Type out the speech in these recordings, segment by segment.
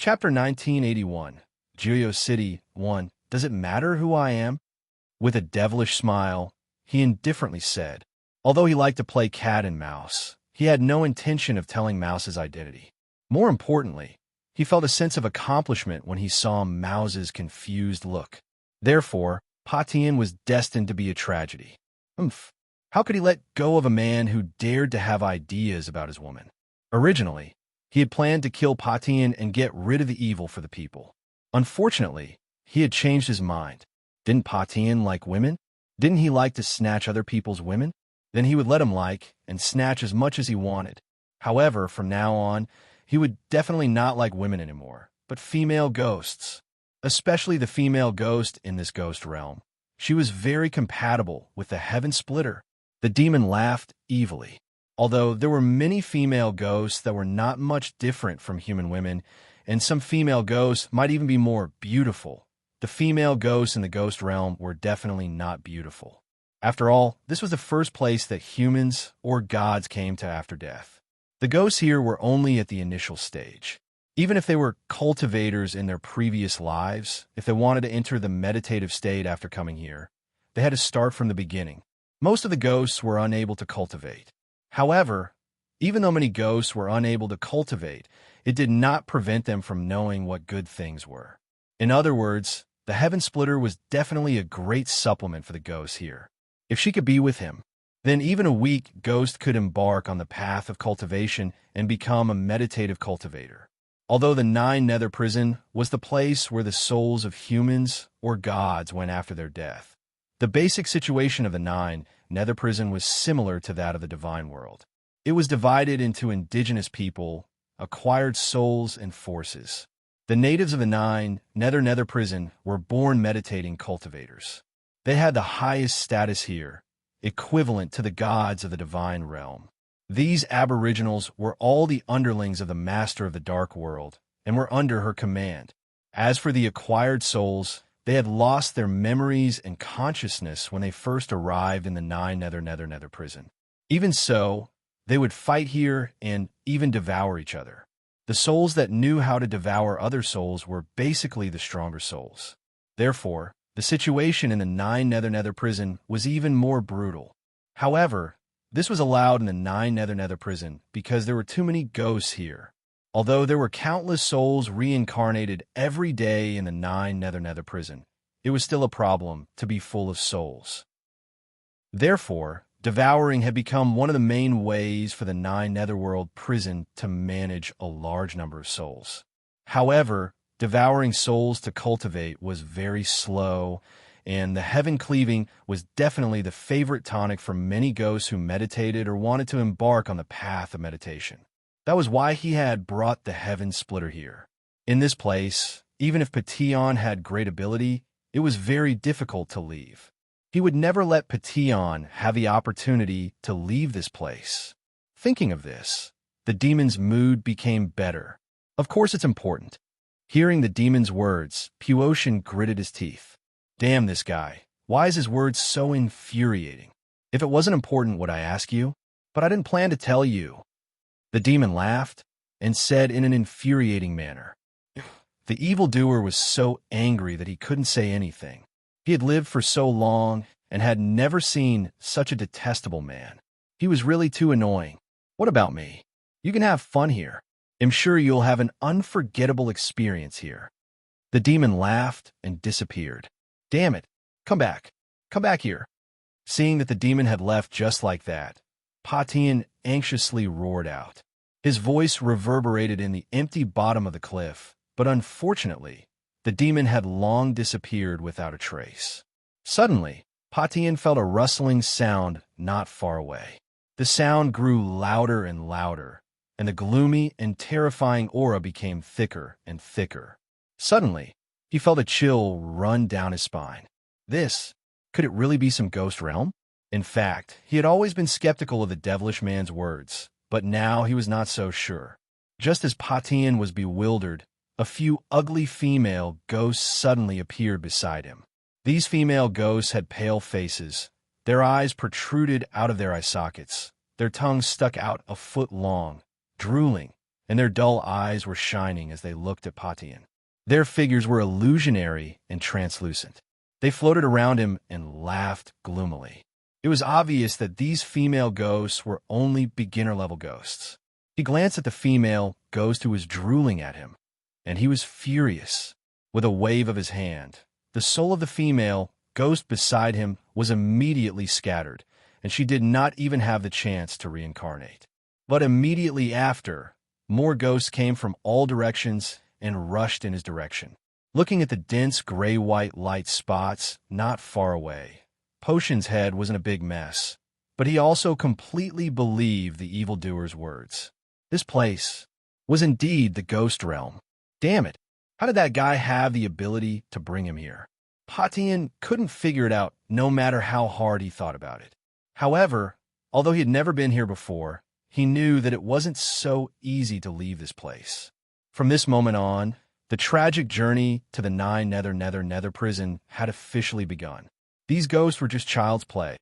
Chapter 1981, Geo City 1. Does it matter who I am? With a devilish smile, he indifferently said. Although he liked to play cat and mouse, he had no intention of telling Mouse's identity. More importantly, he felt a sense of accomplishment when he saw Mouse's confused look. Therefore, Patian was destined to be a tragedy. How could he let go of a man who dared to have ideas about his woman? Originally, he had planned to kill Patian and get rid of the evil for the people. Unfortunately, he had changed his mind. Didn't Patian like women? Didn't he like to snatch other people's women? Then he would let him like and snatch as much as he wanted. However, from now on, he would definitely not like women anymore, but female ghosts. Especially the female ghost in this ghost realm. She was very compatible with the Heaven Splitter. The demon laughed evilly. Although there were many female ghosts that were not much different from human women, and some female ghosts might even be more beautiful, the female ghosts in the ghost realm were definitely not beautiful. After all, this was the first place that humans or gods came to after death. The ghosts here were only at the initial stage. Even if they were cultivators in their previous lives, if they wanted to enter the meditative state after coming here, they had to start from the beginning. Most of the ghosts were unable to cultivate. However, even though many ghosts were unable to cultivate, it did not prevent them from knowing what good things were. In other words, the Heaven Splitter was definitely a great supplement for the ghosts here. If she could be with him, then even a weak ghost could embark on the path of cultivation and become a meditative cultivator. Although the Nine Nether Prison was the place where the souls of humans or gods went after their death, the basic situation of the Nine Nether Prison was similar to that of the Divine World. It was divided into indigenous people, acquired souls, and forces. The natives of the Nine Nether Prison were born meditating cultivators. They had the highest status here, equivalent to the gods of the Divine Realm. These aboriginals were all the underlings of the Master of the Dark World and were under her command. As for the acquired souls, they had lost their memories and consciousness when they first arrived in the Nine Nether Prison. Even so, they would fight here and even devour each other. The souls that knew how to devour other souls were basically the stronger souls. Therefore, the situation in the Nine Nether Prison was even more brutal. However, this was allowed in the Nine Nether Prison because there were too many ghosts here. Although there were countless souls reincarnated every day in the Nine Nether Prison, it was still a problem to be full of souls. Therefore, devouring had become one of the main ways for the Nine Netherworld Prison to manage a large number of souls. However, devouring souls to cultivate was very slow, and the heaven cleaving was definitely the favorite tonic for many ghosts who meditated or wanted to embark on the path of meditation. That was why he had brought the Heaven Splitter here. In this place, even if Patian had great ability, it was very difficult to leave. He would never let Patian have the opportunity to leave this place. Thinking of this, the demon's mood became better. Of course it's important. Hearing the demon's words, Puotian gritted his teeth. Damn this guy. Why is his words so infuriating? If it wasn't important, would I ask you? But I didn't plan to tell you. The demon laughed and said in an infuriating manner. The evildoer was so angry that he couldn't say anything. He had lived for so long and had never seen such a detestable man. He was really too annoying. What about me? You can have fun here. I'm sure you'll have an unforgettable experience here. The demon laughed and disappeared. Damn it. Come back. Come back here. Seeing that the demon had left just like that, Patian anxiously roared out. His voice reverberated in the empty bottom of the cliff, but unfortunately, the demon had long disappeared without a trace. Suddenly, Patian felt a rustling sound not far away. The sound grew louder and louder, and the gloomy and terrifying aura became thicker and thicker. Suddenly, he felt a chill run down his spine. Could it really be some ghost realm? In fact, he had always been skeptical of the devilish man's words, but now he was not so sure. Just as Patian was bewildered, a few ugly female ghosts suddenly appeared beside him. These female ghosts had pale faces. Their eyes protruded out of their eye sockets. Their tongues stuck out a foot long, drooling, and their dull eyes were shining as they looked at Patian. Their figures were illusionary and translucent. They floated around him and laughed gloomily. It was obvious that these female ghosts were only beginner-level ghosts. He glanced at the female ghost who was drooling at him, and he was furious. With a wave of his hand, the soul of the female ghost beside him was immediately scattered, and she did not even have the chance to reincarnate. But immediately after, more ghosts came from all directions and rushed in his direction. Looking at the dense gray-white light spots not far away, Potion's head was in a big mess, but he also completely believed the evildoer's words. This place was indeed the ghost realm. Damn it! How did that guy have the ability to bring him here? Patian couldn't figure it out no matter how hard he thought about it. However, although he had never been here before, he knew that it wasn't so easy to leave this place. From this moment on, the tragic journey to the Nether prison had officially begun. These ghosts were just child's play.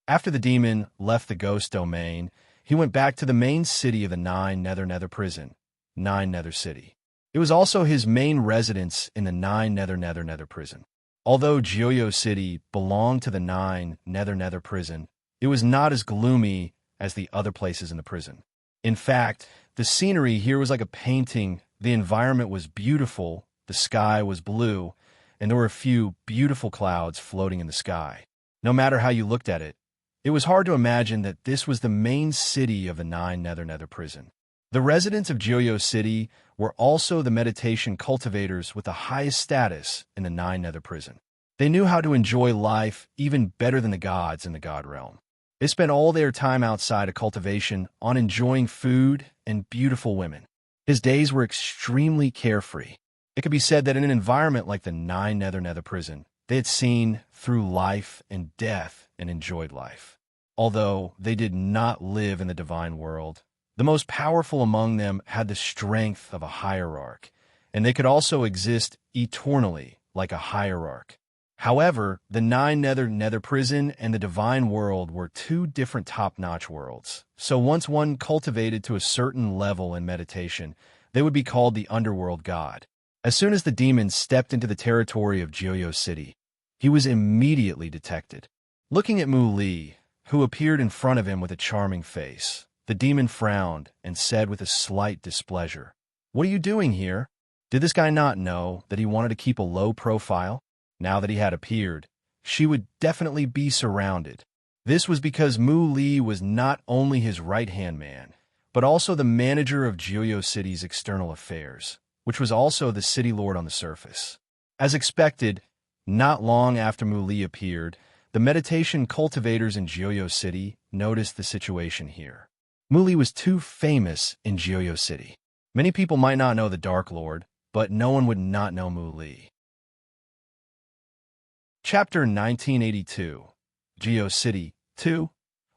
After the demon left the ghost domain, he went back to the main city of the Nether prison, Nether City. It was also his main residence in the Nether prison. Although Joyo City belonged to the Nether prison, it was not as gloomy as the other places in the prison. In fact, the scenery here was like a painting. The environment was beautiful, the sky was blue, and there were a few beautiful clouds floating in the sky. No matter how you looked at it, it was hard to imagine that this was the main city of the Nether prison. The residents of Joyo City were also the meditation cultivators with the highest status in the Nether prison. They knew how to enjoy life even better than the gods in the god realm. They spent all their time outside of cultivation on enjoying food and beautiful women. His days were extremely carefree. It could be said that in an environment like the Nether prison, they had seen through life and death and enjoyed life. Although they did not live in the divine world, the most powerful among them had the strength of a hierarch, and they could also exist eternally like a hierarch. However, the Nether prison and the divine world were two different top-notch worlds. So once one cultivated to a certain level in meditation, they would be called the underworld god. As soon as the demon stepped into the territory of Joyo City, he was immediately detected. Looking at Mu Li, who appeared in front of him with a charming face, the demon frowned and said with a slight displeasure, "What are you doing here?" Did this guy not know that he wanted to keep a low profile? Now that he had appeared, she would definitely be surrounded. This was because Mu Li was not only his right-hand man, but also the manager of Joyo City's external affairs, which was also the city lord on the surface. As expected, not long after Mu Li appeared, the meditation cultivators in Joyo City noticed the situation here. Mu Li was too famous in Joyo City. Many people might not know the Dark Lord, but no one would not know Mu Li. Chapter 1982, Joyo City 2.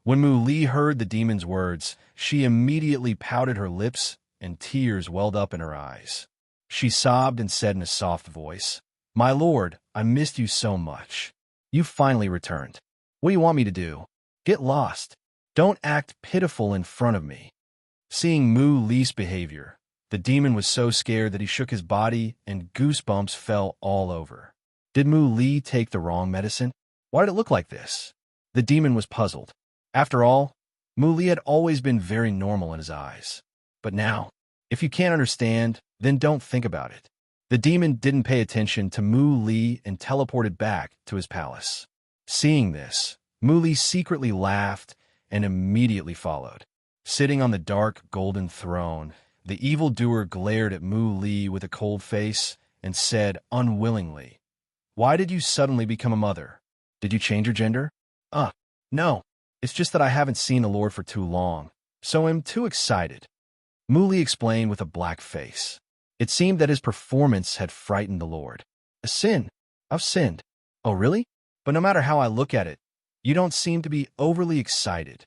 When Mu Li heard the demon's words, she immediately pouted her lips and tears welled up in her eyes. She sobbed and said in a soft voice, "My lord, I missed you so much. You finally returned. What do you want me to do? Get lost. Don't act pitiful in front of me." Seeing Mu Li's behavior, the demon was so scared that he shook his body and goosebumps fell all over. Did Mu Li take the wrong medicine? Why did it look like this? The demon was puzzled. After all, Mu Li had always been very normal in his eyes. But now, if you can't understand, then don't think about it. The demon didn't pay attention to Mu Li and teleported back to his palace. Seeing this, Mu Li secretly laughed and immediately followed. Sitting on the dark golden throne, the evildoer glared at Mu Li with a cold face and said unwillingly, "Why did you suddenly become a mother? Did you change your gender?" No. It's just that I haven't seen the Lord for too long, so I'm too excited." Mu Li explained with a black face. It seemed that his performance had frightened the Lord. "A sin? I've sinned." "Oh, really? But no matter how I look at it, you don't seem to be overly excited."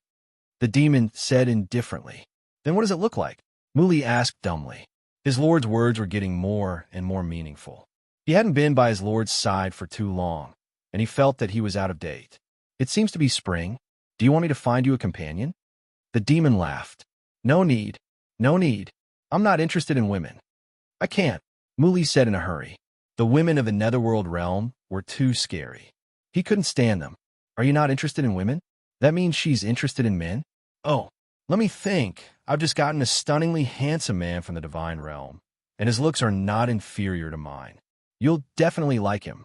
The demon said indifferently. "Then what does it look like?" Mu Li asked dumbly. His Lord's words were getting more and more meaningful. He hadn't been by his Lord's side for too long, and he felt that he was out of date. "It seems to be spring. Do you want me to find you a companion?" The demon laughed. No need. I'm not interested in women. I can't, Muli said in a hurry. The women of the Netherworld realm were too scary. He couldn't stand them. Are you not interested in women? That means she's interested in men? Oh, let me think. I've just gotten a stunningly handsome man from the divine realm, and his looks are not inferior to mine. You'll definitely like him.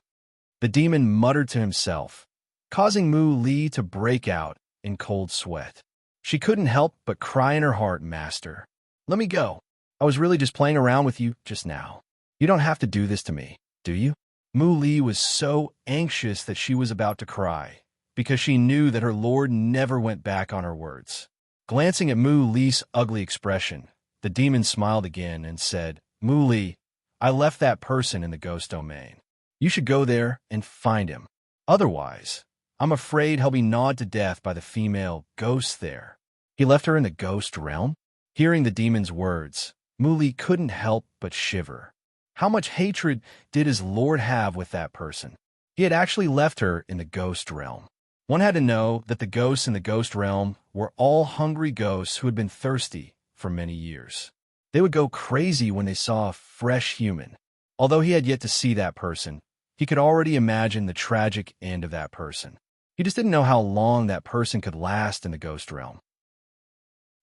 The demon muttered to himself, causing Mu Li to break out in cold sweat. She couldn't help but cry in her heart, Master. Let me go. I was really just playing around with you just now. You don't have to do this to me, do you? Mu Li was so anxious that she was about to cry, because she knew that her lord never went back on her words. Glancing at Mu Li's ugly expression, the demon smiled again and said, Mu Li, I left that person in the ghost domain. You should go there and find him. Otherwise, I'm afraid he'll be gnawed to death by the female ghosts there. He left her in the ghost realm? Hearing the demon's words, Mu Li couldn't help but shiver. How much hatred did his lord have with that person? He had actually left her in the ghost realm. One had to know that the ghosts in the ghost realm were all hungry ghosts who had been thirsty for many years. They would go crazy when they saw a fresh human. Although he had yet to see that person, he could already imagine the tragic end of that person. He just didn't know how long that person could last in the ghost realm.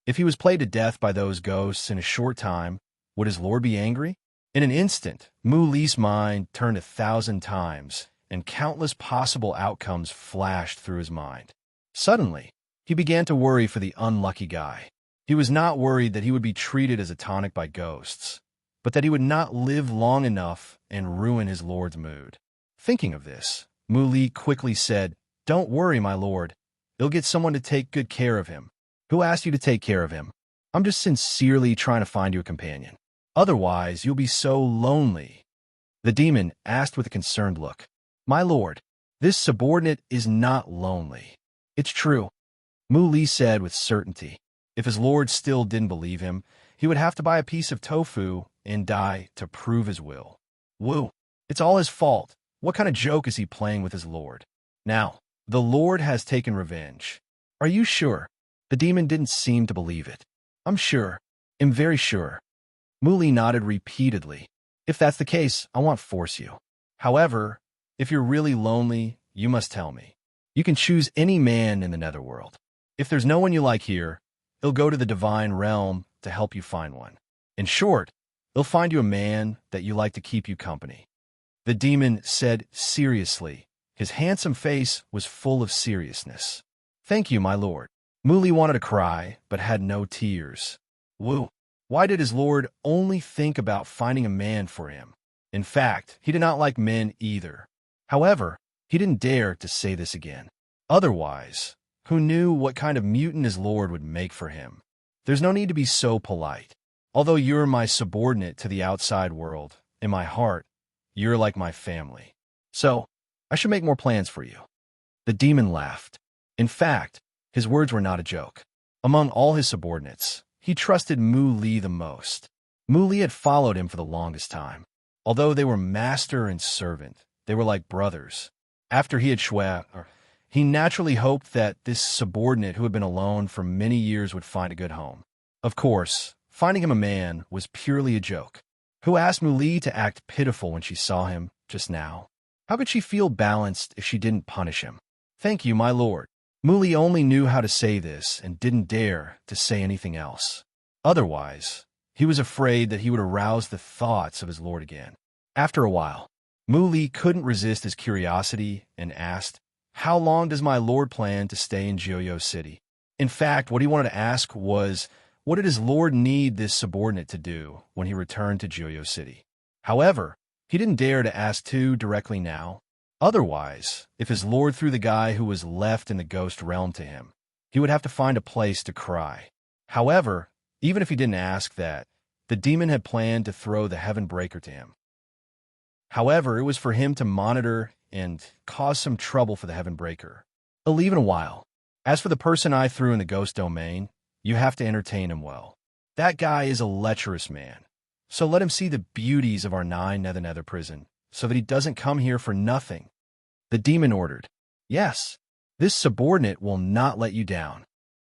If he was played to death by those ghosts in a short time, would his lord be angry? In an instant, Mu Li's mind turned 1,000 times, and countless possible outcomes flashed through his mind. Suddenly, he began to worry for the unlucky guy. He was not worried that he would be treated as a tonic by ghosts, but that he would not live long enough and ruin his lord's mood. Thinking of this, Mu Li quickly said, Don't worry, my lord. They'll get someone to take good care of him. Who asked you to take care of him? I'm just sincerely trying to find you a companion. Otherwise, you'll be so lonely. The demon asked with a concerned look. My lord, this subordinate is not lonely. It's true, Mu Li said with certainty. If his lord still didn't believe him, he would have to buy a piece of tofu and die to prove his will. Woo, it's all his fault. What kind of joke is he playing with his lord? Now, the lord has taken revenge. Are you sure? The demon didn't seem to believe it. I'm sure. I'm very sure. Mu Li nodded repeatedly. If that's the case, I won't force you. However, if you're really lonely, you must tell me. You can choose any man in the Netherworld. If there's no one you like here, he'll go to the divine realm to help you find one. In short, he'll find you a man that you like to keep you company. The demon said seriously. His handsome face was full of seriousness. Thank you, my lord. Mu Li wanted to cry, but had no tears. Woo! Why did his lord only think about finding a man for him? In fact, he did not like men either. However, he didn't dare to say this again. Otherwise, who knew what kind of mutant his lord would make for him? There's no need to be so polite. Although you're my subordinate to the outside world, in my heart, you're like my family. So, I should make more plans for you. The demon laughed. In fact, his words were not a joke. Among all his subordinates, he trusted Mu Li the most. Mu Li had followed him for the longest time. Although they were master and servant, they were like brothers. After he had he naturally hoped that this subordinate who had been alone for many years would find a good home. Of course, finding him a man was purely a joke. Who asked Mu Li to act pitiful when she saw him just now? How could she feel balanced if she didn't punish him? Thank you, my lord. Mu Li only knew how to say this and didn't dare to say anything else. Otherwise, he was afraid that he would arouse the thoughts of his lord again. After a while, Mu Li couldn't resist his curiosity and asked, How long does my lord plan to stay in Jiuyo City? In fact, what he wanted to ask was, what did his lord need this subordinate to do when he returned to Jiuyo City? However, he didn't dare to ask too directly now. Otherwise, if his lord threw the guy who was left in the ghost realm to him, he would have to find a place to cry. However, even if he didn't ask that, the demon had planned to throw the heaven breaker to him. However, it was for him to monitor and cause some trouble for the heaven breaker. He'll leave in a while. As for the person I threw in the ghost domain, you have to entertain him well. That guy is a lecherous man. So let him see the beauties of our 9 Nether prison, so that he doesn't come here for nothing. The demon ordered. Yes, this subordinate will not let you down.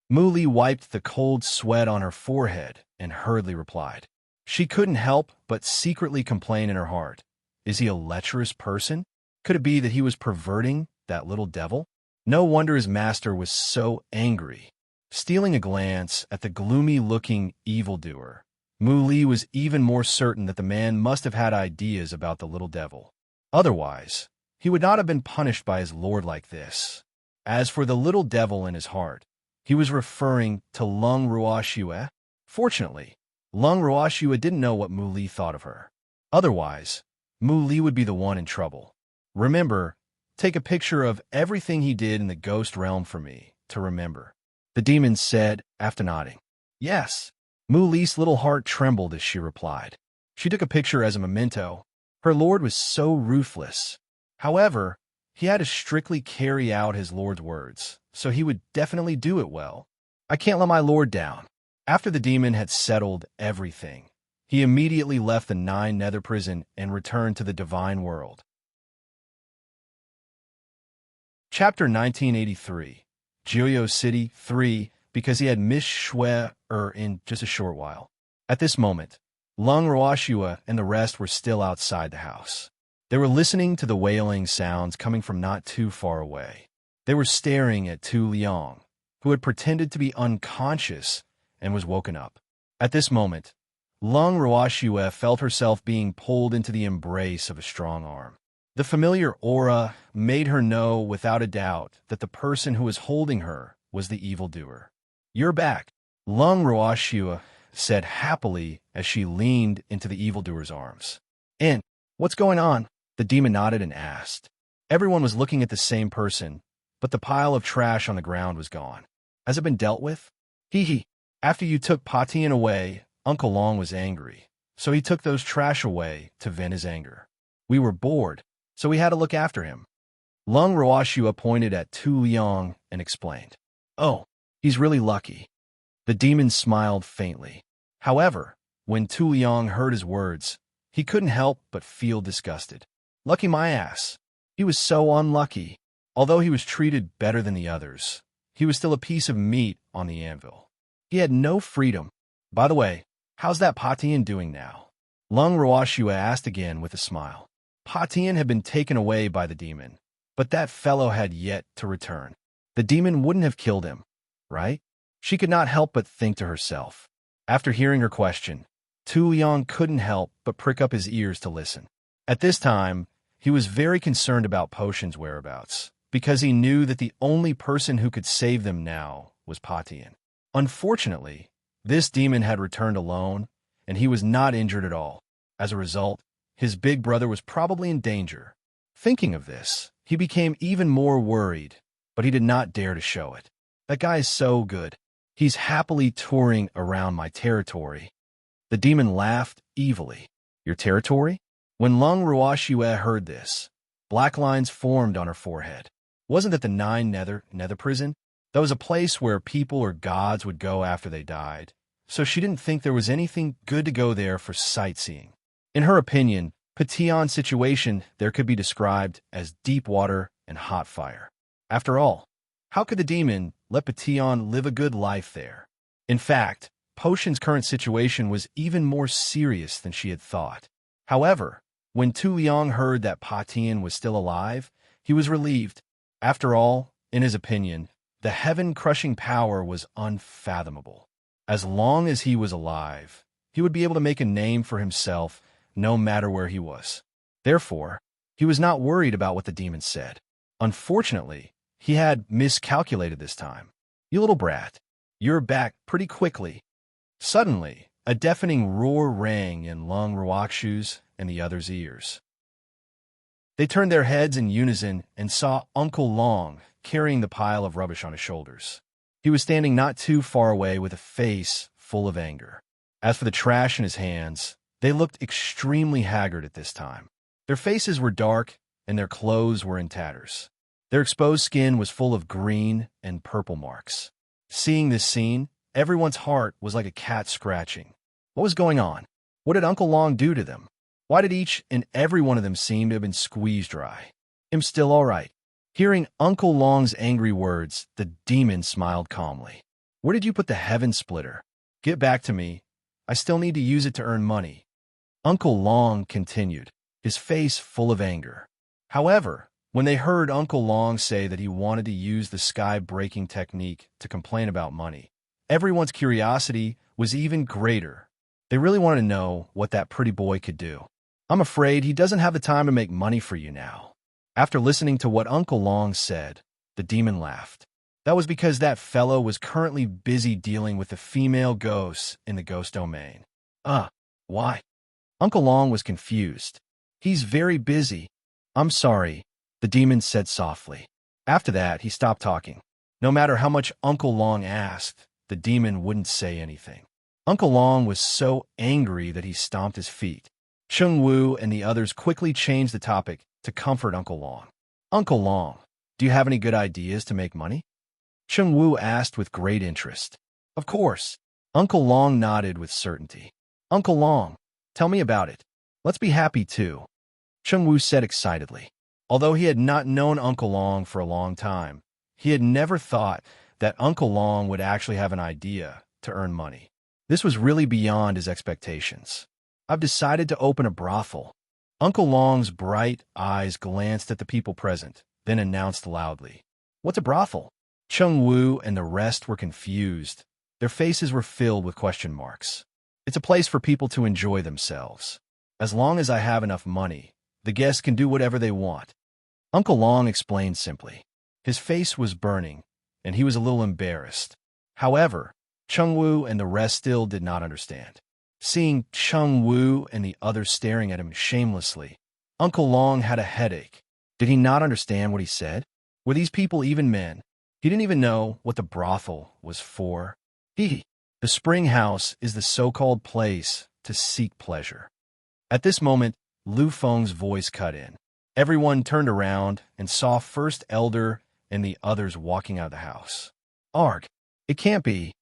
Mu Li wiped the cold sweat on her forehead and hurriedly replied. She couldn't help but secretly complain in her heart. Is he a lecherous person? Could it be that he was perverting that little devil? No wonder his master was so angry. Stealing a glance at the gloomy-looking evildoer, Mu Li was even more certain that the man must have had ideas about the little devil. Otherwise, he would not have been punished by his lord like this. As for the little devil in his heart, he was referring to Lung Ruoxue. Fortunately, Lung Ruoxue didn't know what Mu Li thought of her. Otherwise, Mu Li would be the one in trouble. Remember, take a picture of everything he did in the ghost realm for me to remember, the demon said after nodding. Yes. Mu Li's little heart trembled as she replied. She took a picture as a memento. Her lord was so ruthless. However, he had to strictly carry out his lord's words, so he would definitely do it well. I can't let my lord down. After the demon had settled everything, he immediately left the 9 nether prison and returned to the divine world. Chapter 1983, Jiuyo City 3, because he had missed Shui in just a short while. At this moment, Lung Ruoxue and the rest were still outside the house. They were listening to the wailing sounds coming from not too far away. They were staring at Tu Liang, who had pretended to be unconscious and was woken up. At this moment, Lung Ruoxue felt herself being pulled into the embrace of a strong arm. The familiar aura made her know without a doubt that the person who was holding her was the evildoer. You're back, Lung Ruoxue said happily as she leaned into the evildoer's arms. And what's going on? The demon nodded and asked. Everyone was looking at the same person, but the pile of trash on the ground was gone. Has it been dealt with? Hee. After you took Patian away, Uncle Long was angry, so he took those trash away to vent his anger. We were bored, so we had to look after him. Lung Ruoxue pointed at Tu Liang and explained. Oh, he's really lucky. The demon smiled faintly. However, when Tu Liang heard his words, he couldn't help but feel disgusted. Lucky my ass. He was so unlucky. Although he was treated better than the others, he was still a piece of meat on the anvil. He had no freedom. By the way, how's that Patian doing now? Lung Ruoxue asked again with a smile. Patian had been taken away by the demon, but that fellow had yet to return. The demon wouldn't have killed him, right? She could not help but think to herself. After hearing her question, Tu Liang couldn't help but prick up his ears to listen. At this time, he was very concerned about Potion's whereabouts, because he knew that the only person who could save them now was Patian. Unfortunately, this demon had returned alone, and he was not injured at all. As a result, his big brother was probably in danger. Thinking of this, he became even more worried, but he did not dare to show it. That guy is so good. He's happily touring around my territory. The demon laughed evilly. Your territory? When Lung Ruoxue heard this, black lines formed on her forehead. Wasn't that the 9 nether prison? That was a place where people or gods would go after they died, so she didn't think there was anything good to go there for sightseeing. In her opinion, Patian's situation there could be described as deep water and hot fire. After all, how could the demon let Patian live a good life there? In fact, Potion's current situation was even more serious than she had thought. However, when Tu Liang heard that Patian was still alive, he was relieved. After all, in his opinion, the heaven-crushing power was unfathomable. As long as he was alive, he would be able to make a name for himself no matter where he was. Therefore, he was not worried about what the demon said. Unfortunately, he had miscalculated this time. You little brat, you're back pretty quickly. Suddenly, a deafening roar rang in Lung Ruoxue's and the others' ears. They turned their heads in unison and saw Uncle Long carrying the pile of rubbish on his shoulders. He was standing not too far away with a face full of anger. As for the trash in his hands, they looked extremely haggard at this time. Their faces were dark and their clothes were in tatters. Their exposed skin was full of green and purple marks. Seeing this scene, everyone's heart was like a cat scratching. What was going on? What did Uncle Long do to them? Why did each and every one of them seem to have been squeezed dry? I'm still all right. Hearing Uncle Long's angry words, the demon smiled calmly. Where did you put the heaven splitter? Get back to me, I still need to use it to earn money. Uncle Long continued, his face full of anger. However, when they heard Uncle Long say that he wanted to use the sky-breaking technique to complain about money, everyone's curiosity was even greater. They really wanted to know what that pretty boy could do. I'm afraid he doesn't have the time to make money for you now. After listening to what Uncle Long said, the demon laughed. That was because that fellow was currently busy dealing with the female ghosts in the ghost domain. Why? Uncle Long was confused. He's very busy. I'm sorry, the demon said softly. After that, he stopped talking. No matter how much Uncle Long asked, the demon wouldn't say anything. Uncle Long was so angry that he stomped his feet. Chung Wu and the others quickly changed the topic to comfort Uncle Long. Uncle Long, do you have any good ideas to make money? Chung Wu asked with great interest. Of course. Uncle Long nodded with certainty. Uncle Long, tell me about it. Let's be happy too, Chung Wu said excitedly. Although he had not known Uncle Long for a long time, he had never thought that Uncle Long would actually have an idea to earn money. This was really beyond his expectations. I've decided to open a brothel. Uncle Long's bright eyes glanced at the people present, then announced loudly. What's a brothel? Chung Wu and the rest were confused. Their faces were filled with question marks. It's a place for people to enjoy themselves. As long as I have enough money, the guests can do whatever they want. Uncle Long explained simply. His face was burning, and he was a little embarrassed. However, Chung Wu and the rest still did not understand. Seeing Chung Wu and the others staring at him shamelessly, Uncle Long had a headache. Did he not understand what he said? Were these people even men? He didn't even know what the brothel was for. The spring house is the so-called place to seek pleasure. At this moment, Lu Feng's voice cut in. Everyone turned around and saw First Elder and the others walking out of the house. Arg! It can't be!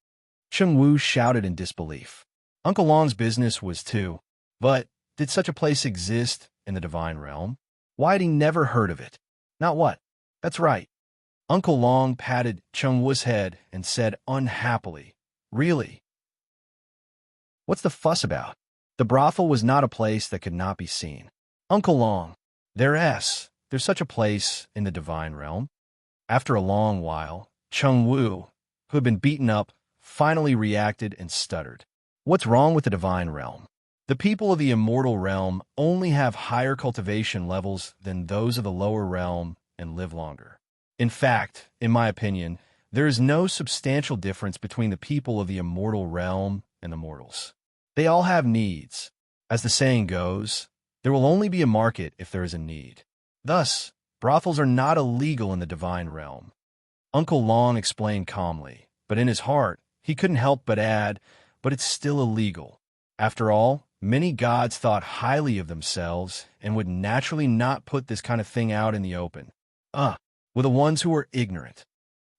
Chung Wu shouted in disbelief. Uncle Long's business was too. But did such a place exist in the divine realm? Why had he never heard of it? Not what? That's right. Uncle Long patted Chung Wu's head and said unhappily, Really? What's the fuss about? The brothel was not a place that could not be seen. Uncle Long, there's such a place in the divine realm. After a long while, Chung Wu, who had been beaten up, finally reacted and stuttered. What's wrong with the divine realm? The people of the immortal realm only have higher cultivation levels than those of the lower realm and live longer. In fact, in my opinion, there is no substantial difference between the people of the immortal realm and the mortals. They all have needs. As the saying goes, there will only be a market if there is a need. Thus, brothels are not illegal in the divine realm. Uncle Long explained calmly, but in his heart, he couldn't help but add, but it's still illegal. After all, many gods thought highly of themselves and would naturally not put this kind of thing out in the open. Were the ones who were ignorant.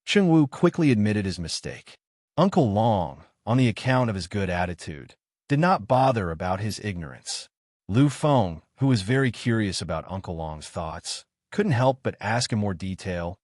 Chung Wu quickly admitted his mistake. Uncle Long, on the account of his good attitude, did not bother about his ignorance. Lu Feng, who was very curious about Uncle Long's thoughts, couldn't help but ask in more detail,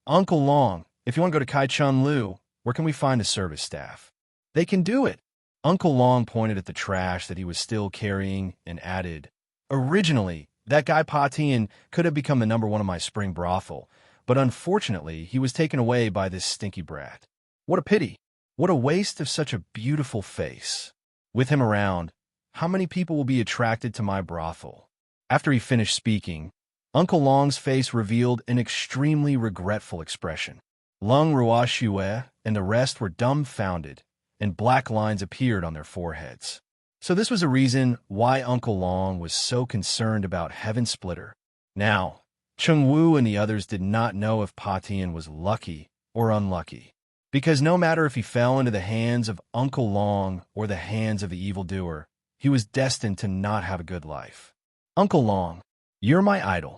Uncle Long, if you want to go to Kai Chun Lu, where can we find a service staff? They can do it. Uncle Long pointed at the trash that he was still carrying and added, Originally, that guy Pa Tian could have become the #1 of my spring brothel, but unfortunately, he was taken away by this stinky brat. What a pity. What a waste of such a beautiful face. With him around, how many people will be attracted to my brothel? After he finished speaking, Uncle Long's face revealed an extremely regretful expression. Lung Ruoxue and the rest were dumbfounded, and black lines appeared on their foreheads. So this was a reason why Uncle Long was so concerned about Heaven Splitter. Now, Chung Wu and the others did not know if Pa Tian was lucky or unlucky, because no matter if he fell into the hands of Uncle Long or the hands of the evildoer, he was destined to not have a good life. Uncle Long, you're my idol.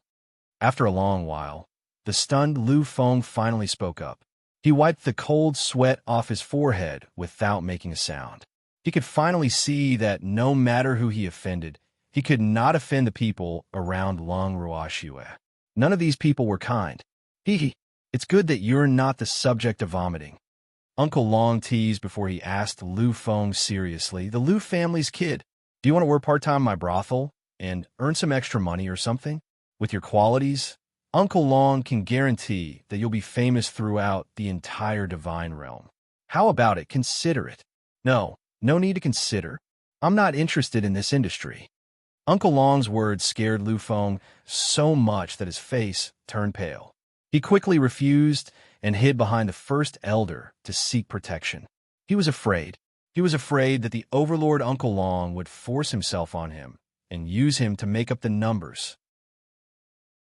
After a long while, the stunned Lu Feng finally spoke up. He wiped the cold sweat off his forehead without making a sound. He could finally see that no matter who he offended, he could not offend the people around Lung Ruoxue. None of these people were kind. It's good that you're not the subject of vomiting. Uncle Long teased before he asked Lu Feng seriously, the Lu family's kid. Do you want to work part-time in my brothel and earn some extra money or something? With your qualities, Uncle Long can guarantee that you'll be famous throughout the entire divine realm. How about it? Consider it. No, no need to consider. I'm not interested in this industry. Uncle Long's words scared Lu Feng so much that his face turned pale. He quickly refused and hid behind the first elder to seek protection. He was afraid. He was afraid that the overlord Uncle Long would force himself on him and use him to make up the numbers.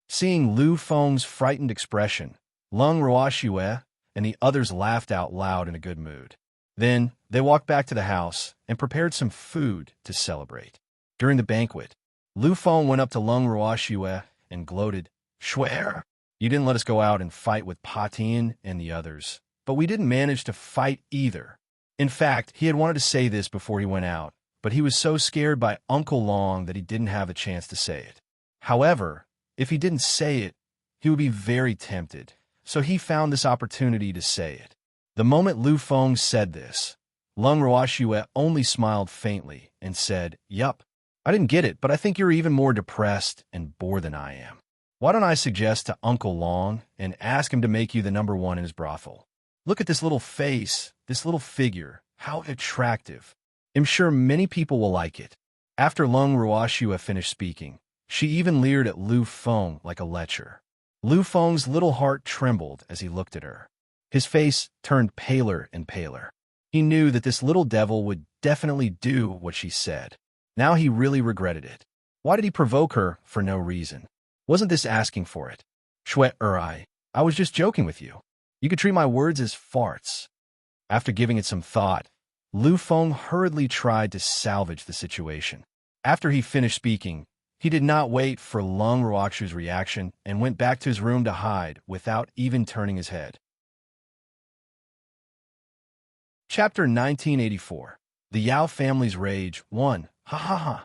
Seeing Lu Feng's frightened expression, Lung Ruoxue and the others laughed out loud in a good mood. Then they walked back to the house and prepared some food to celebrate. During the banquet, Lu Feng went up to Lung Ruoxue and gloated, "Swear, you didn't let us go out and fight with Pa Tian and the others, but we didn't manage to fight either." In fact, he had wanted to say this before he went out, but he was so scared by Uncle Long that he didn't have a chance to say it. However, if he didn't say it, he would be very tempted, so he found this opportunity to say it. The moment Lu Feng said this, Lung Ruoxue only smiled faintly and said, "Yup, I didn't get it, but I think you're even more depressed and bored than I am. Why don't I suggest to Uncle Long and ask him to make you the number one in his brothel? Look at this little face, this little figure, how attractive. I'm sure many people will like it." After Lung Ruoxue finished speaking, she even leered at Lu Feng like a lecher. Lu Feng's little heart trembled as he looked at her. His face turned paler and paler. He knew that this little devil would definitely do what she said. Now he really regretted it. Why did he provoke her for no reason? Wasn't this asking for it? I was just joking with you. You could treat my words as farts. After giving it some thought, Lu Feng hurriedly tried to salvage the situation. After he finished speaking, he did not wait for Lung Ruoxue's reaction and went back to his room to hide without even turning his head. Chapter 1984. The Yao Family's Rage 1. Ha ha ha.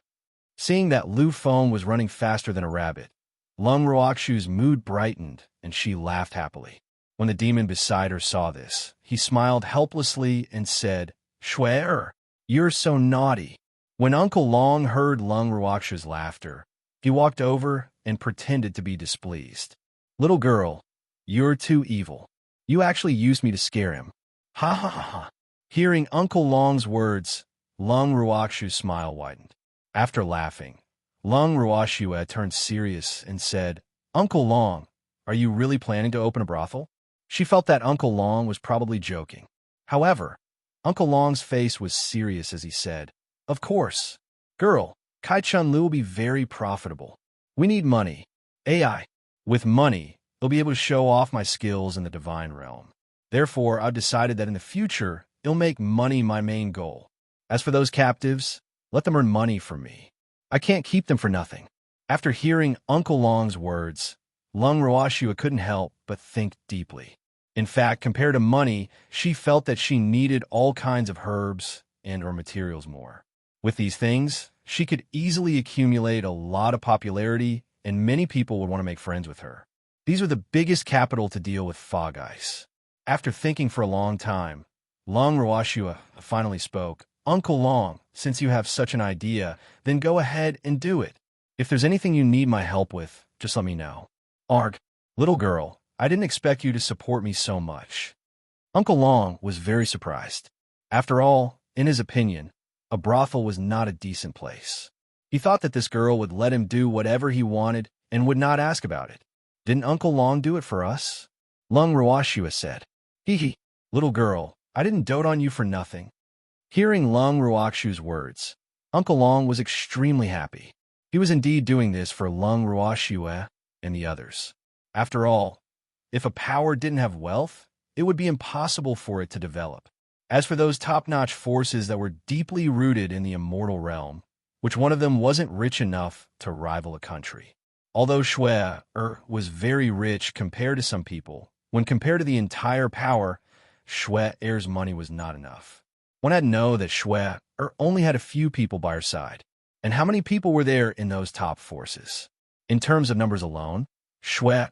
Seeing that Lu Feng was running faster than a rabbit, Lung Ruoxue's mood brightened and she laughed happily. When the demon beside her saw this, he smiled helplessly and said, "Swear, you're so naughty." When Uncle Long heard Lung Ruoxue's laughter, he walked over and pretended to be displeased. "Little girl, you're too evil. You actually used me to scare him. Ha ha ha ha." Hearing Uncle Long's words, Lung Ruoxue's smile widened. After laughing, Lung Ruoxue turned serious and said, "Uncle Long, are you really planning to open a brothel?" She felt that Uncle Long was probably joking. However, Uncle Long's face was serious as he said, "Of course. Girl, Kai Chun Lu will be very profitable. We need money. AI. With money, I'll be able to show off my skills in the divine realm. Therefore, I've decided that in the future, I'll make money my main goal. As for those captives, let them earn money from me. I can't keep them for nothing." After hearing Uncle Long's words, Lung Ruoxue couldn't help but think deeply. In fact, compared to money, she felt that she needed all kinds of herbs and/or materials more. With these things, she could easily accumulate a lot of popularity, and many people would want to make friends with her. These were the biggest capital to deal with fog ice. After thinking for a long time, Lung Ruoxue finally spoke. "Uncle Long, since you have such an idea, then go ahead and do it. If there's anything you need my help with, just let me know." "Arg, little girl, I didn't expect you to support me so much." Uncle Long was very surprised. After all, in his opinion, a brothel was not a decent place. He thought that this girl would let him do whatever he wanted and would not ask about it. "Didn't Uncle Long do it for us?" Lung Ruoxue said. "Hee hee, little girl, I didn't dote on you for nothing." Hearing Lung Ruoxue's words, Uncle Long was extremely happy. He was indeed doing this for Lung Ruoxue and the others. After all, if a power didn't have wealth, it would be impossible for it to develop. As for those top-notch forces that were deeply rooted in the immortal realm, which one of them wasn't rich enough to rival a country. Although Shui was very rich compared to some people, when compared to the entire power, Shui's money was not enough. One had to know that Shui only had a few people by her side. And how many people were there in those top forces? In terms of numbers alone, Shui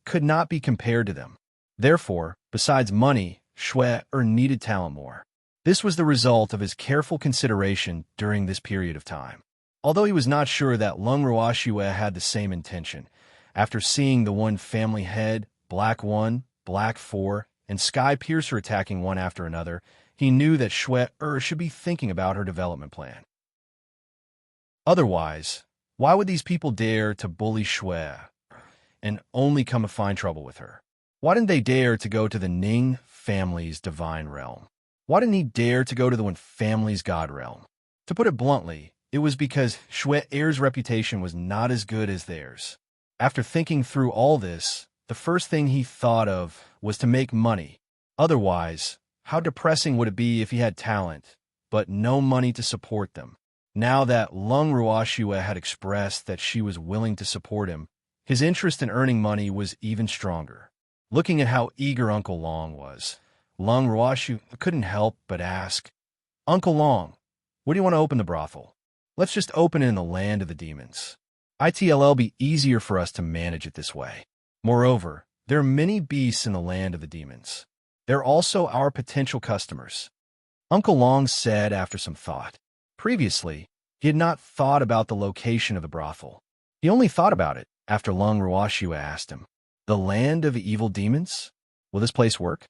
could not be compared to them. Therefore, besides money, Shui needed talent more. This was the result of his careful consideration during this period of time. Although he was not sure that Lung Ruoxue had the same intention, after seeing the one family head, Black 1, Black 4, and Sky Piercer attacking one after another, he knew that Shui should be thinking about her development plan. Otherwise, why would these people dare to bully Shui and only come to find trouble with her? Why didn't they dare to go to the Ning family's divine realm? Why didn't he dare to go to the Wen family's god realm? To put it bluntly, it was because Shui's reputation was not as good as theirs. After thinking through all this, the first thing he thought of was to make money. Otherwise, how depressing would it be if he had talent, but no money to support them? Now that Lung Ruoxue had expressed that she was willing to support him, his interest in earning money was even stronger. Looking at how eager Uncle Long was, Lung Ruoxue couldn't help but ask, "Uncle Long, where do you want to open the brothel? Let's just open it in the land of the demons. It'll be easier for us to manage it this way. Moreover, there are many beasts in the land of the demons. They're also our potential customers." Uncle Long said after some thought. Previously, he had not thought about the location of the brothel. He only thought about it after Lung Ruoxue asked him, "The land of evil demons? Will this place work?"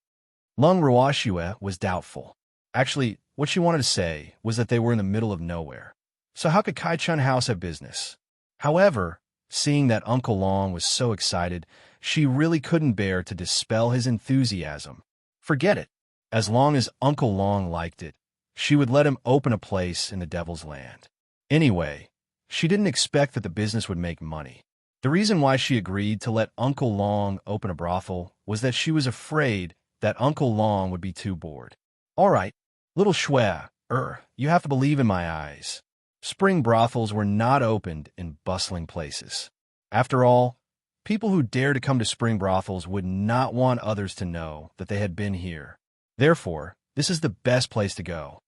Lung Ruoxue was doubtful. Actually, what she wanted to say was that they were in the middle of nowhere. So how could Kai Chun House have business? However, seeing that Uncle Long was so excited, she really couldn't bear to dispel his enthusiasm. Forget it. As long as Uncle Long liked it, she would let him open a place in the Devil's Land. Anyway, she didn't expect that the business would make money. The reason why she agreed to let Uncle Long open a brothel was that she was afraid that Uncle Long would be too bored. "All right, little Shui, you have to believe in my eyes." Spring brothels were not opened in bustling places. After all, people who dare to come to spring brothels would not want others to know that they had been here. Therefore, this is the best place to go.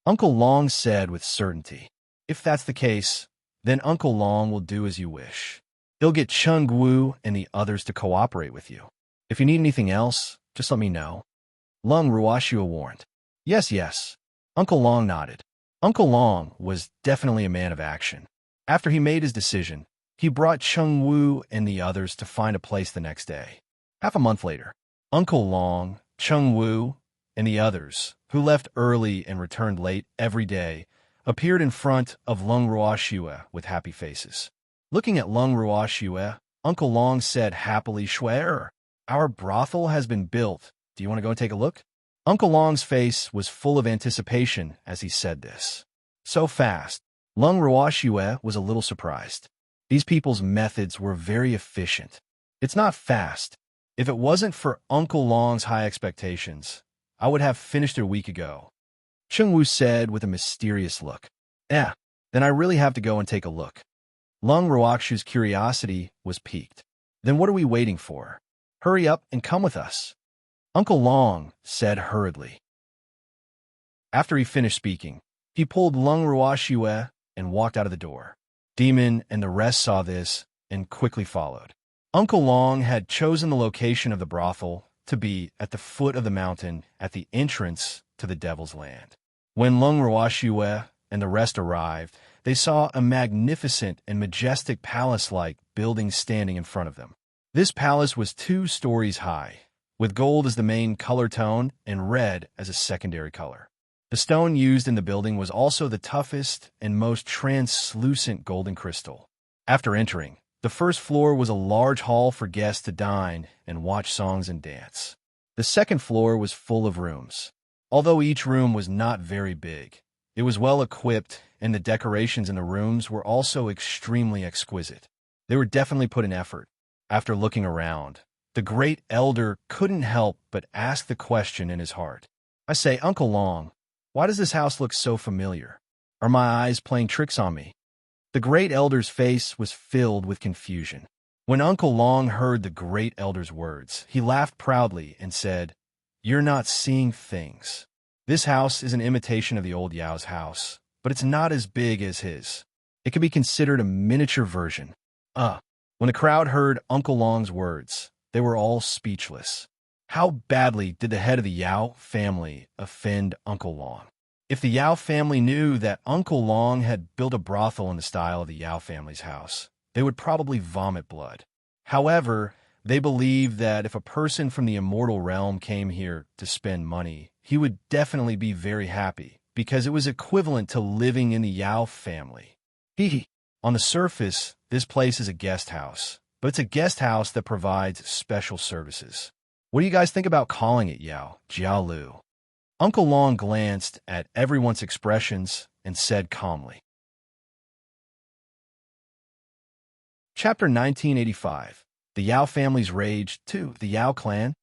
Uncle Long said with certainty. "If that's the case, then Uncle Long will do as you wish. He'll get Chung Wu and the others to cooperate with you. If you need anything else, just let me know." Lung Ruoxue warned. Yes. Uncle Long nodded. Uncle Long was definitely a man of action. After he made his decision, he brought Chung Wu and the others to find a place the next day. Half a month later, Uncle Long, Chung Wu, and the others, who left early and returned late every day, appeared in front of Lung Ruoxue with happy faces. Looking at Lung Ruoxue, Uncle Long said happily, "Shui, our brothel has been built. Do you want to go and take a look?" Uncle Long's face was full of anticipation as he said this. So fast, Lung Ruoxue was a little surprised. These people's methods were very efficient. It's not fast. If it wasn't for Uncle Long's high expectations, I would have finished it a week ago. Chung Wu said with a mysterious look. Then I really have to go and take a look. Lung Ruoxue's curiosity was piqued. Then what are we waiting for? Hurry up and come with us. Uncle Long said hurriedly. After he finished speaking, he pulled Lung Ruoxue and walked out of the door. Demon and the rest saw this and quickly followed. Uncle Long had chosen the location of the brothel to be at the foot of the mountain at the entrance to the Devil's Land. When Lung Ruoxue and the rest arrived, they saw a magnificent and majestic palace-like building standing in front of them. This palace was 2 stories high, with gold as the main color tone and red as a secondary color. The stone used in the building was also the toughest and most translucent golden crystal. After entering, the first floor was a large hall for guests to dine and watch songs and dance. The second floor was full of rooms. Although each room was not very big, it was well equipped, and the decorations in the rooms were also extremely exquisite. They were definitely put in effort. After looking around, the great elder couldn't help but ask the question in his heart. I say, "Uncle Long, why does this house look so familiar? Are my eyes playing tricks on me?" The great elder's face was filled with confusion. When Uncle Long heard the great elder's words, he laughed proudly and said, "You're not seeing things. This house is an imitation of the old Yao's house, but it's not as big as his. It can be considered a miniature version." When the crowd heard Uncle Long's words, they were all speechless. How badly did the head of the Yao family offend Uncle Long? If the Yao family knew that Uncle Long had built a brothel in the style of the Yao family's house, they would probably vomit blood. However, they believed that if a person from the immortal realm came here to spend money, he would definitely be very happy, because it was equivalent to living in the Yao family. On the surface, this place is a guest house, but it's a guest house that provides special services. What do you guys think about calling it Yao Jiaolu? Uncle Long glanced at everyone's expressions and said calmly. Chapter 1985. The Yao family's rage to the Yao clan.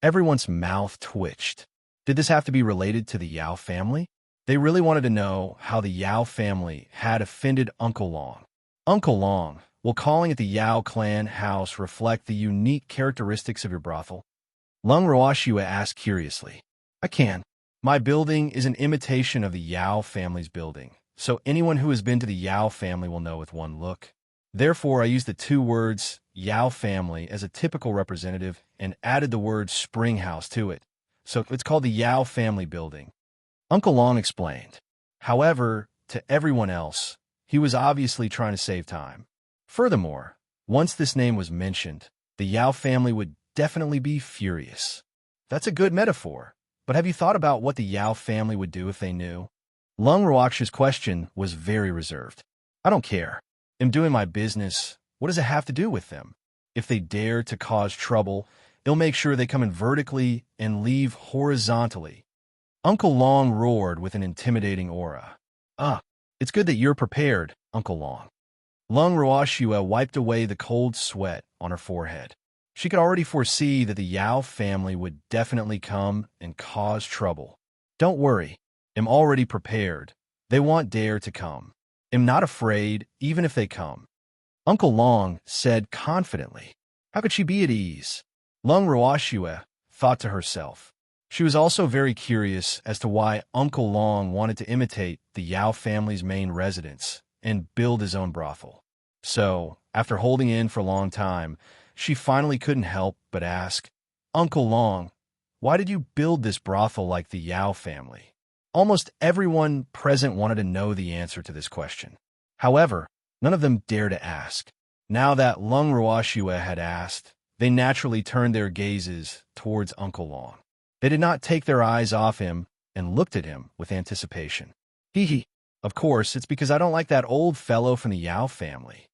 Everyone's mouth twitched. Did this have to be related to the Yao family? They really wanted to know how the Yao family had offended Uncle Long. Uncle Long, will calling it the Yao clan house reflect the unique characteristics of your brothel? Lung Roashua asked curiously. I can. My building is an imitation of the Yao family's building, so anyone who has been to the Yao family will know with one look. Therefore, I used the two words Yao family as a typical representative and added the word spring house to it, so it's called the Yao family building. Uncle Long explained. However, to everyone else, he was obviously trying to save time. Furthermore, once this name was mentioned, the Yao family would definitely be furious. That's a good metaphor, but have you thought about what the Yao family would do if they knew? Lung Ruox's question was very reserved. I don't care. I'm doing my business. What does it have to do with them? If they dare to cause trouble, they'll make sure they come in vertically and leave horizontally. Uncle Long roared with an intimidating aura. It's good that you're prepared, Uncle Long. Lung Ruoxua wiped away the cold sweat on her forehead. She could already foresee that the Yao family would definitely come and cause trouble. Don't worry, I'm already prepared. They won't dare to come. I'm not afraid, even if they come. Uncle Long said confidently. How could she be at ease? Lung Ruoxua thought to herself. She was also very curious as to why Uncle Long wanted to imitate the Yao family's main residence and build his own brothel. So, after holding in for a long time, she finally couldn't help but ask, Uncle Long, why did you build this brothel like the Yao family? Almost everyone present wanted to know the answer to this question. However, none of them dared to ask. Now that Lung Ruoxua had asked, they naturally turned their gazes towards Uncle Long. They did not take their eyes off him and looked at him with anticipation. Of course, it's because I don't like that old fellow from the Yao family.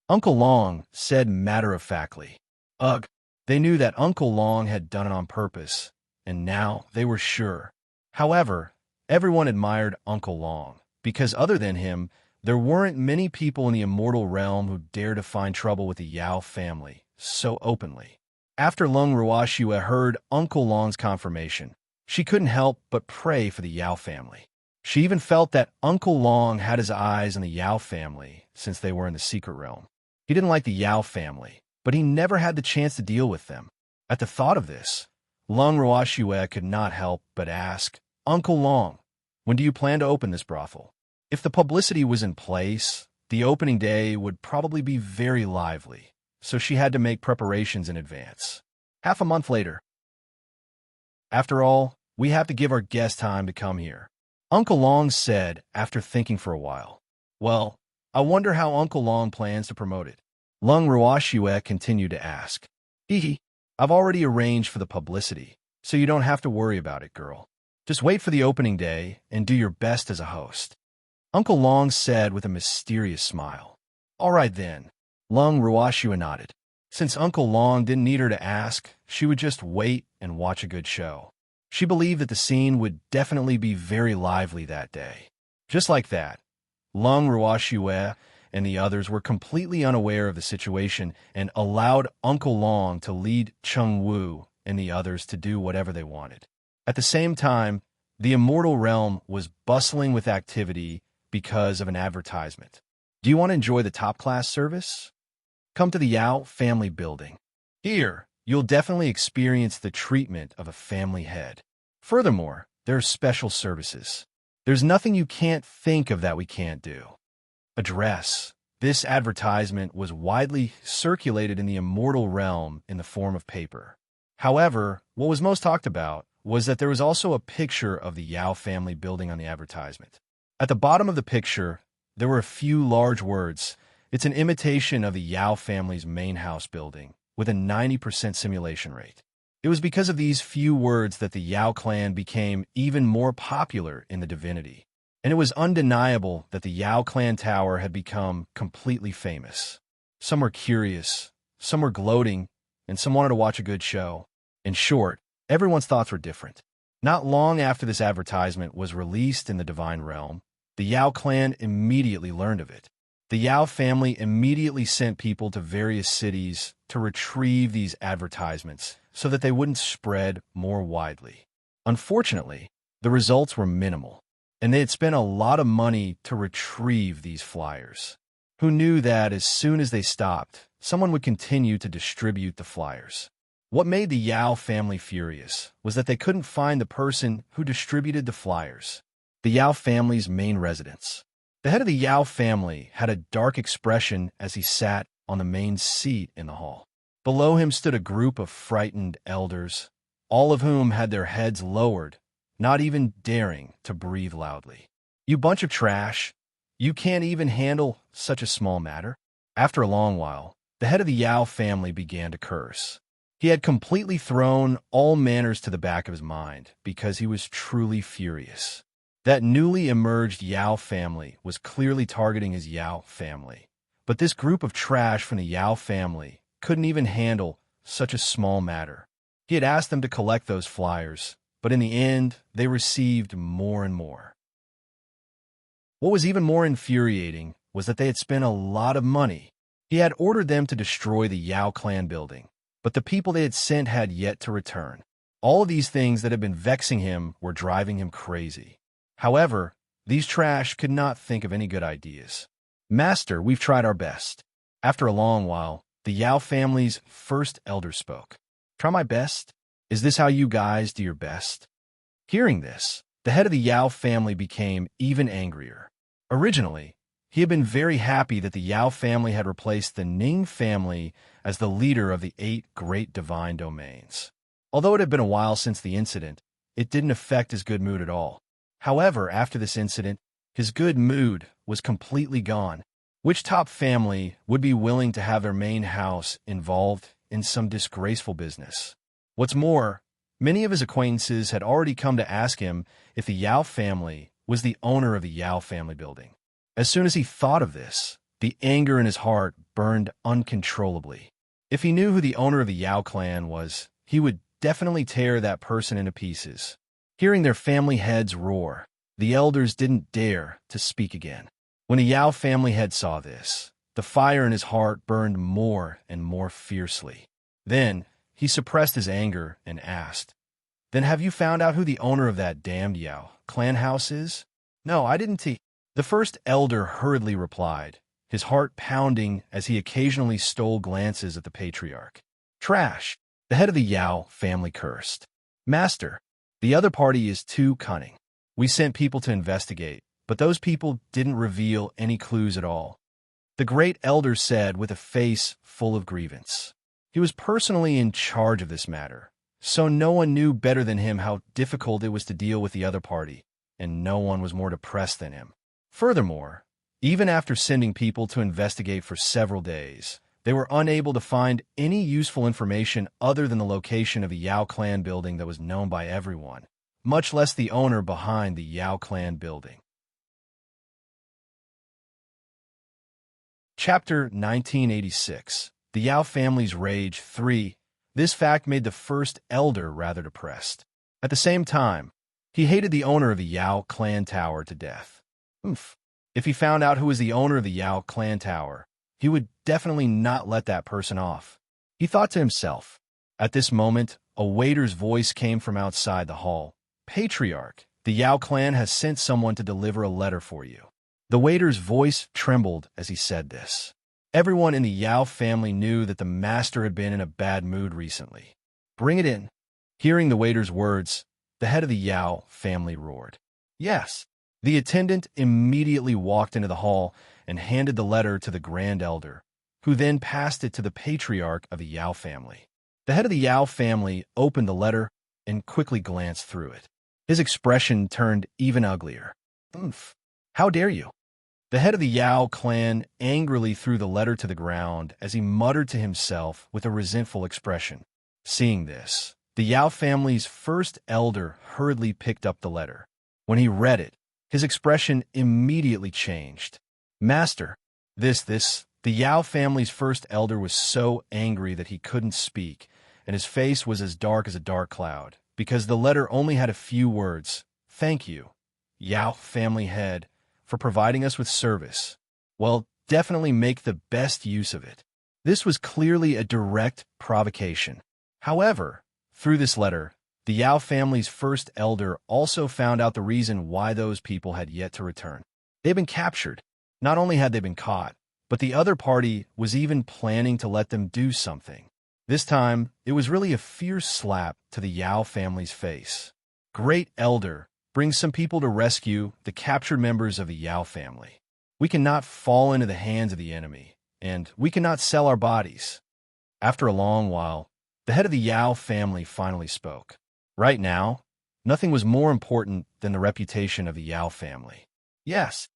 Uncle Long said matter-of-factly. Ugh, they knew that Uncle Long had done it on purpose, and now they were sure. However, everyone admired Uncle Long, because other than him, there weren't many people in the immortal realm who dared to find trouble with the Yao family so openly. After Lung Ruoxua heard Uncle Long's confirmation, she couldn't help but pray for the Yao family. She even felt that Uncle Long had his eyes on the Yao family since they were in the secret realm. He didn't like the Yao family, but he never had the chance to deal with them. At the thought of this, Lung Ruoxua could not help but ask, Uncle Long, when do you plan to open this brothel? If the publicity was in place, the opening day would probably be very lively, so she had to make preparations in advance. Half a month later. After all, we have to give our guests time to come here. Uncle Long said after thinking for a while. Well, I wonder how Uncle Long plans to promote it. Lung Ruoxua continued to ask. I've already arranged for the publicity, so you don't have to worry about it, girl. Just wait for the opening day and do your best as a host. Uncle Long said with a mysterious smile. All right then. Lung Ruoxua nodded. Since Uncle Long didn't need her to ask, she would just wait and watch a good show. She believed that the scene would definitely be very lively that day. Just like that, Lung Ruoxua and the others were completely unaware of the situation and allowed Uncle Long to lead Cheng Wu and the others to do whatever they wanted. At the same time, the immortal realm was bustling with activity because of an advertisement. Do you want to enjoy the top-class service? Come to the Yao family building. Here, you'll definitely experience the treatment of a family head. Furthermore, there are special services. There's nothing you can't think of that we can't do. Address. This advertisement was widely circulated in the immortal realm in the form of paper. However, what was most talked about was that there was also a picture of the Yao family building on the advertisement. At the bottom of the picture, there were a few large words. It's an imitation of the Yao family's main house building, with a 90% simulation rate. It was because of these few words that the Yao clan became even more popular in the divinity, and it was undeniable that the Yao clan tower had become completely famous. Some were curious, some were gloating, and some wanted to watch a good show. In short, everyone's thoughts were different. Not long after this advertisement was released in the Divine Realm, the Yao clan immediately learned of it. The Yao family immediately sent people to various cities to retrieve these advertisements so that they wouldn't spread more widely. Unfortunately, the results were minimal, and they had spent a lot of money to retrieve these flyers. Who knew that as soon as they stopped, someone would continue to distribute the flyers? What made the Yao family furious was that they couldn't find the person who distributed the flyers. The Yao family's main residence. The head of the Yao family had a dark expression as he sat on the main seat in the hall. Below him stood a group of frightened elders, all of whom had their heads lowered, not even daring to breathe loudly. "You bunch of trash! You can't even handle such a small matter." After a long while, the head of the Yao family began to curse. He had completely thrown all manners to the back of his mind because he was truly furious. That newly emerged Yao family was clearly targeting his Yao family. But this group of trash from the Yao family couldn't even handle such a small matter. He had asked them to collect those flyers, but in the end, they received more and more. What was even more infuriating was that they had spent a lot of money. He had ordered them to destroy the Yao clan building, but the people they had sent had yet to return. All of these things that had been vexing him were driving him crazy. However, these trash could not think of any good ideas. "Master, we've tried our best." After a long while, the Yao family's first elder spoke. "Try my best? Is this how you guys do your best?" Hearing this, the head of the Yao family became even angrier. Originally, he had been very happy that the Yao family had replaced the Ning family as the leader of the 8 great divine domains. Although it had been a while since the incident, it didn't affect his good mood at all. However, after this incident, his good mood was completely gone. Which top family would be willing to have their main house involved in some disgraceful business? What's more, many of his acquaintances had already come to ask him if the Yao family was the owner of the Yao family building. As soon as he thought of this, the anger in his heart burned uncontrollably. If he knew who the owner of the Yao clan was, he would definitely tear that person into pieces. Hearing their family heads roar, the elders didn't dare to speak again. When the Yao family head saw this, the fire in his heart burned more and more fiercely. Then he suppressed his anger and asked, "Then have you found out who the owner of that damned Yao clan house is?" "No, I didn't The first elder hurriedly replied, his heart pounding as he occasionally stole glances at the patriarch. "Trash!" The head of the Yao family cursed. "Master, the other party is too cunning. We sent people to investigate, but those people didn't reveal any clues at all," the great elder said with a face full of grievance. He was personally in charge of this matter, so no one knew better than him how difficult it was to deal with the other party, and no one was more depressed than him. Furthermore, even after sending people to investigate for several days, they were unable to find any useful information other than the location of the Yao clan building that was known by everyone, much less the owner behind the Yao clan building. Chapter 1986. The Yao family's rage 3. This fact made the first elder rather depressed. At the same time, he hated the owner of the Yao clan tower to death. If he found out who was the owner of the Yao clan tower, he would definitely not let that person off. He thought to himself. At this moment, a waiter's voice came from outside the hall. "Patriarch, the Yao clan has sent someone to deliver a letter for you." The waiter's voice trembled as he said this. Everyone in the Yao family knew that the master had been in a bad mood recently. "Bring it in." Hearing the waiter's words, the head of the Yao family roared. "Yes." The attendant immediately walked into the hall and handed the letter to the grand elder, who then passed it to the patriarch of the Yao family. The head of the Yao family opened the letter and quickly glanced through it. His expression turned even uglier. "Oomph! How dare you?" The head of the Yao clan angrily threw the letter to the ground as he muttered to himself with a resentful expression. Seeing this, the Yao family's first elder hurriedly picked up the letter. When he read it, his expression immediately changed. "Master, the Yao family's first elder was so angry that he couldn't speak, and his face was as dark as a dark cloud, because the letter only had a few words. Thank you, Yao family head, for providing us with service. Well, definitely make the best use of it." This was clearly a direct provocation. However, through this letter, the Yao family's first elder also found out the reason why those people had yet to return. They'd been captured. Not only had they been caught, but the other party was even planning to let them do something. This time, it was really a fierce slap to the Yao family's face. "Great elder, bring some people to rescue the captured members of the Yao family. We cannot fall into the hands of the enemy, and we cannot sell our bodies." After a long while, the head of the Yao family finally spoke. Right now, nothing was more important than the reputation of the Yao family. Yes,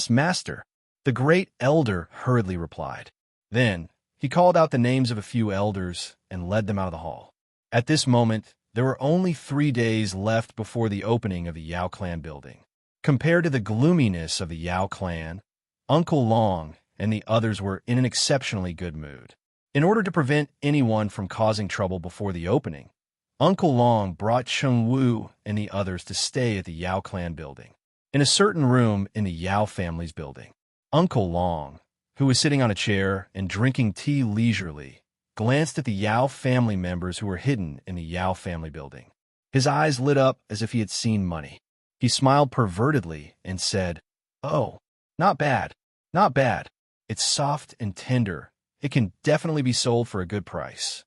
master," the great elder hurriedly replied. Then, he called out the names of a few elders and led them out of the hall. At this moment, there were only 3 days left before the opening of the Yao clan building. Compared to the gloominess of the Yao clan, Uncle Long and the others were in an exceptionally good mood. In order to prevent anyone from causing trouble before the opening, Uncle Long brought Cheng Wu and the others to stay at the Yao clan building. In a certain room in the Yao family's building, Uncle Long, who was sitting on a chair and drinking tea leisurely, glanced at the Yao family members who were hidden in the Yao family building. His eyes lit up as if he had seen money. He smiled pervertedly and said, "Oh, not bad, not bad. It's soft and tender. It can definitely be sold for a good price."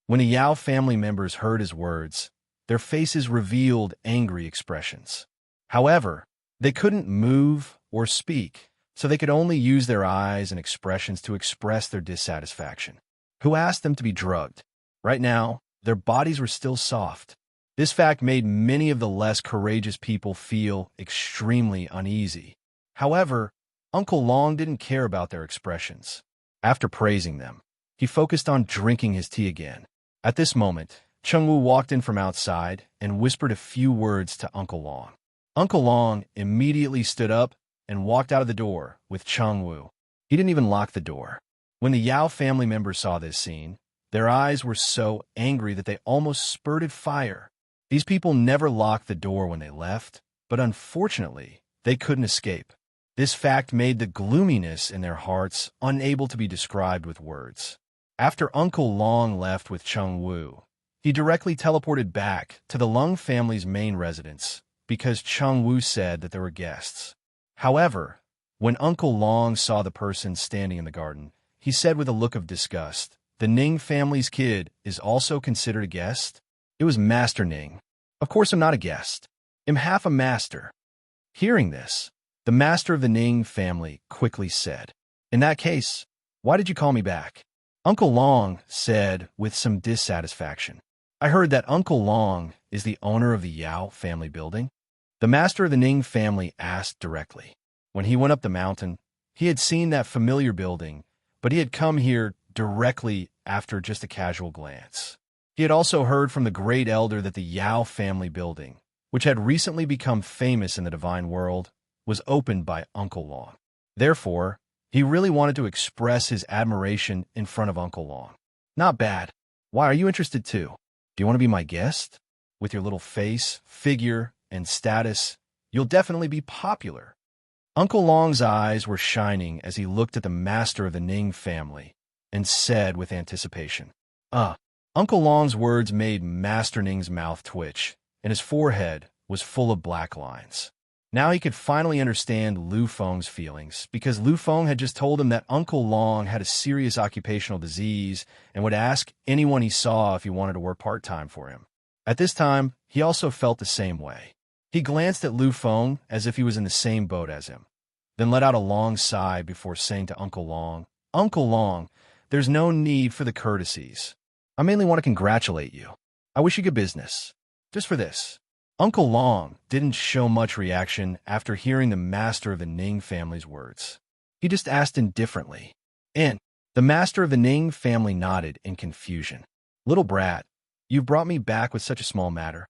When the Yao family members heard his words, their faces revealed angry expressions. However, they couldn't move or speak, so they could only use their eyes and expressions to express their dissatisfaction. Who asked them to be drugged? Right now, their bodies were still soft. This fact made many of the less courageous people feel extremely uneasy. However, Uncle Long didn't care about their expressions. After praising them, he focused on drinking his tea again. At this moment, Cheng Wu walked in from outside and whispered a few words to Uncle Long. Uncle Long immediately stood up and walked out of the door with Cheng Wu. He didn't even lock the door. When the Yao family members saw this scene, their eyes were so angry that they almost spurted fire. These people never locked the door when they left, but unfortunately, they couldn't escape. This fact made the gloominess in their hearts unable to be described with words. After Uncle Long left with Cheng Wu, he directly teleported back to the Lung family's main residence because Cheng Wu said that there were guests. However, when Uncle Long saw the person standing in the garden, he said with a look of disgust, "The Ning family's kid is also considered a guest?" It was Master Ning. "Of course I'm not a guest. I'm half a master." Hearing this, the master of the Ning family quickly said, "In that case, why did you call me back?" Uncle Long said with some dissatisfaction, "I heard that Uncle Long is the owner of the Yao family building." The master of the Ning family asked directly. When he went up the mountain, he had seen that familiar building, but he had come here directly after just a casual glance. He had also heard from the great elder that the Yao family building, which had recently become famous in the divine world, was opened by Uncle Long. Therefore, he really wanted to express his admiration in front of Uncle Long. "Not bad. Why, are you interested too? Do you want to be my guest? With your little face, figure, and status, you'll definitely be popular." Uncle Long's eyes were shining as he looked at the master of the Ning family and said with anticipation, Uncle Long's words made Master Ning's mouth twitch, and his forehead was full of black lines. Now he could finally understand Lu Feng's feelings, because Lu Feng had just told him that Uncle Long had a serious occupational disease and would ask anyone he saw if he wanted to work part-time for him. At this time, he also felt the same way. He glanced at Lu Feng as if he was in the same boat as him, then let out a long sigh before saying to Uncle Long, There's no need for the courtesies. I mainly want to congratulate you. I wish you good business. Just for this. Uncle Long didn't show much reaction after hearing the master of the Ning family's words. He just asked indifferently. And the master of the Ning family nodded in confusion. Little brat, you've brought me back with such a small matter.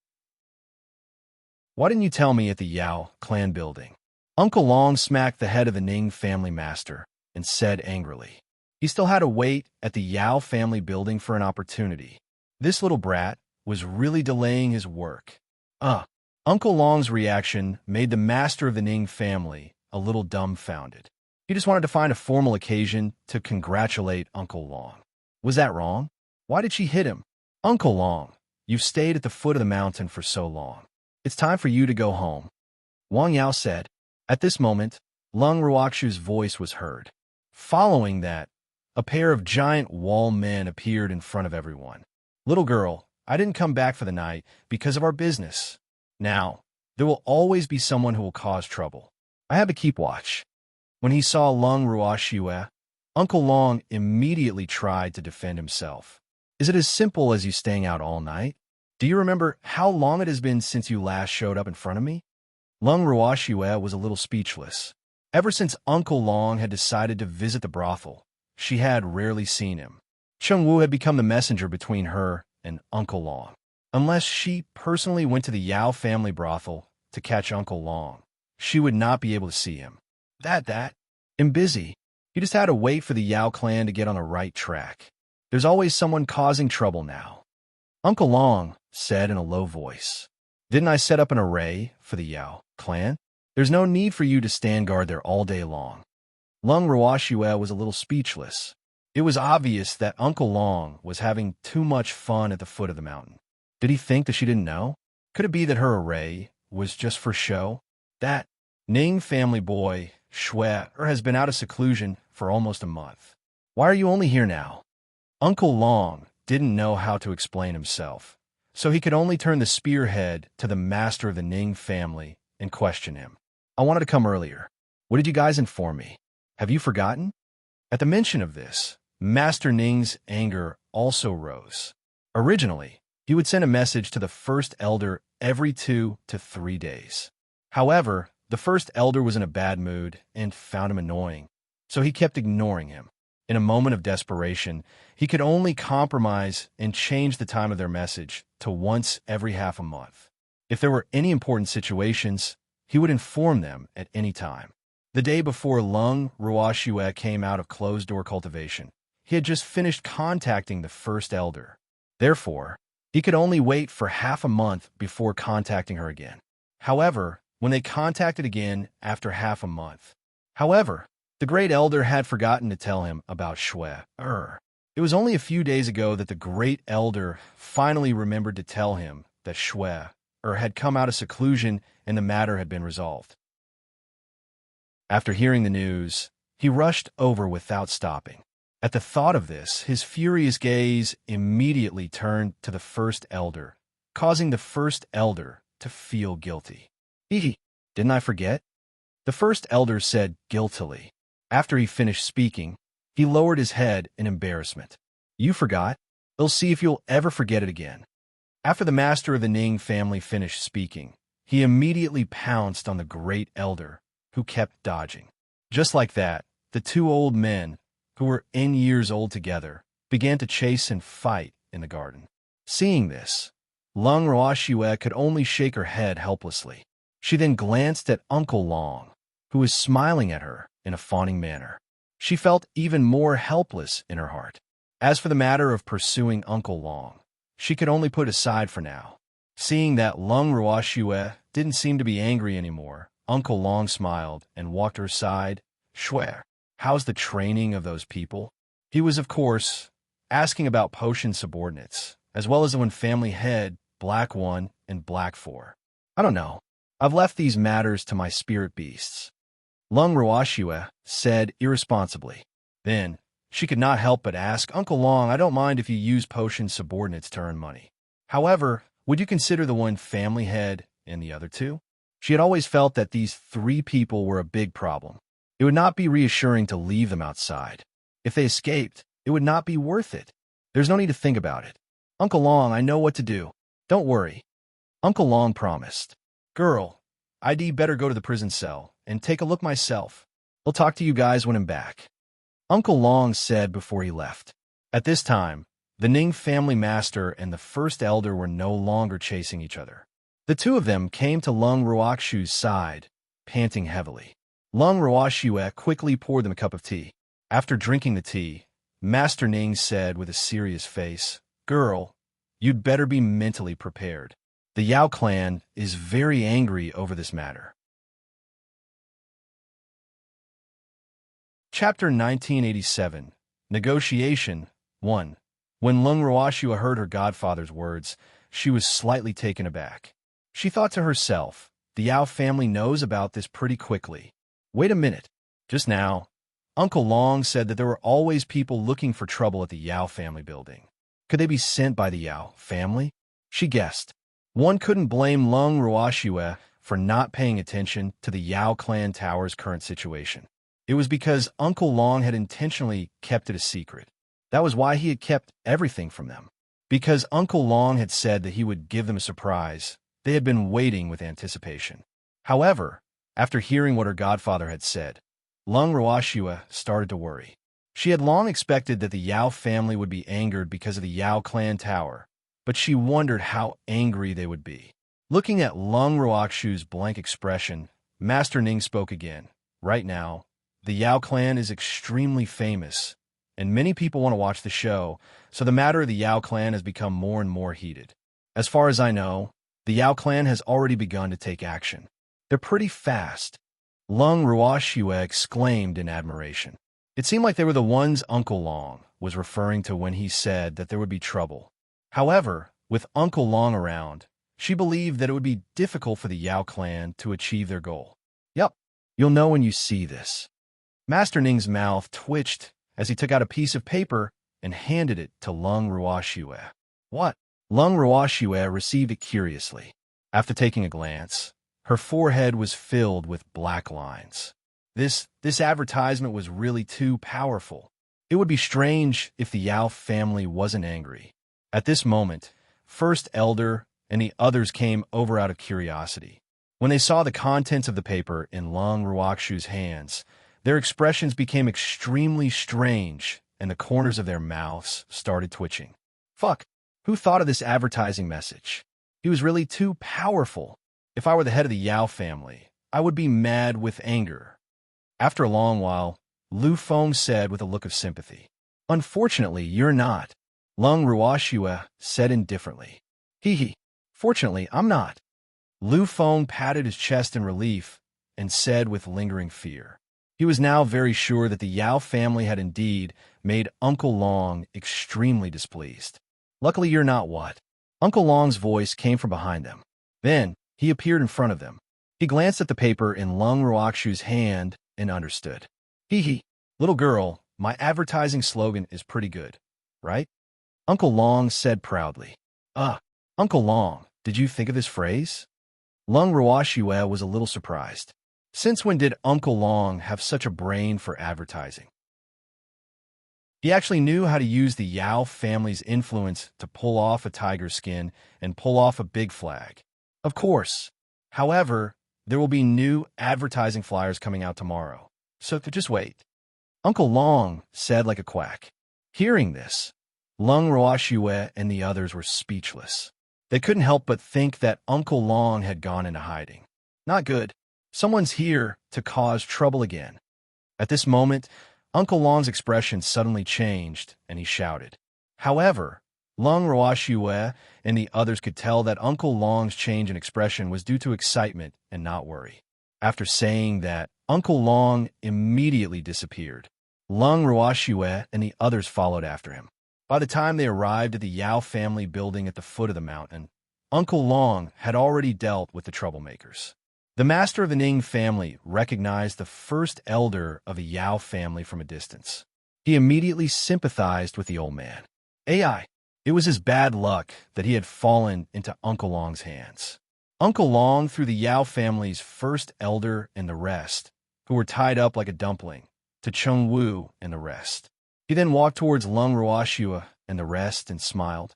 Why didn't you tell me at the Yao clan building? Uncle Long smacked the head of the Ning family master and said angrily. He still had to wait at the Yao family building for an opportunity. This little brat was really delaying his work. Uncle Long's reaction made the master of the Ning family a little dumbfounded. He just wanted to find a formal occasion to congratulate Uncle Long. Was that wrong? Why did she hit him? Uncle Long, you've stayed at the foot of the mountain for so long. It's time for you to go home. Wang Yao said. At this moment, Lung Ruoxu's voice was heard. Following that, a pair of giant wall men appeared in front of everyone. Little girl, I didn't come back for the night because of our business. Now, there will always be someone who will cause trouble. I have to keep watch. When he saw Lung Ruoxue, Uncle Long immediately tried to defend himself. Is it as simple as you staying out all night? Do you remember how long it has been since you last showed up in front of me? Lung Ruoxue was a little speechless. Ever since Uncle Long had decided to visit the brothel, she had rarely seen him. Cheng Wu had become the messenger between her and Uncle Long. Unless she personally went to the Yao family brothel to catch Uncle Long, she would not be able to see him. I'm busy. You just had to wait for the Yao clan to get on the right track. There's always someone causing trouble now. Uncle Long said in a low voice. Didn't I set up an array for the Yao clan? There's no need for you to stand guard there all day long. Lung Ruoxue was a little speechless. It was obvious that Uncle Long was having too much fun at the foot of the mountain. Did he think that she didn't know? Could it be that her array was just for show? That Ning family boy, Shui, has been out of seclusion for almost a month. Why are you only here now? Uncle Long didn't know how to explain himself, so he could only turn the spearhead to the master of the Ning family and question him. I wanted to come earlier. What did you guys inform me? Have you forgotten? At the mention of this, Master Ning's anger also rose. Originally, he would send a message to the first elder every 2 to 3 days. However, the first elder was in a bad mood and found him annoying, so he kept ignoring him. In a moment of desperation, he could only compromise and change the time of their message to once every half a month. If there were any important situations, he would inform them at any time. The day before Lung Ruoxue came out of closed-door cultivation, he had just finished contacting the first elder. Therefore, he could only wait for half a month before contacting her again. However, when they contacted again after half a month. The great elder had forgotten to tell him about Shui. It was only a few days ago that the great elder finally remembered to tell him that Shui had come out of seclusion and the matter had been resolved. After hearing the news, he rushed over without stopping. At the thought of this, his furious gaze immediately turned to the first elder, causing the first elder to feel guilty. Didn't I forget? The first elder said guiltily. After he finished speaking, he lowered his head in embarrassment. You forgot? We'll see if you'll ever forget it again. After the master of the Ning family finished speaking, he immediately pounced on the great elder, who kept dodging. Just like that, the two old men, who were N years old together, began to chase and fight in the garden. Seeing this, Lung Ruoxue could only shake her head helplessly. She then glanced at Uncle Long, who was smiling at her in a fawning manner. She felt even more helpless in her heart. As for the matter of pursuing Uncle Long, she could only put aside for now. Seeing that Lung Ruoxue didn't seem to be angry anymore, Uncle Long smiled and walked to her side. Shui, how's the training of those people? He was, of course, asking about potion subordinates, as well as the one family head, Black 1 and Black 4. I don't know. I've left these matters to my spirit beasts. Lung Ruoxue said irresponsibly. Then, she could not help but ask, Uncle Long, I don't mind if you use potion subordinates to earn money. However, would you consider the one family head and the other two? She had always felt that these 3 people were a big problem. It would not be reassuring to leave them outside. If they escaped, It would not be worth it. There's no need to think about it. Uncle Long, I know what to do. Don't worry. Uncle Long promised. Girl, I'd better go to the prison cell and take a look myself. I'll talk to you guys when I'm back. Uncle Long said before he left. At this time, the Ning family master and the first elder were no longer chasing each other. The two of them came to Lung Ruoxu's side, panting heavily. Lung Ruoxue quickly poured them a cup of tea. After drinking the tea, Master Ning said with a serious face, Girl, you'd better be mentally prepared. The Yao clan is very angry over this matter. Chapter 1987 Negotiation 1. When Lung Ruoxue heard her godfather's words, she was slightly taken aback. She thought to herself, the Yao family knows about this pretty quickly. Wait a minute. Just now, Uncle Long said that there were always people looking for trouble at the Yao family building. Could they be sent by the Yao family? She guessed. One couldn't blame Lung Ruoxue for not paying attention to the Yao clan tower's current situation. It was because Uncle Long had intentionally kept it a secret. That was why he had kept everything from them. Because Uncle Long had said that he would give them a surprise, they had been waiting with anticipation. However, after hearing what her godfather had said, Lung Ruoxue started to worry. She had long expected that the Yao family would be angered because of the Yao clan tower, but she wondered how angry they would be. Looking at Lung Ruoxu's blank expression, Master Ning spoke again. Right now, the Yao clan is extremely famous, and many people want to watch the show, so the matter of the Yao clan has become more and more heated. As far as I know, the Yao clan has already begun to take action. They're pretty fast. Lung Ruoxue exclaimed in admiration. It seemed like they were the ones Uncle Long was referring to when he said that there would be trouble. However, with Uncle Long around, she believed that it would be difficult for the Yao clan to achieve their goal. Yup, you'll know when you see this. Master Ning's mouth twitched as he took out a piece of paper and handed it to Lung Ruoxue. What? Lung Ruoxue received it curiously. After taking a glance, her forehead was filled with black lines. This advertisement was really too powerful. It would be strange if the Yao family wasn't angry. At this moment, First Elder and the others came over out of curiosity. When they saw the contents of the paper in Lung Ruoxu's hands, their expressions became extremely strange, and the corners of their mouths started twitching. Fuck, who thought of this advertising message? He was really too powerful. If I were the head of the Yao family, I would be mad with anger. After a long while, Lu Feng said with a look of sympathy. Unfortunately, you're not. Lung Ruoxue said indifferently. Hee. Fortunately, I'm not. Lu Feng patted his chest in relief and said with lingering fear. He was now very sure that the Yao family had indeed made Uncle Long extremely displeased. Luckily, you're not what? Uncle Long's voice came from behind them. Then, he appeared in front of them. He glanced at the paper in Lung Ruoxu's hand and understood. Hee. Little girl, my advertising slogan is pretty good, right? Uncle Long said proudly. Uncle Long, did you think of this phrase? Lung Ruoxue was a little surprised. Since when did Uncle Long have such a brain for advertising? He actually knew how to use the Yao family's influence to pull off a tiger skin and pull off a big flag. Of course. However, there will be new advertising flyers coming out tomorrow, so just wait. Uncle Long said like a quack. Hearing this, Lung Ruoxue and the others were speechless. They couldn't help but think that Uncle Long had gone into hiding. Not good. Someone's here to cause trouble again. At this moment, Uncle Long's expression suddenly changed, and he shouted. However, Lung Ruoxue and the others could tell that Uncle Long's change in expression was due to excitement and not worry. After saying that, Uncle Long immediately disappeared. Lung Ruoxue and the others followed after him. By the time they arrived at the Yao family building at the foot of the mountain, Uncle Long had already dealt with the troublemakers. The master of the Ning family recognized the first elder of the Yao family from a distance. He immediately sympathized with the old man. It was his bad luck that he had fallen into Uncle Long's hands. Uncle Long threw the Yao family's first elder and the rest, who were tied up like a dumpling, to Chung Wu and the rest. He then walked towards Lung Ruashua and the rest and smiled.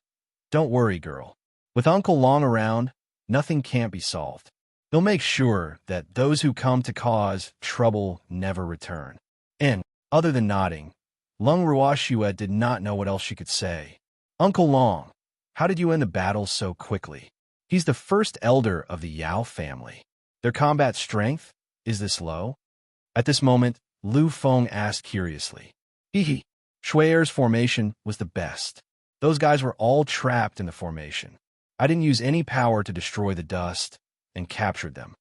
Don't worry, girl. With Uncle Long around, nothing can't be solved. He'll make sure that those who come to cause trouble never return. And, other than nodding, Lung Ruashua did not know what else she could say. Uncle Long, how did you end the battle so quickly? He's the first elder of the Yao family. Their combat strength, is this low? At this moment, Lu Feng asked curiously. Hee. Shui'er's formation was the best. Those guys were all trapped in the formation. I didn't use any power to destroy the dust and captured them.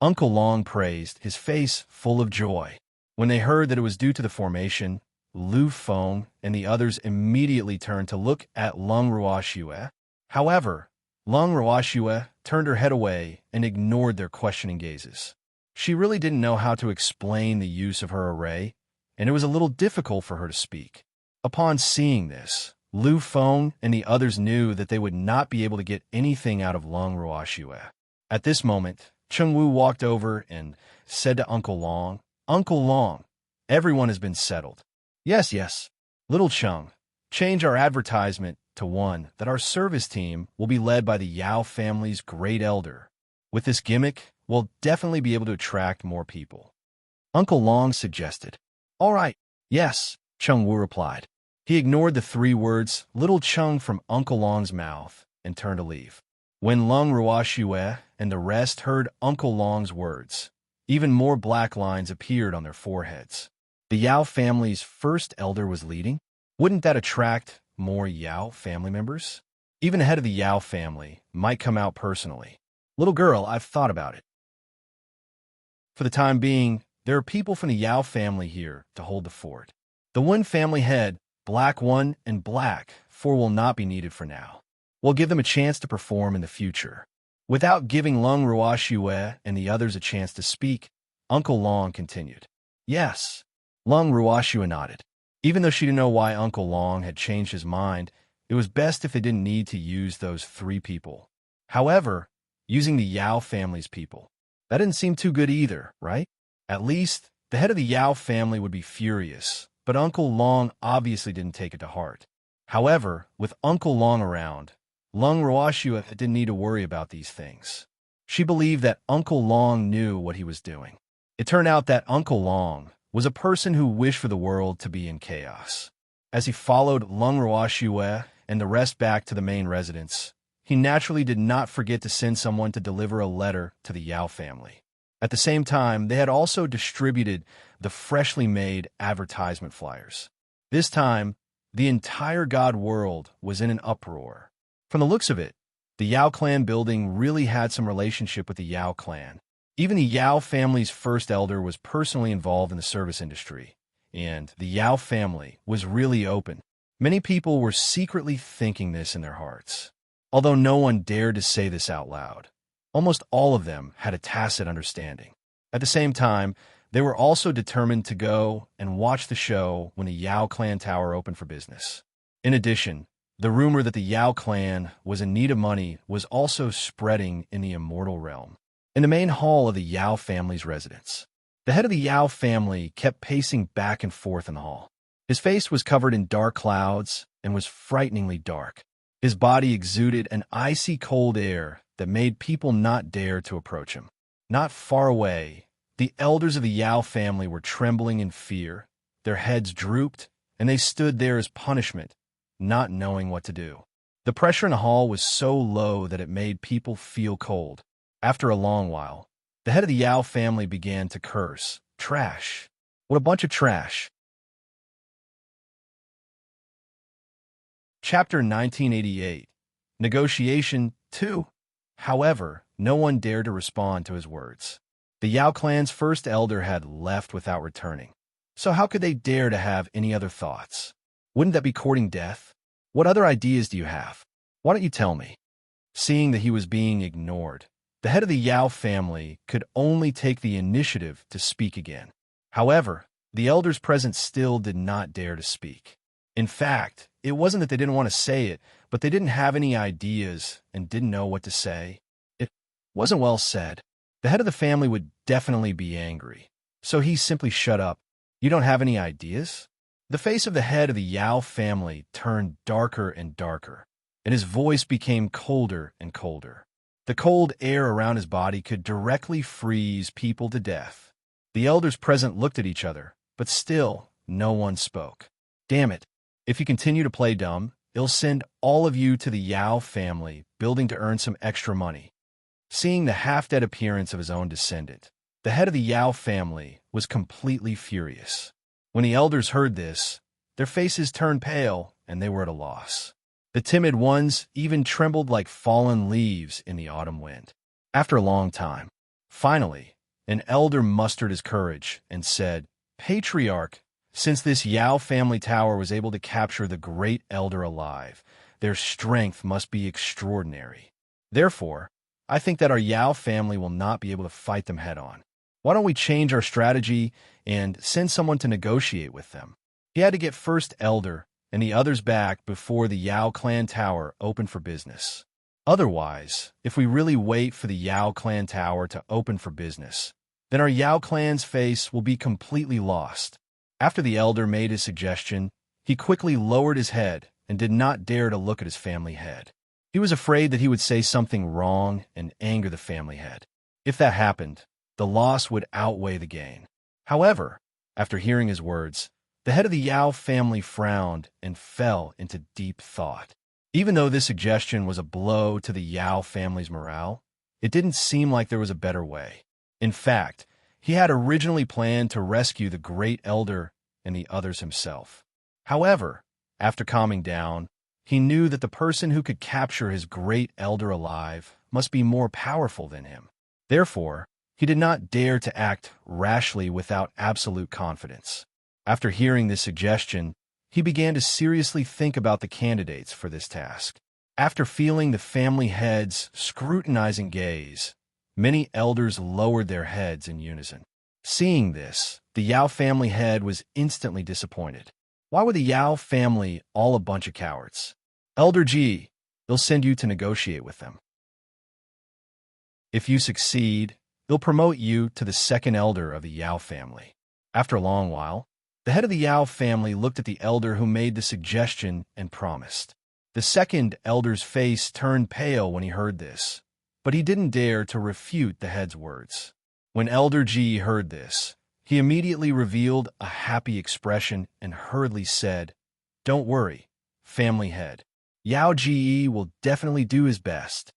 Uncle Long praised, his face full of joy. When they heard that it was due to the formation, Lu Feng and the others immediately turned to look at Lung Ruashua. However, Lung Ruashua turned her head away and ignored their questioning gazes. She really didn't know how to explain the use of her array, and it was a little difficult for her to speak. Upon seeing this, Lu Feng and the others knew that they would not be able to get anything out of Lung Ruashua. At this moment, Cheng Wu walked over and said to Uncle Long, Uncle Long, everyone has been settled. Yes. Little Cheng, change our advertisement to one that our service team will be led by the Yao family's great elder. With this gimmick, we'll definitely be able to attract more people. Uncle Long suggested. All right, yes, Cheng Wu replied. He ignored the 3 words Little Cheng from Uncle Long's mouth and turned to leave. When Lung Ruashua and the rest heard Uncle Long's words, even more black lines appeared on their foreheads. The Yao family's first elder was leading? Wouldn't that attract more Yao family members? Even the head of the Yao family might come out personally. Little girl, I've thought about it. For the time being, there are people from the Yao family here to hold the fort. The one family head, Black 1 and Black 4 will not be needed for now. We'll give them a chance to perform in the future. Without giving Lung Ruashua and the others a chance to speak, Uncle Long continued. Yes. Lung Ruashua nodded. Even though she didn't know why Uncle Long had changed his mind, it was best if they didn't need to use those 3 people. However, using the Yao family's people, that didn't seem too good either, right? At least, the head of the Yao family would be furious, but Uncle Long obviously didn't take it to heart. However, with Uncle Long around, Lung Ruashua didn't need to worry about these things. She believed that Uncle Long knew what he was doing. It turned out that Uncle Long was a person who wished for the world to be in chaos. As he followed Lung Ruashua and the rest back to the main residence, he naturally did not forget to send someone to deliver a letter to the Yao family. At the same time, they had also distributed the freshly made advertisement flyers. This time, the entire God world was in an uproar. From the looks of it, the Yao clan building really had some relationship with the Yao clan. Even the Yao family's first elder was personally involved in the service industry, and the Yao family was really open. Many people were secretly thinking this in their hearts. Although no one dared to say this out loud, almost all of them had a tacit understanding. At the same time, they were also determined to go and watch the show when the Yao clan tower opened for business. In addition, the rumor that the Yao clan was in need of money was also spreading in the immortal realm. In the main hall of the Yao family's residence, the head of the Yao family kept pacing back and forth in the hall. His face was covered in dark clouds and was frighteningly dark. His body exuded an icy cold air that made people not dare to approach him. Not far away, the elders of the Yao family were trembling in fear. Their heads drooped, and they stood there as punishment, not knowing what to do. The pressure in the hall was so low that it made people feel cold. After a long while, the head of the Yao family began to curse. Trash. What a bunch of trash. Chapter 1988. Negotiation 2. However, no one dared to respond to his words. The Yao clan's first elder had left without returning. So how could they dare to have any other thoughts? Wouldn't that be courting death? What other ideas do you have? Why don't you tell me? Seeing that he was being ignored, the head of the Yao family could only take the initiative to speak again. However, the elders present still did not dare to speak. In fact, it wasn't that they didn't want to say it, but they didn't have any ideas and didn't know what to say. It wasn't well said. The head of the family would definitely be angry. So he simply shut up. You don't have any ideas? The face of the head of the Yao family turned darker and darker, and his voice became colder and colder. The cold air around his body could directly freeze people to death. The elders present looked at each other, but still no one spoke. Damn it. If you continue to play dumb, it'll send all of you to the Yao family building to earn some extra money. Seeing the half-dead appearance of his own descendant, the head of the Yao family was completely furious. When the elders heard this, their faces turned pale and they were at a loss. The timid ones even trembled like fallen leaves in the autumn wind. After a long time, finally, an elder mustered his courage and said, "Patriarch, since this Yao family tower was able to capture the great elder alive, their strength must be extraordinary. Therefore, I think that our Yao family will not be able to fight them head-on. Why don't we change our strategy and send someone to negotiate with them?" He had to get first elder and the others back before the Yao clan tower opened for business. Otherwise, if we really wait for the Yao clan tower to open for business, then our Yao clan's face will be completely lost. After the elder made his suggestion, he quickly lowered his head and did not dare to look at his family head. He was afraid that he would say something wrong and anger the family head. If that happened, the loss would outweigh the gain. However, after hearing his words, the head of the Yao family frowned and fell into deep thought. Even though this suggestion was a blow to the Yao family's morale, it didn't seem like there was a better way. In fact, he had originally planned to rescue the great elder and the others himself. However, after calming down, he knew that the person who could capture his great elder alive must be more powerful than him. Therefore, he did not dare to act rashly without absolute confidence. After hearing this suggestion, he began to seriously think about the candidates for this task. After feeling the family head's scrutinizing gaze, many elders lowered their heads in unison. Seeing this, the Yao family head was instantly disappointed. Why were the Yao family all a bunch of cowards? Elder Ji, they'll send you to negotiate with them. If you succeed, they'll promote you to the second elder of the Yao family. After a long while, the head of the Yao family looked at the elder who made the suggestion and promised. The second elder's face turned pale when he heard this, but he didn't dare to refute the head's words. When Elder Ji heard this, he immediately revealed a happy expression and hurriedly said, "Don't worry, family head. Yao Ji will definitely do his best."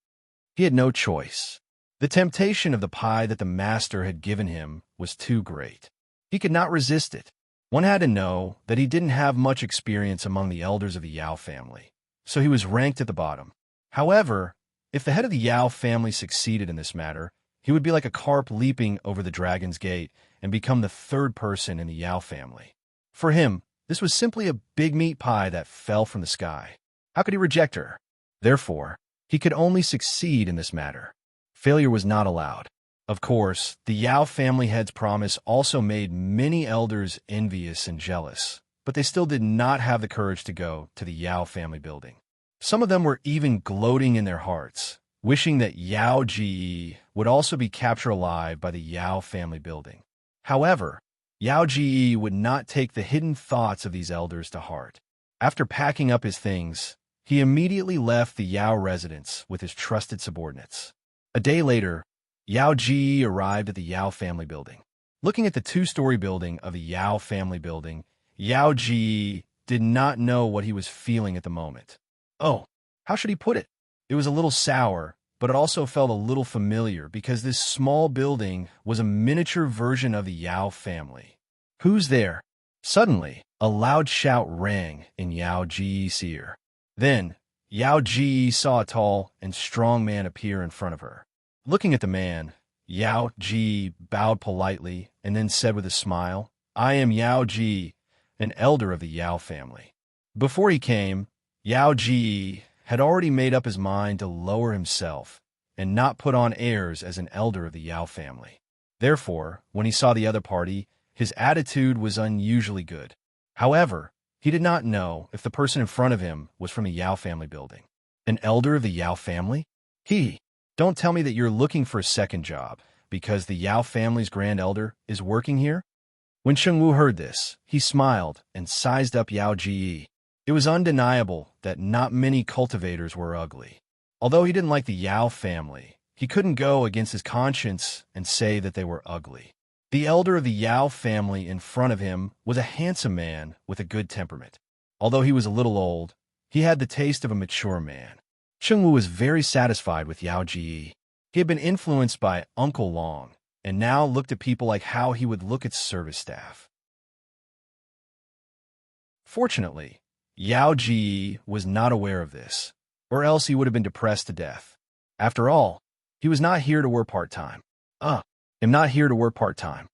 He had no choice. The temptation of the pie that the master had given him was too great. He could not resist it. One had to know that he didn't have much experience among the elders of the Yao family, so he was ranked at the bottom. However, if the head of the Yao family succeeded in this matter, he would be like a carp leaping over the dragon's gate and become the third person in the Yao family. For him, this was simply a big meat pie that fell from the sky. How could he reject her? Therefore, he could only succeed in this matter. Failure was not allowed. Of course, the Yao family head's promise also made many elders envious and jealous, but they still did not have the courage to go to the Yao family building. Some of them were even gloating in their hearts, wishing that Yao Ji would also be captured alive by the Yao family building. However, Yao Ji would not take the hidden thoughts of these elders to heart. After packing up his things, he immediately left the Yao residence with his trusted subordinates. A day later, Yao Ji arrived at the Yao family building. Looking at the two-story building of the Yao family building, Yao Ji did not know what he was feeling at the moment. Oh, how should he put it? It was a little sour, but it also felt a little familiar because this small building was a miniature version of the Yao family. "Who's there?" Suddenly, a loud shout rang in Yao Ji's ear. Then, Yao Ji saw a tall and strong man appear in front of her. Looking at the man, Yao Ji bowed politely and then said with a smile, "I am Yao Ji, an elder of the Yao family." Before he came, Yao Ji had already made up his mind to lower himself and not put on airs as an elder of the Yao family. Therefore, when he saw the other party, his attitude was unusually good. However, he did not know if the person in front of him was from the Yao family building. An elder of the Yao family? Don't tell me that you're looking for a second job because the Yao family's grand elder is working here? When Chengwu heard this, he smiled and sized up Yao Ji. It was undeniable that not many cultivators were ugly. Although he didn't like the Yao family, he couldn't go against his conscience and say that they were ugly. The elder of the Yao family in front of him was a handsome man with a good temperament. Although he was a little old, he had the taste of a mature man. Chengwu was very satisfied with Yao Ji. He had been influenced by Uncle Long, and now looked at people like how he would look at service staff. Fortunately, Yao Ji was not aware of this, or else he would have been depressed to death. After all, he was not here to work part-time. I'm not here to work part-time.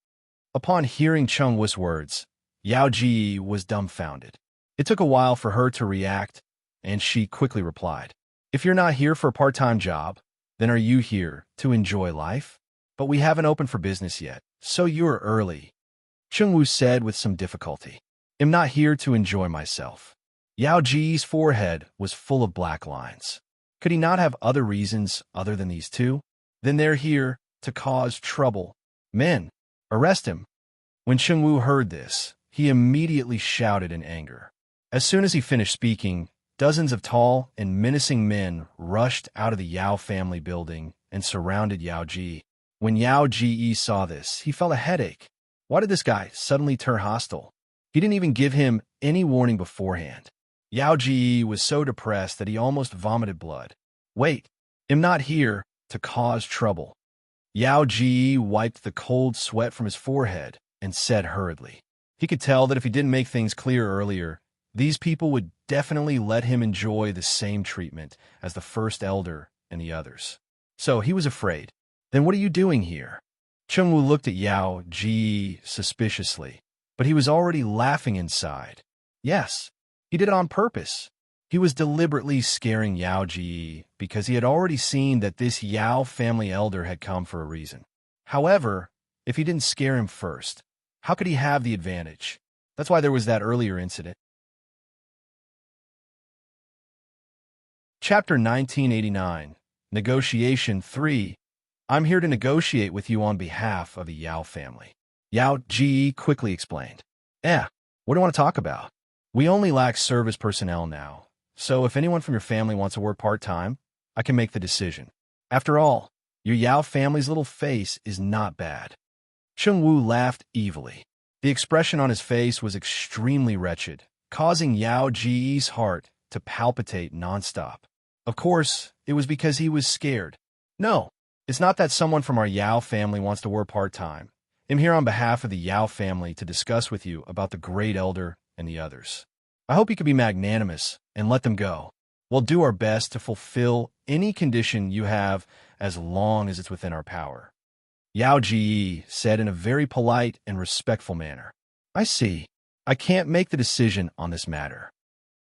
Upon hearing Chengwu's words, Yao Ji was dumbfounded. It took a while for her to react, and she quickly replied, "If you're not here for a part-time job, then are you here to enjoy life? But we haven't opened for business yet, so you're early," Chengwu said with some difficulty. "I'm not here to enjoy myself." Yao Ji's forehead was full of black lines. Could he not have other reasons other than these two? Then they're here to cause trouble. Men, arrest him. When Chengwu heard this, he immediately shouted in anger. As soon as he finished speaking, dozens of tall and menacing men rushed out of the Yao family building and surrounded Yao Ji. When Yao Ji saw this, he felt a headache. Why did this guy suddenly turn hostile? He didn't even give him any warning beforehand. Yao Ji was so depressed that he almost vomited blood. "Wait, I'm not here to cause trouble." Yao Ji wiped the cold sweat from his forehead and said hurriedly. He could tell that if he didn't make things clear earlier, these people would definitely let him enjoy the same treatment as the first elder and the others. So he was afraid. "Then what are you doing here?" Chengwu looked at Yao Ji suspiciously, but he was already laughing inside. Yes, he did it on purpose. He was deliberately scaring Yao Ji because he had already seen that this Yao family elder had come for a reason. However, if he didn't scare him first, how could he have the advantage? That's why there was that earlier incident. Chapter 1989, Negotiation 3. I'm here to negotiate with you on behalf of the Yao family. Yao Ji quickly explained. What do you want to talk about? We only lack service personnel now, so if anyone from your family wants to work part-time, I can make the decision. After all, your Yao family's little face is not bad. Chengwu laughed evilly. The expression on his face was extremely wretched, causing Yao Ji's heart to palpitate nonstop. Of course, it was because he was scared. No, it's not that someone from our Yao family wants to work part-time. I'm here on behalf of the Yao family to discuss with you about the great elder and the others. I hope you can be magnanimous and let them go. We'll do our best to fulfill any condition you have as long as it's within our power. Yao Ji said in a very polite and respectful manner. I see. I can't make the decision on this matter.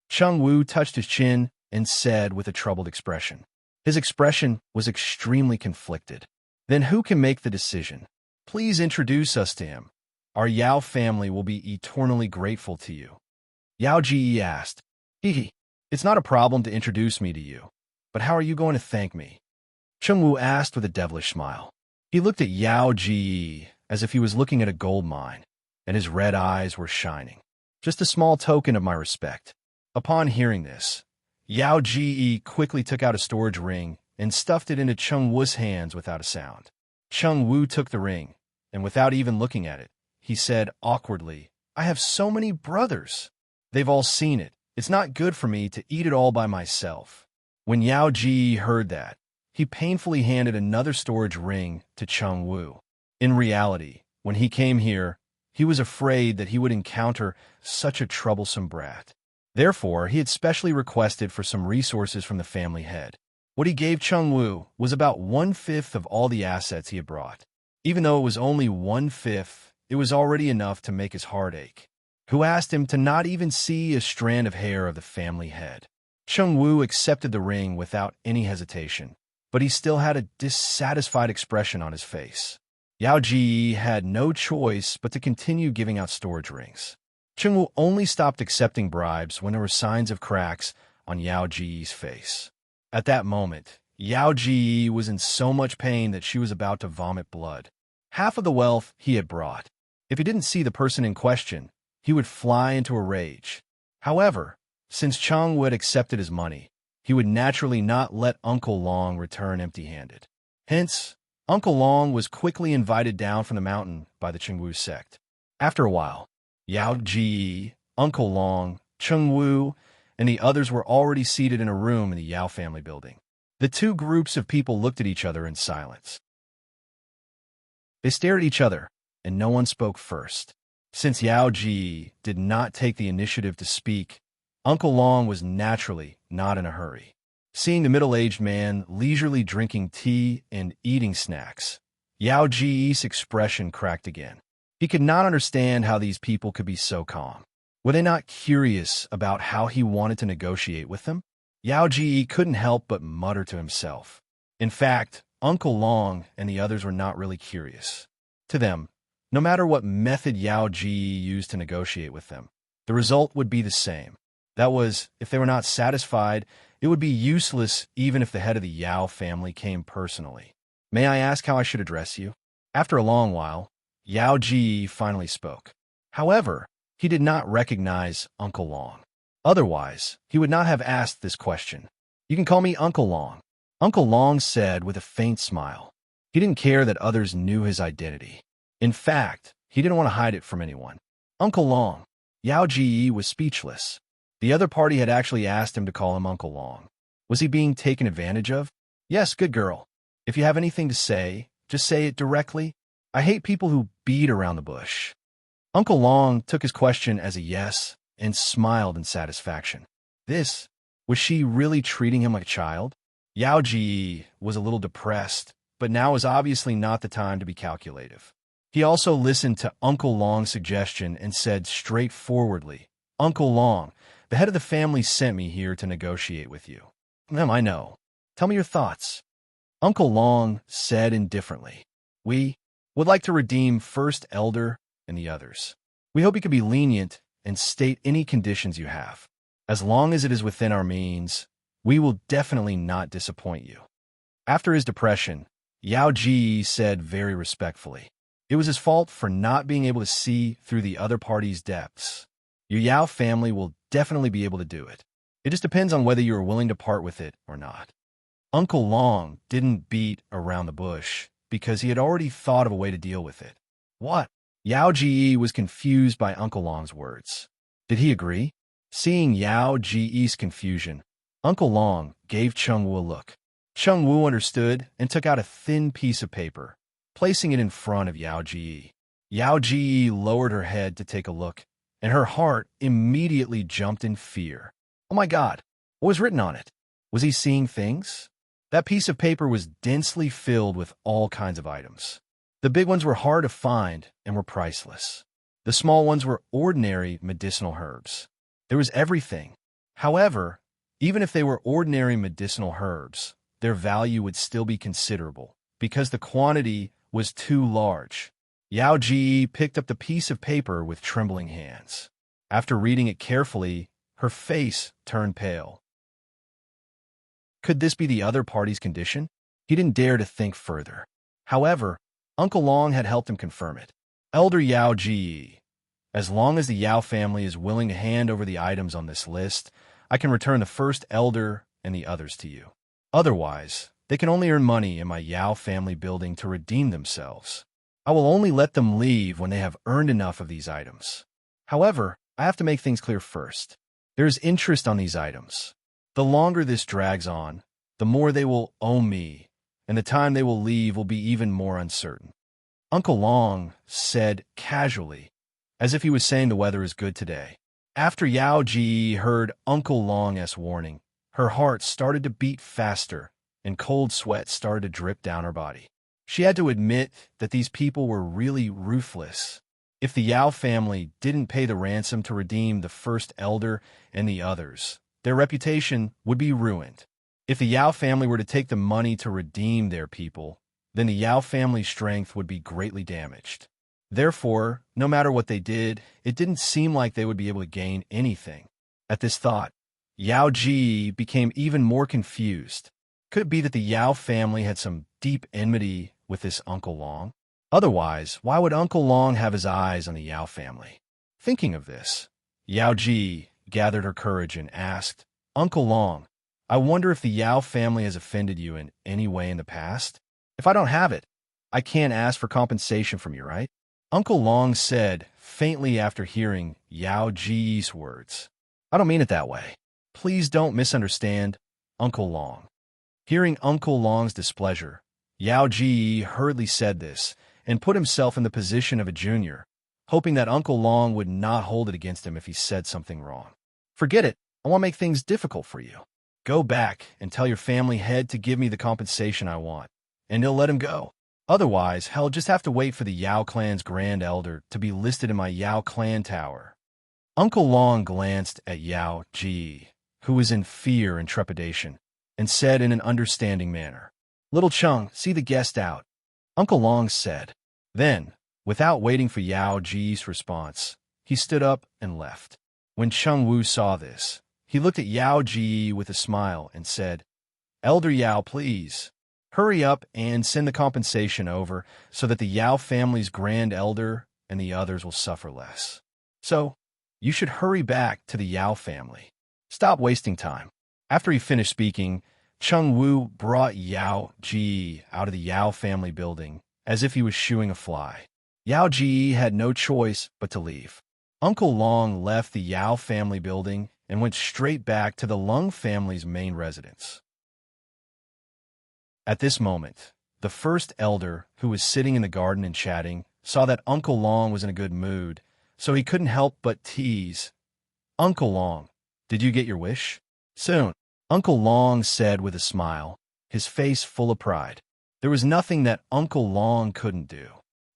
Chengwu touched his chin and said with a troubled expression. His expression was extremely conflicted. Then who can make the decision? Please introduce us to him. Our Yao family will be eternally grateful to you. Yao Ji asked. It's not a problem to introduce me to you, but how are you going to thank me? Chengwu asked with a devilish smile. He looked at Yao Ji as if he was looking at a gold mine, and his red eyes were shining. Just a small token of my respect. Upon hearing this, Yao Ji quickly took out a storage ring and stuffed it into Chengwu's hands without a sound. Chengwu took the ring, and without even looking at it, he said awkwardly, I have so many brothers. They've all seen it. It's not good for me to eat it all by myself. When Yao Ji heard that, he painfully handed another storage ring to Chengwu. In reality, when he came here, he was afraid that he would encounter such a troublesome brat. Therefore, he had specially requested for some resources from the family head. What he gave Chengwu was about 1/5 of all the assets he had brought. Even though it was only 1/5, it was already enough to make his heart ache. Who asked him to not even see a strand of hair of the family head. Chengwu accepted the ring without any hesitation, but he still had a dissatisfied expression on his face. Yao Ji had no choice but to continue giving out storage rings. Chengwu only stopped accepting bribes when there were signs of cracks on Yao Ji's face. At that moment, Yao Ji was in so much pain that she was about to vomit blood. Half of the wealth he had brought, If he didn't see the person in question, he would fly into a rage. However, since Cheng Wu had accepted his money, he would naturally not let Uncle Long return empty-handed. Hence, Uncle Long was quickly invited down from the mountain by the Chengwu sect. After a while, Yao Ji, Uncle Long, Chengwu, and the others were already seated in a room in the Yao family building. The two groups of people looked at each other in silence. They stared at each other, and no one spoke first. Since Yao Ji did not take the initiative to speak, Uncle Long was naturally not in a hurry. Seeing the middle-aged man leisurely drinking tea and eating snacks, Yao Ji's expression cracked again. He could not understand how these people could be so calm. Were they not curious about how he wanted to negotiate with them? Yao Ji couldn't help but mutter to himself. In fact, Uncle Long and the others were not really curious. To them, no matter what method Yao Ji used to negotiate with them, the result would be the same. That was, if they were not satisfied, it would be useless even if the head of the Yao family came personally. May I ask how I should address you? After a long while, Yao Ji finally spoke. However, he did not recognize Uncle Long. Otherwise, he would not have asked this question. You can call me Uncle Long, Uncle Long said with a faint smile. He didn't care that others knew his identity. In fact, he didn't want to hide it from anyone. Uncle Long. Yao Ji was speechless. The other party had actually asked him to call him Uncle Long. Was he being taken advantage of? Yes, good girl. If you have anything to say, just say it directly. I hate people who beat around the bush. Uncle Long took his question as a yes and smiled in satisfaction. Was she really treating him like a child? Yao Ji was a little depressed, but now was obviously not the time to be calculative. He also listened to Uncle Long's suggestion and said straightforwardly, Uncle Long, the head of the family sent me here to negotiate with you. I know. Tell me your thoughts. Uncle Long said indifferently, We would like to redeem First Elder and the others. We hope you can be lenient and state any conditions you have. As long as it is within our means, we will definitely not disappoint you. After his depression, Yao Ji said very respectfully, it was his fault for not being able to see through the other party's depths. Your Yao family will definitely be able to do it. It just depends on whether you are willing to part with it or not. Uncle Long didn't beat around the bush because he had already thought of a way to deal with it. What? Yao Ji was confused by Uncle Long's words. Did he agree? Seeing Yao Ji's confusion, Uncle Long gave Cheng Wu a look. Cheng Wu understood and took out a thin piece of paper, placing it in front of Yao Ji. Yao Ji lowered her head to take a look, and her heart immediately jumped in fear. Oh my God, what was written on it? Was he seeing things? That piece of paper was densely filled with all kinds of items. The big ones were hard to find and were priceless. The small ones were ordinary medicinal herbs. There was everything. However, even if they were ordinary medicinal herbs, their value would still be considerable because the quantity was too large. Yao Ji picked up the piece of paper with trembling hands. After reading it carefully, her face turned pale. Could this be the other party's condition? He didn't dare to think further. However, Uncle Long had helped him confirm it. Elder Yao Ji, as long as the Yao family is willing to hand over the items on this list, I can return the first elder and the others to you. Otherwise, they can only earn money in my Yao family building to redeem themselves. I will only let them leave when they have earned enough of these items. However, I have to make things clear first. There is interest on these items. The longer this drags on, the more they will owe me, and the time they will leave will be even more uncertain. Uncle Long said casually, as if he was saying the weather is good today. After Yao Ji heard Uncle Long's warning, her heart started to beat faster, and cold sweat started to drip down her body. She had to admit that these people were really ruthless. If the Yao family didn't pay the ransom to redeem the first elder and the others, their reputation would be ruined. If the Yao family were to take the money to redeem their people, then the Yao family's strength would be greatly damaged. Therefore, no matter what they did, it didn't seem like they would be able to gain anything. At this thought, Yao Ji became even more confused. Could it be that the Yao family had some deep enmity with this Uncle Long? Otherwise, why would Uncle Long have his eyes on the Yao family? Thinking of this, Yao Ji gathered her courage and asked, Uncle Long, I wonder if the Yao family has offended you in any way in the past? If I don't have it, I can't ask for compensation from you, right? Uncle Long said, faintly after hearing Yao Ji's words. I don't mean it that way. Please don't misunderstand, Uncle Long. Hearing Uncle Long's displeasure, Yao Ji hurriedly said this and put himself in the position of a junior, hoping that Uncle Long would not hold it against him if he said something wrong. Forget it. I won't make things difficult for you. Go back and tell your family head to give me the compensation I want, and he'll let him go. Otherwise, he'll just have to wait for the Yao clan's grand elder to be listed in my Yao clan tower. Uncle Long glanced at Yao Ji, who was in fear and trepidation, and said in an understanding manner, Little Chung, see the guest out. Uncle Long said. Then, without waiting for Yao Ji's response, he stood up and left. When Chung Wu saw this, he looked at Yao Ji with a smile and said, Elder Yao, please, hurry up and send the compensation over so that the Yao family's grand elder and the others will suffer less. So, you should hurry back to the Yao family. Stop wasting time. After he finished speaking, Chung Wu brought Yao Ji out of the Yao family building as if he was shooing a fly. Yao Ji had no choice but to leave. Uncle Long left the Yao family building and went straight back to the Lung family's main residence. At this moment, the first elder, who was sitting in the garden and chatting, saw that Uncle Long was in a good mood, so he couldn't help but tease. Uncle Long, did you get your wish? Soon, Uncle Long said with a smile, his face full of pride. There was nothing that Uncle Long couldn't do.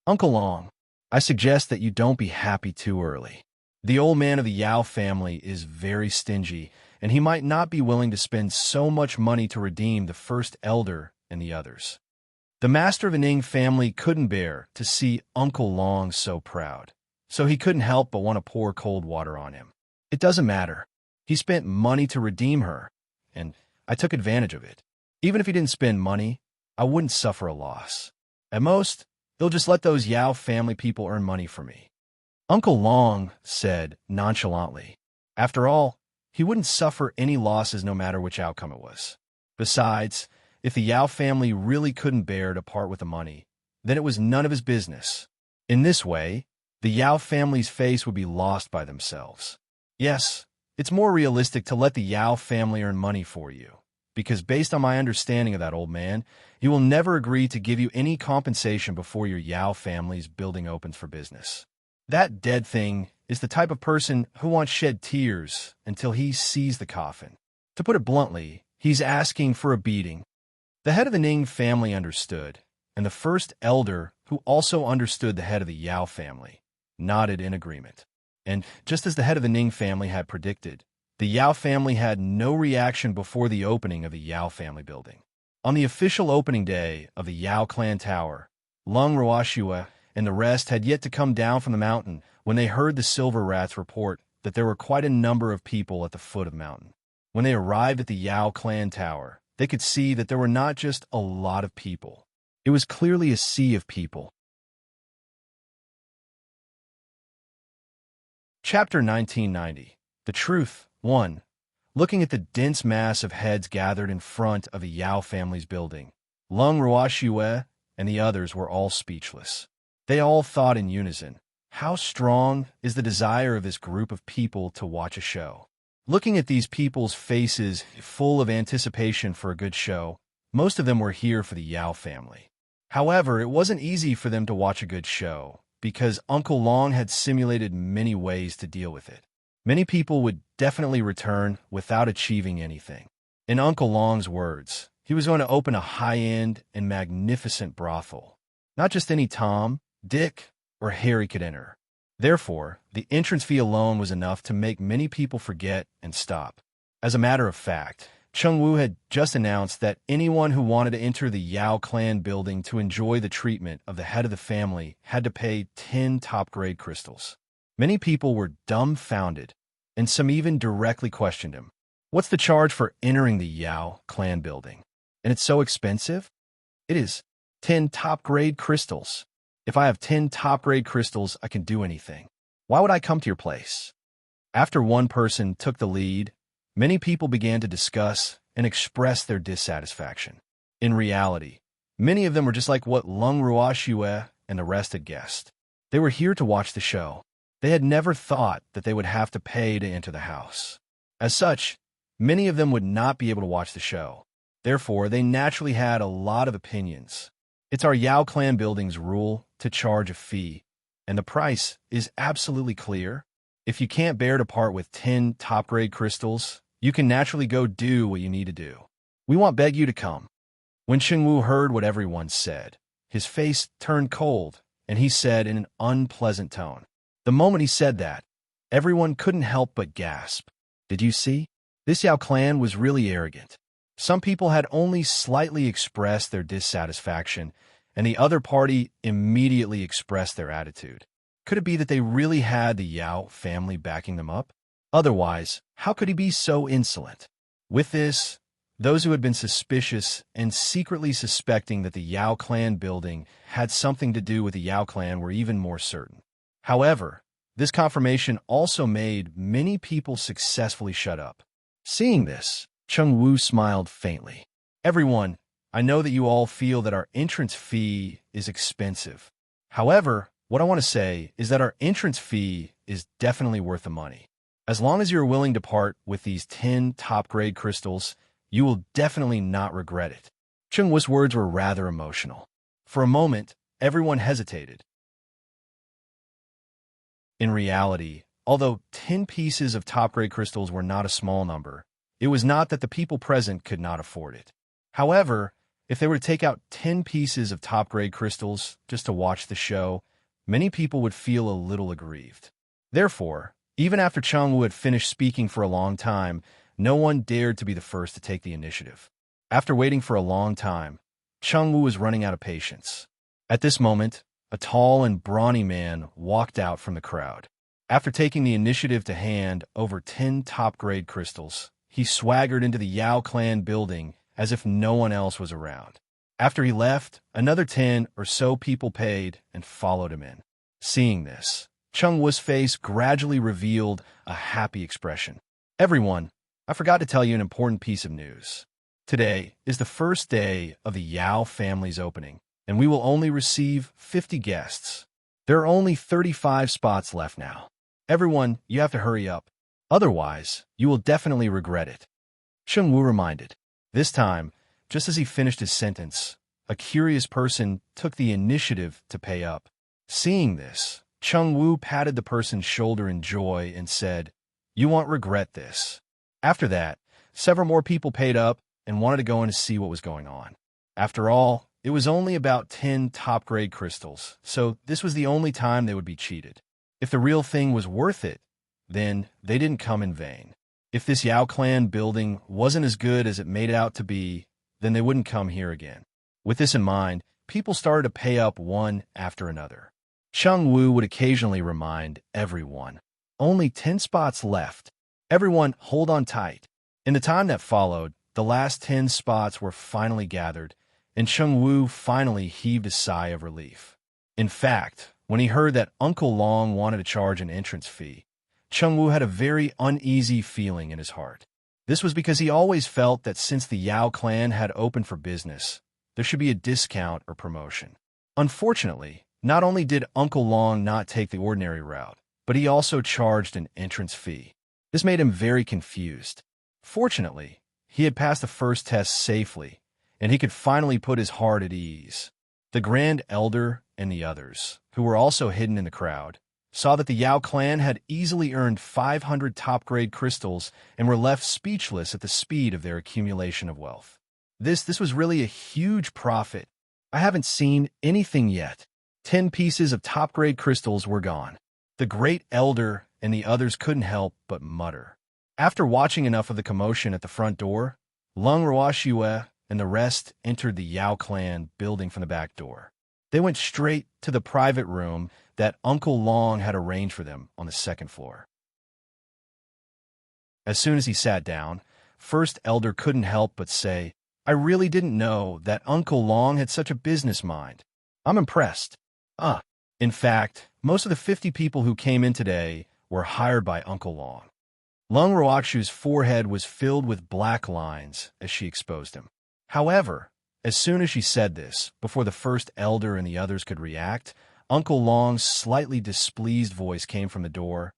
Uncle Long, I suggest that you don't be happy too early. The old man of the Yao family is very stingy, and he might not be willing to spend so much money to redeem the first elder and the others. The master of the Ning family couldn't bear to see Uncle Long so proud, so he couldn't help but want to pour cold water on him. It doesn't matter. He spent money to redeem her, and I took advantage of it. Even if he didn't spend money, I wouldn't suffer a loss. At most, they'll just let those Yao family people earn money for me. Uncle Long said nonchalantly. After all, he wouldn't suffer any losses no matter which outcome it was. Besides, if the Yao family really couldn't bear to part with the money, then it was none of his business. In this way, the Yao family's face would be lost by themselves. Yes, it's more realistic to let the Yao family earn money for you, because based on my understanding of that old man, he will never agree to give you any compensation before your Yao family's building opens for business. That dead thing is the type of person who won't shed tears until he sees the coffin. To put it bluntly, he's asking for a beating. The head of the Ning family understood, and the first elder, who also understood the head of the Yao family, nodded in agreement. And just as the head of the Ning family had predicted, the Yao family had no reaction before the opening of the Yao family building. On the official opening day of the Yao clan tower, Lung Ruoxue and the rest had yet to come down from the mountain when they heard the Silver Rats report that there were quite a number of people at the foot of the mountain. When they arrived at the Yao clan tower, they could see that there were not just a lot of people. It was clearly a sea of people. Chapter 1990. The Truth. 1. Looking at the dense mass of heads gathered in front of the Yao family's building, Lung Ruoxue and the others were all speechless. They all thought in unison, how strong is the desire of this group of people to watch a show? Looking at these people's faces full of anticipation for a good show, most of them were here for the Yao family. However, it wasn't easy for them to watch a good show, because Uncle Long had simulated many ways to deal with it. Many people would definitely return without achieving anything. In Uncle Long's words, he was going to open a high-end and magnificent brothel. Not just any Tom, Dick, or Harry could enter. Therefore, the entrance fee alone was enough to make many people forget and stop. As a matter of fact, Chung Wu had just announced that anyone who wanted to enter the Yao clan building to enjoy the treatment of the head of the family had to pay 10 top-grade crystals. Many people were dumbfounded, and some even directly questioned him. What's the charge for entering the Yao clan building? And it's so expensive? It is 10 top-grade crystals. If I have 10 top-grade crystals, I can do anything. Why would I come to your place? After one person took the lead, many people began to discuss and express their dissatisfaction. In reality, many of them were just like what Lung Ruoxue and the rest had guessed. They were here to watch the show. They had never thought that they would have to pay to enter the house. As such, many of them would not be able to watch the show. Therefore, they naturally had a lot of opinions. It's our Yao clan building's rule to charge a fee, and the price is absolutely clear. If you can't bear to part with 10 top-grade crystals, you can naturally go do what you need to do. We won't beg you to come. When Chengwu heard what everyone said, his face turned cold, and he said in an unpleasant tone. The moment he said that, everyone couldn't help but gasp. Did you see? This Yao clan was really arrogant. Some people had only slightly expressed their dissatisfaction, and the other party immediately expressed their attitude. Could it be that they really had the Yao family backing them up? Otherwise, how could he be so insolent? With this, those who had been suspicious and secretly suspecting that the Yao clan building had something to do with the Yao clan were even more certain. However, this confirmation also made many people successfully shut up. Seeing this, Chengwu smiled faintly. Everyone, I know that you all feel that our entrance fee is expensive. However, what I want to say is that our entrance fee is definitely worth the money. As long as you're willing to part with these 10 top-grade crystals, you will definitely not regret it. Chengwu's words were rather emotional. For a moment, everyone hesitated. In reality, although 10 pieces of top-grade crystals were not a small number, it was not that the people present could not afford it. However, if they were to take out 10 pieces of top-grade crystals just to watch the show, many people would feel a little aggrieved. Therefore, even after Chengwu had finished speaking for a long time, no one dared to be the first to take the initiative. After waiting for a long time, Chengwu was running out of patience. At this moment, a tall and brawny man walked out from the crowd. After taking the initiative to hand over 10 top-grade crystals, he swaggered into the Yao clan building as if no one else was around. After he left, another 10 or so people paid and followed him in. Seeing this, Chengwu's face gradually revealed a happy expression. Everyone, I forgot to tell you an important piece of news. Today is the first day of the Yao family's opening, and we will only receive 50 guests. There are only 35 spots left now. Everyone, you have to hurry up. Otherwise, you will definitely regret it. Chengwu reminded. This time, just as he finished his sentence, a curious person took the initiative to pay up. Seeing this, Chengwu patted the person's shoulder in joy and said, "You won't regret this." After that, several more people paid up and wanted to go in to see what was going on. After all, it was only about 10 top-grade crystals, so this was the only time they would be cheated. If the real thing was worth it, then they didn't come in vain. If this Yao clan building wasn't as good as it made it out to be, then they wouldn't come here again. With this in mind, people started to pay up one after another. Chengwu would occasionally remind everyone, "Only 10 spots left. Everyone, hold on tight." In the time that followed, the last 10 spots were finally gathered, and Chengwu finally heaved a sigh of relief. In fact, when he heard that Uncle Long wanted to charge an entrance fee, Chengwu had a very uneasy feeling in his heart. This was because he always felt that since the Yao clan had opened for business, there should be a discount or promotion. Unfortunately, not only did Uncle Long not take the ordinary route, but he also charged an entrance fee. This made him very confused. Fortunately, he had passed the first test safely, and he could finally put his heart at ease. The Grand Elder and the others, who were also hidden in the crowd, saw that the Yao clan had easily earned 500 top-grade crystals and were left speechless at the speed of their accumulation of wealth. This was really a huge profit. I haven't seen anything yet. 10 pieces of top-grade crystals were gone. The Great Elder and the others couldn't help but mutter. After watching enough of the commotion at the front door, Lung Ruoxue and the rest entered the Yao clan building from the back door. They went straight to the private room that Uncle Long had arranged for them on the second floor. As soon as he sat down, First Elder couldn't help but say, "I really didn't know that Uncle Long had such a business mind. I'm impressed." Ah, in fact, most of the 50 people who came in today were hired by Uncle Long. Lung Ruoxu's forehead was filled with black lines as she exposed him. However, as soon as she said this, before the first elder and the others could react, Uncle Long's slightly displeased voice came from the door.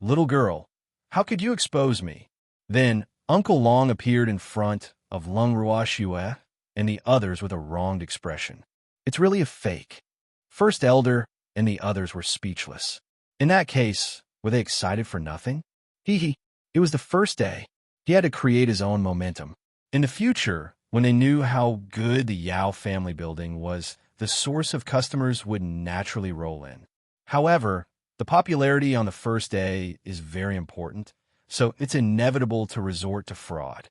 "Little girl, how could you expose me?" Then Uncle Long appeared in front of Lung Ruoxue and the others with a wronged expression. "It's really a fake." First elder and the others were speechless. In that case, were they excited for nothing? Hee. It was the first day. He had to create his own momentum. In the future, when they knew how good the Yao family building was, the source of customers would naturally roll in. However, the popularity on the first day is very important, so it's inevitable to resort to fraud.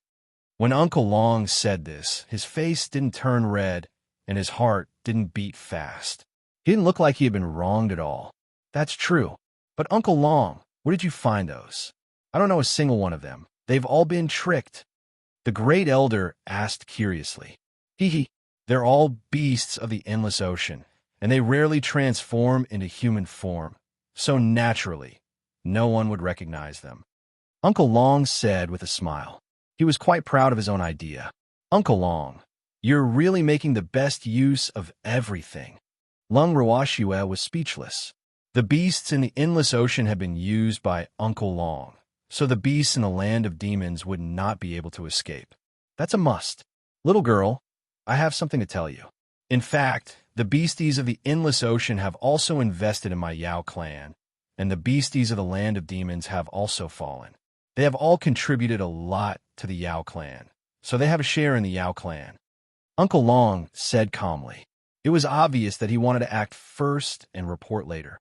When Uncle Long said this, his face didn't turn red and his heart didn't beat fast. He didn't look like he had been wronged at all. That's true. But Uncle Long, where did you find those? I don't know a single one of them. They've all been tricked. The great elder asked curiously. They're all beasts of the endless ocean, and they rarely transform into human form. So naturally, no one would recognize them. Uncle Long said with a smile. He was quite proud of his own idea. Uncle Long, you're really making the best use of everything. Lung Ruoxue was speechless. The beasts in the endless ocean had been used by Uncle Long, so the beasts in the land of demons would not be able to escape. That's a must. Little girl, I have something to tell you. In fact, the beasties of the endless ocean have also invested in my Yao clan, and the beasties of the land of demons have also fallen. They have all contributed a lot to the Yao clan, so they have a share in the Yao clan. Uncle Long said calmly. It was obvious that he wanted to act first and report later.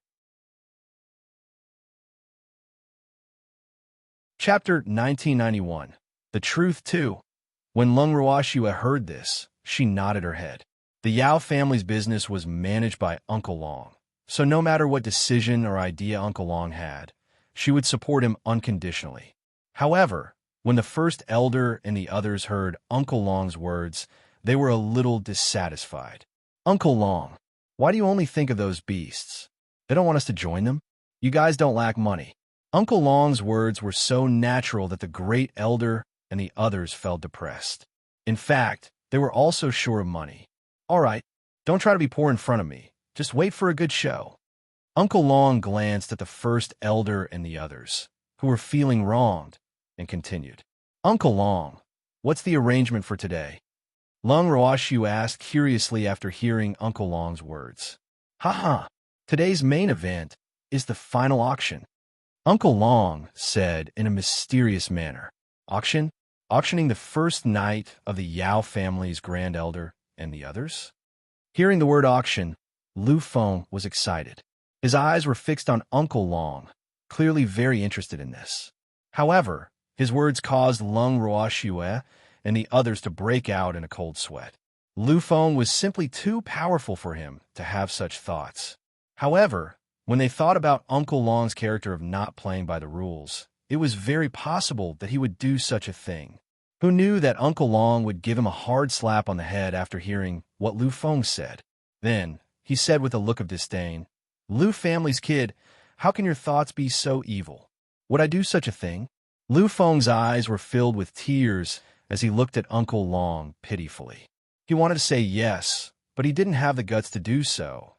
Chapter 1991. The Truth Too. When Lung Ruoxue heard this, she nodded her head. The Yao family's business was managed by Uncle Long, so no matter what decision or idea Uncle Long had, she would support him unconditionally. However, when the first elder and the others heard Uncle Long's words, they were a little dissatisfied. Uncle Long, why do you only think of those beasts? They don't want us to join them? You guys don't lack money. Uncle Long's words were so natural that the great elder and the others felt depressed. In fact, they were also short of money. All right, don't try to be poor in front of me. Just wait for a good show. Uncle Long glanced at the first elder and the others, who were feeling wronged, and continued. Uncle Long, what's the arrangement for today? Lung Ruoxu asked curiously after hearing Uncle Long's words. Today's main event is the final auction. Uncle Long said in a mysterious manner. Auction? Auctioning the first night of the Yao family's grand elder and the others? Hearing the word auction, Lu Feng was excited. His eyes were fixed on Uncle Long, clearly very interested in this. However, his words caused Lung Ruoxue and the others to break out in a cold sweat. Lu Feng was simply too powerful for him to have such thoughts. However, when they thought about Uncle Long's character of not playing by the rules, it was very possible that he would do such a thing. Who knew that Uncle Long would give him a hard slap on the head after hearing what Lu Feng said? Then, he said with a look of disdain, Lu family's kid, how can your thoughts be so evil? Would I do such a thing? Lu Feng's eyes were filled with tears as he looked at Uncle Long pitifully. He wanted to say yes, but he didn't have the guts to do so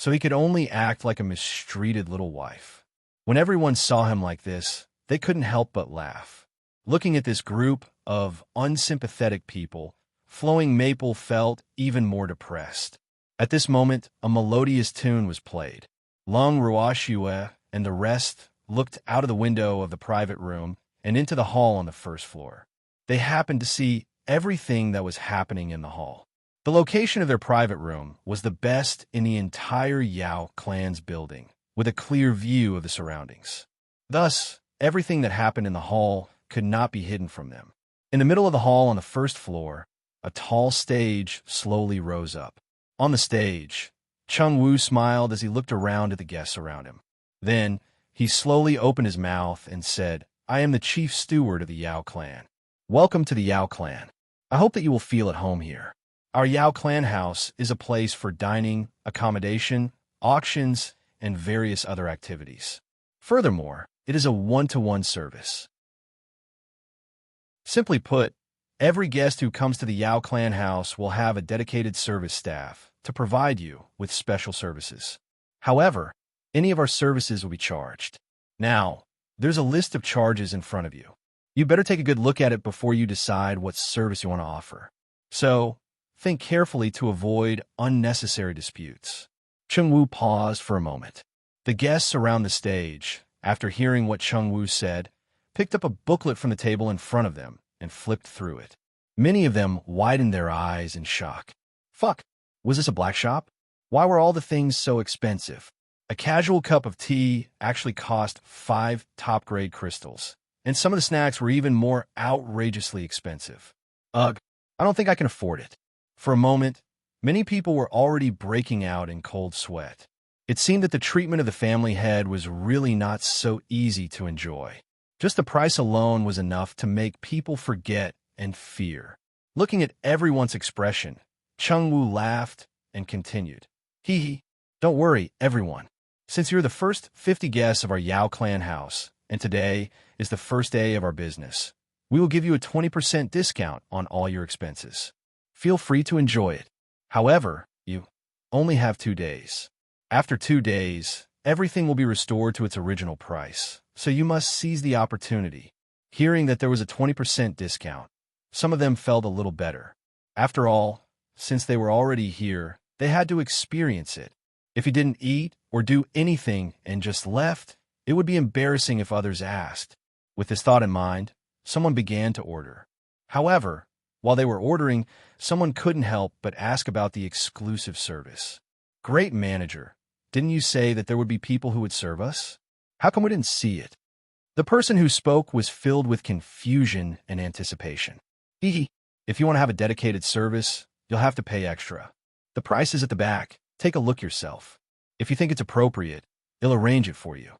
he could only act like a mistreated little wife. When everyone saw him like this, they couldn't help but laugh. Looking at this group of unsympathetic people, Flowing Maple felt even more depressed. At this moment, a melodious tune was played. Lung Ruoxue and the rest looked out of the window of the private room and into the hall on the first floor. They happened to see everything that was happening in the hall. The location of their private room was the best in the entire Yao clan's building, with a clear view of the surroundings. Thus, everything that happened in the hall could not be hidden from them. In the middle of the hall on the first floor, a tall stage slowly rose up. On the stage, Chung Wu smiled as he looked around at the guests around him. Then, he slowly opened his mouth and said, I am the chief steward of the Yao clan. Welcome to the Yao clan. I hope that you will feel at home here. Our Yao clan house is a place for dining, accommodation, auctions, and various other activities. Furthermore, it is a one-to-one service. Simply put, every guest who comes to the Yao Clan house will have a dedicated service staff to provide you with special services. However, any of our services will be charged. Now, there's a list of charges in front of you. You better take a good look at it before you decide what service you want to offer. So, think carefully to avoid unnecessary disputes. Cheng-Wu paused for a moment. The guests around the stage, after hearing what Cheng-Wu said, picked up a booklet from the table in front of them and flipped through it. Many of them widened their eyes in shock. Fuck, was this a black shop? Why were all the things so expensive? A casual cup of tea actually cost 5 top-grade crystals, and some of the snacks were even more outrageously expensive. Ugh, I don't think I can afford it. For a moment, many people were already breaking out in cold sweat. It seemed that the treatment of the family head was really not so easy to enjoy. Just the price alone was enough to make people forget and fear. Looking at everyone's expression, Cheng-Wu laughed and continued. Hee hee, don't worry, everyone. Since you're the first 50 guests of our Yao Clan house, and today is the first day of our business, we will give you a 20% discount on all your expenses. Feel free to enjoy it. However, you only have 2 days. After 2 days, everything will be restored to its original price, so you must seize the opportunity. Hearing that there was a 20% discount, some of them felt a little better. After all, since they were already here, they had to experience it. If you didn't eat or do anything and just left, it would be embarrassing if others asked. With this thought in mind, someone began to order. However, while they were ordering, someone couldn't help but ask about the exclusive service. Great manager, didn't you say that there would be people who would serve us? How come we didn't see it? The person who spoke was filled with confusion and anticipation. If you want to have a dedicated service, you'll have to pay extra. The price is at the back. Take a look yourself. If you think it's appropriate, they'll arrange it for you.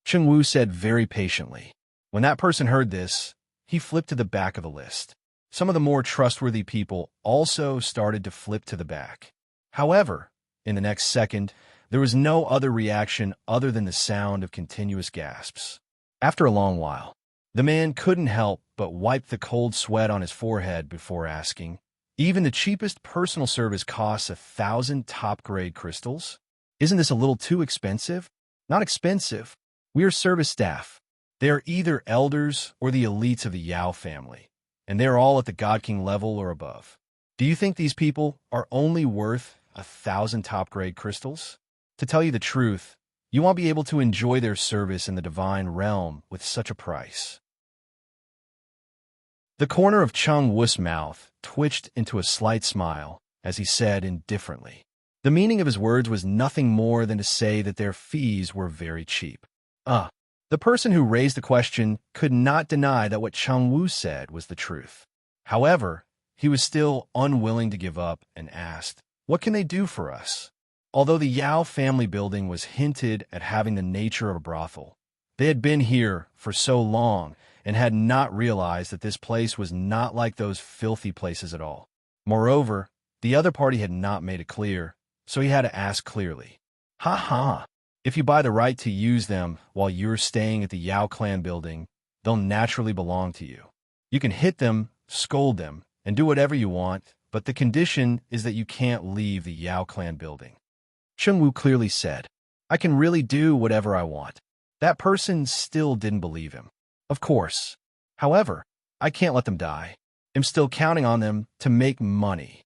Cheng-Wu said very patiently. When that person heard this, he flipped to the back of the list. Some of the more trustworthy people also started to flip to the back. However, in the next second, there was no other reaction other than the sound of continuous gasps. After a long while, the man couldn't help but wipe the cold sweat on his forehead before asking, even the cheapest personal service costs 1,000 top-grade crystals? Isn't this a little too expensive? Not expensive. We are service staff. They are either elders or the elites of the Yao family, and they are all at the God King level or above. Do you think these people are only worth 1,000 top-grade crystals? To tell you the truth, you won't be able to enjoy their service in the divine realm with such a price. The corner of Cheng-Wu's mouth twitched into a slight smile as he said indifferently. The meaning of his words was nothing more than to say that their fees were very cheap. The person who raised the question could not deny that what Cheng-Wu said was the truth. However, he was still unwilling to give up and asked, "What can they do for us?" Although the Yao family building was hinted at having the nature of a brothel, they had been here for so long and had not realized that this place was not like those filthy places at all. Moreover, the other party had not made it clear, so he had to ask clearly. Ha ha! If you buy the right to use them while you're staying at the Yao Clan building, they'll naturally belong to you. You can hit them, scold them, and do whatever you want, but the condition is that you can't leave the Yao Clan building. Cheng-Wu clearly said, "I can really do whatever I want." That person still didn't believe him. Of course. However, I can't let them die. I'm still counting on them to make money.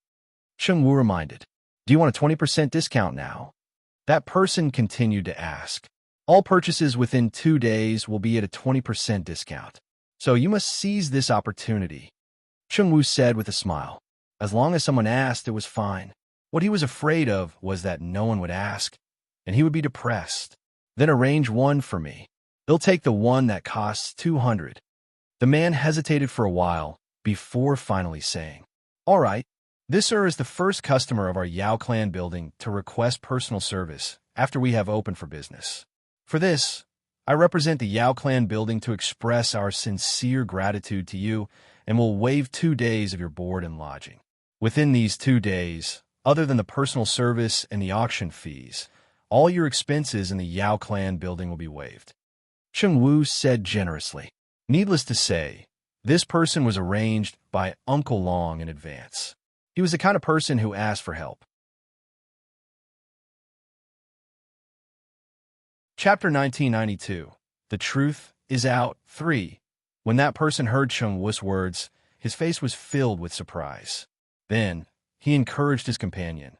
Cheng-Wu reminded, "Do you want a 20% discount now?" That person continued to ask. "All purchases within 2 days will be at a 20% discount. So you must seize this opportunity." Cheng-Wu said with a smile. As long as someone asked, it was fine. What he was afraid of was that no one would ask, and he would be depressed. "Then arrange one for me. They'll take the one that costs 200. The man hesitated for a while before finally saying, "All right. This, sir, is the first customer of our Yao Clan building to request personal service after we have opened for business. For this, I represent the Yao Clan building to express our sincere gratitude to you and will waive 2 days of your board and lodging. Within these 2 days, other than the personal service and the auction fees, All your expenses in the Yao clan building will be waived. Cheng Wu said generously. Needless to say, this person was arranged by Uncle Long in advance. He was the kind of person who asked for help. Chapter 1992. The Truth is Out 3. When that person heard Cheng Wu's words, his face was filled with surprise. Then, he encouraged his companion.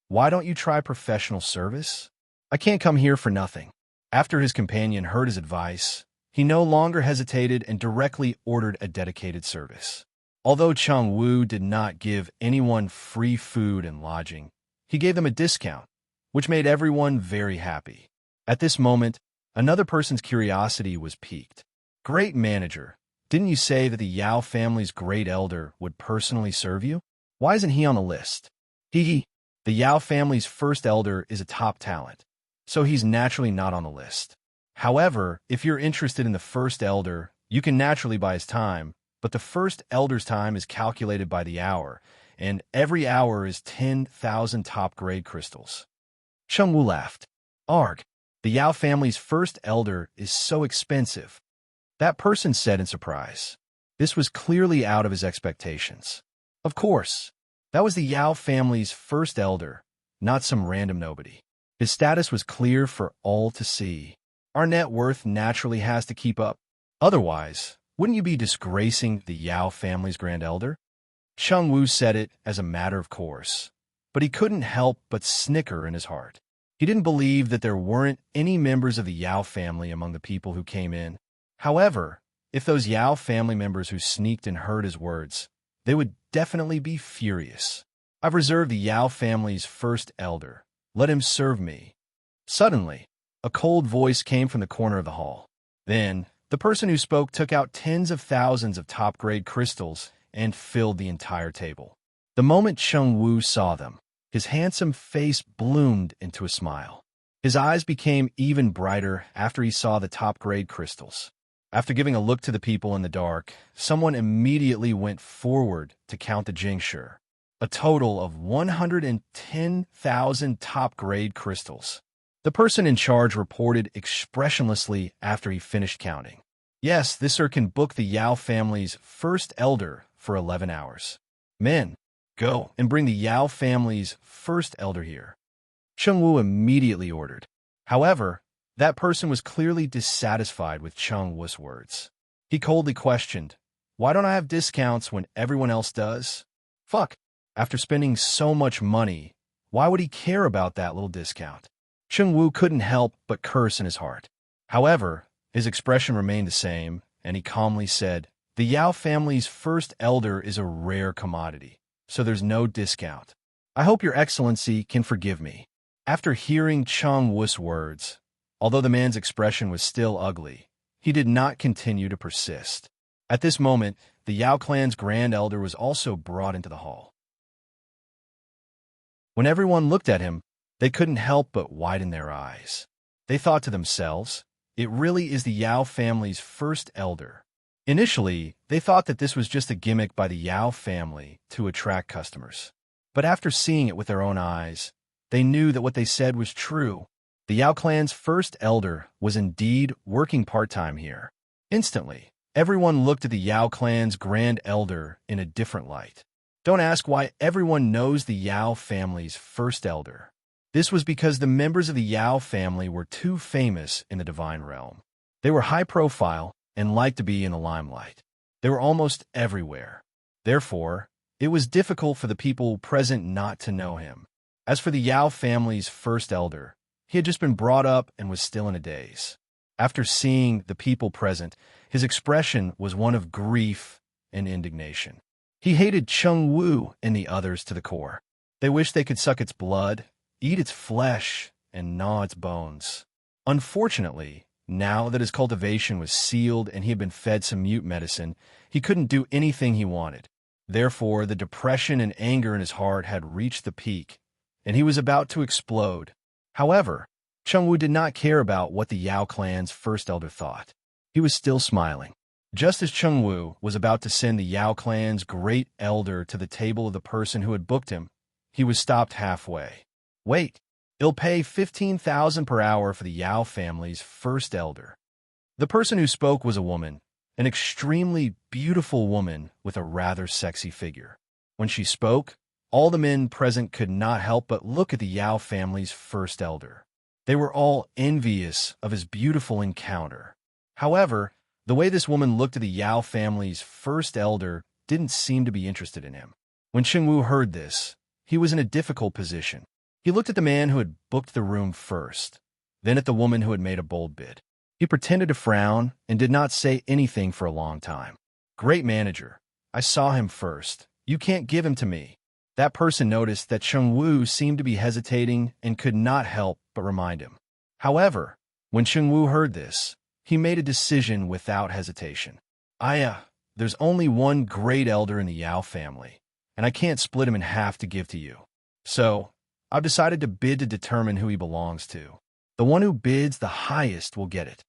Why don't you try professional service? I can't come here for nothing. After his companion heard his advice, he no longer hesitated and directly ordered a dedicated service. Although Cheng Wu did not give anyone free food and lodging, he gave them a discount, which made everyone very happy. At this moment, another person's curiosity was piqued. Great manager, didn't you say that the Yao family's great elder would personally serve you? Why isn't he on the list? The Yao family's first elder is a top talent, so he's naturally not on the list. However, if you're interested in the first elder, you can naturally buy his time, but the first elder's time is calculated by the hour, and every hour is 10,000 top-grade crystals. Cheng Wu laughed. Arg, the Yao family's first elder is so expensive. That person said in surprise. This was clearly out of his expectations. Of course, that was the Yao family's first elder, not some random nobody. His status was clear for all to see. Our net worth naturally has to keep up. Otherwise, wouldn't you be disgracing the Yao family's grand elder? Cheng Wu said it as a matter of course, but he couldn't help but snicker in his heart. He didn't believe that there weren't any members of the Yao family among the people who came in. However, if those Yao family members who sneaked and heard his words, they would definitely be furious. I've reserved the Yao family's first elder. Let him serve me. Suddenly, a cold voice came from the corner of the hall. Then, the person who spoke took out tens of thousands of top-grade crystals and filled the entire table. The moment Cheng Wu saw them, his handsome face bloomed into a smile. His eyes became even brighter after he saw the top-grade crystals. After giving a look to the people in the dark, someone immediately went forward to count the Jingshi, a total of 110,000 top-grade crystals. The person in charge reported expressionlessly after he finished counting. Yes, this sir can book the Yao family's first elder for 11 hours. Men, go and bring the Yao family's first elder here. Cheng Wu immediately ordered. However, that person was clearly dissatisfied with Cheng Wu's words. He coldly questioned, why don't I have discounts when everyone else does? Fuck, after spending so much money, why would he care about that little discount? Cheng Wu couldn't help but curse in his heart. However, his expression remained the same, and he calmly said, the Yao family's first elder is a rare commodity, so there's no discount. I hope your excellency can forgive me. After hearing Cheng Wu's words, although the man's expression was still ugly, he did not continue to persist. At this moment, the Yao clan's grand elder was also brought into the hall. When everyone looked at him, they couldn't help but widen their eyes. They thought to themselves, it really is the Yao family's first elder. Initially, they thought that this was just a gimmick by the Yao family to attract customers. But after seeing it with their own eyes, they knew that what they said was true. The Yao clan's first elder was indeed working part-time here. Instantly, everyone looked at the Yao clan's grand elder in a different light. Don't ask why everyone knows the Yao family's first elder. This was because the members of the Yao family were too famous in the divine realm. They were high-profile and liked to be in the limelight. They were almost everywhere. Therefore, it was difficult for the people present not to know him. As for the Yao family's first elder, he had just been brought up and was still in a daze. After seeing the people present, his expression was one of grief and indignation. He hated Cheng Wu and the others to the core. They wished they could suck its blood, eat its flesh, and gnaw its bones. Unfortunately, now that his cultivation was sealed and he had been fed some mute medicine, he couldn't do anything he wanted. Therefore, the depression and anger in his heart had reached the peak, and he was about to explode. However, Cheng Wu did not care about what the Yao clan's first elder thought. He was still smiling. Just as Cheng Wu was about to send the Yao clan's great elder to the table of the person who had booked him, he was stopped halfway. Wait, It'll pay 15,000 per hour for the Yao family's first elder. The person who spoke was a woman, an extremely beautiful woman with a rather sexy figure. When she spoke, all the men present could not help but look at the Yao family's first elder. They were all envious of his beautiful encounter. However, the way this woman looked at the Yao family's first elder didn't seem to be interested in him. When Chengwu heard this, he was in a difficult position. He looked at the man who had booked the room first, then at the woman who had made a bold bid. He pretended to frown and did not say anything for a long time. "Great manager. I saw him first. You can't give him to me." That person noticed that Chengwu seemed to be hesitating and could not help but remind him. However, when Chengwu heard this, he made a decision without hesitation. There's only one great elder in the Yao family, and I can't split him in half to give to you. So, I've decided to bid to determine who he belongs to. The one who bids the highest will get it."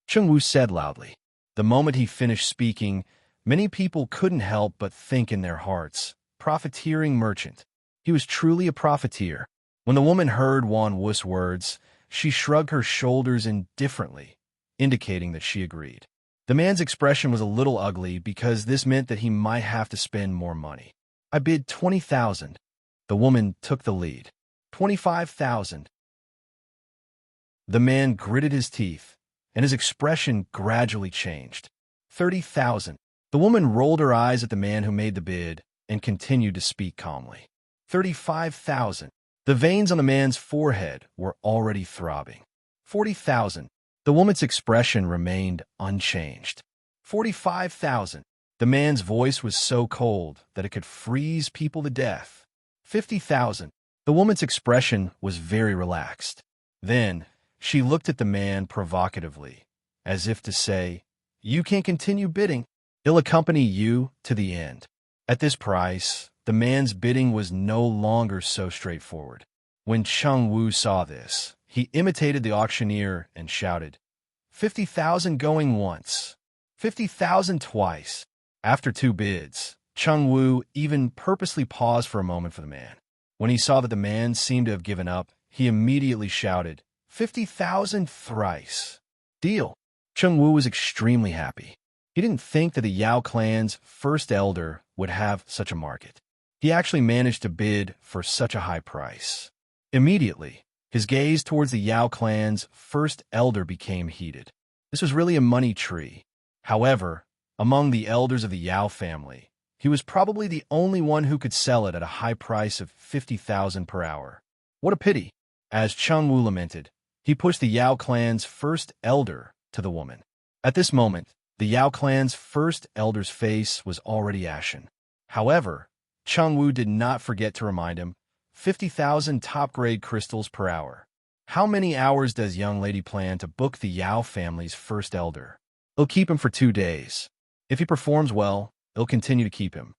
Chengwu said loudly. The moment he finished speaking, many people couldn't help but think in their hearts, "Profiteering merchant." He was truly a profiteer. When the woman heard Wan Wu's words, she shrugged her shoulders indifferently, indicating that she agreed. The man's expression was a little ugly because this meant that he might have to spend more money. "I bid 20,000. The woman took the lead. 25,000. The man gritted his teeth, and his expression gradually changed. 30,000. The woman rolled her eyes at the man who made the bid and continued to speak calmly. 35,000. The veins on the man's forehead were already throbbing. 40,000. The woman's expression remained unchanged. 45,000. The man's voice was so cold that it could freeze people to death. 50,000. The woman's expression was very relaxed. Then, she looked at the man provocatively, as if to say, "You can't continue bidding. He'll accompany you to the end." At this price, the man's bidding was no longer so straightforward. When Chengwu saw this, he imitated the auctioneer and shouted, 50,000 going once, 50,000 twice. After 2 bids, Chengwu even purposely paused for a moment for the man. When he saw that the man seemed to have given up, he immediately shouted, 50,000 thrice. Deal. Chengwu was extremely happy. He didn't think that the Yao clan's first elder would have such a market. He actually managed to bid for such a high price. Immediately, his gaze towards the Yao clan's first elder became heated. This was really a money tree. However, among the elders of the Yao family, he was probably the only one who could sell it at a high price of 50,000 per hour. What a pity. As Chengwu lamented, he pushed the Yao clan's first elder to the woman. At this moment, the Yao clan's first elder's face was already ashen. However, Chengwu did not forget to remind him, 50,000 top-grade crystals per hour. How many hours does young lady plan to book the Yao family's first elder? He'll keep him for 2 days. If he performs well, he'll continue to keep him.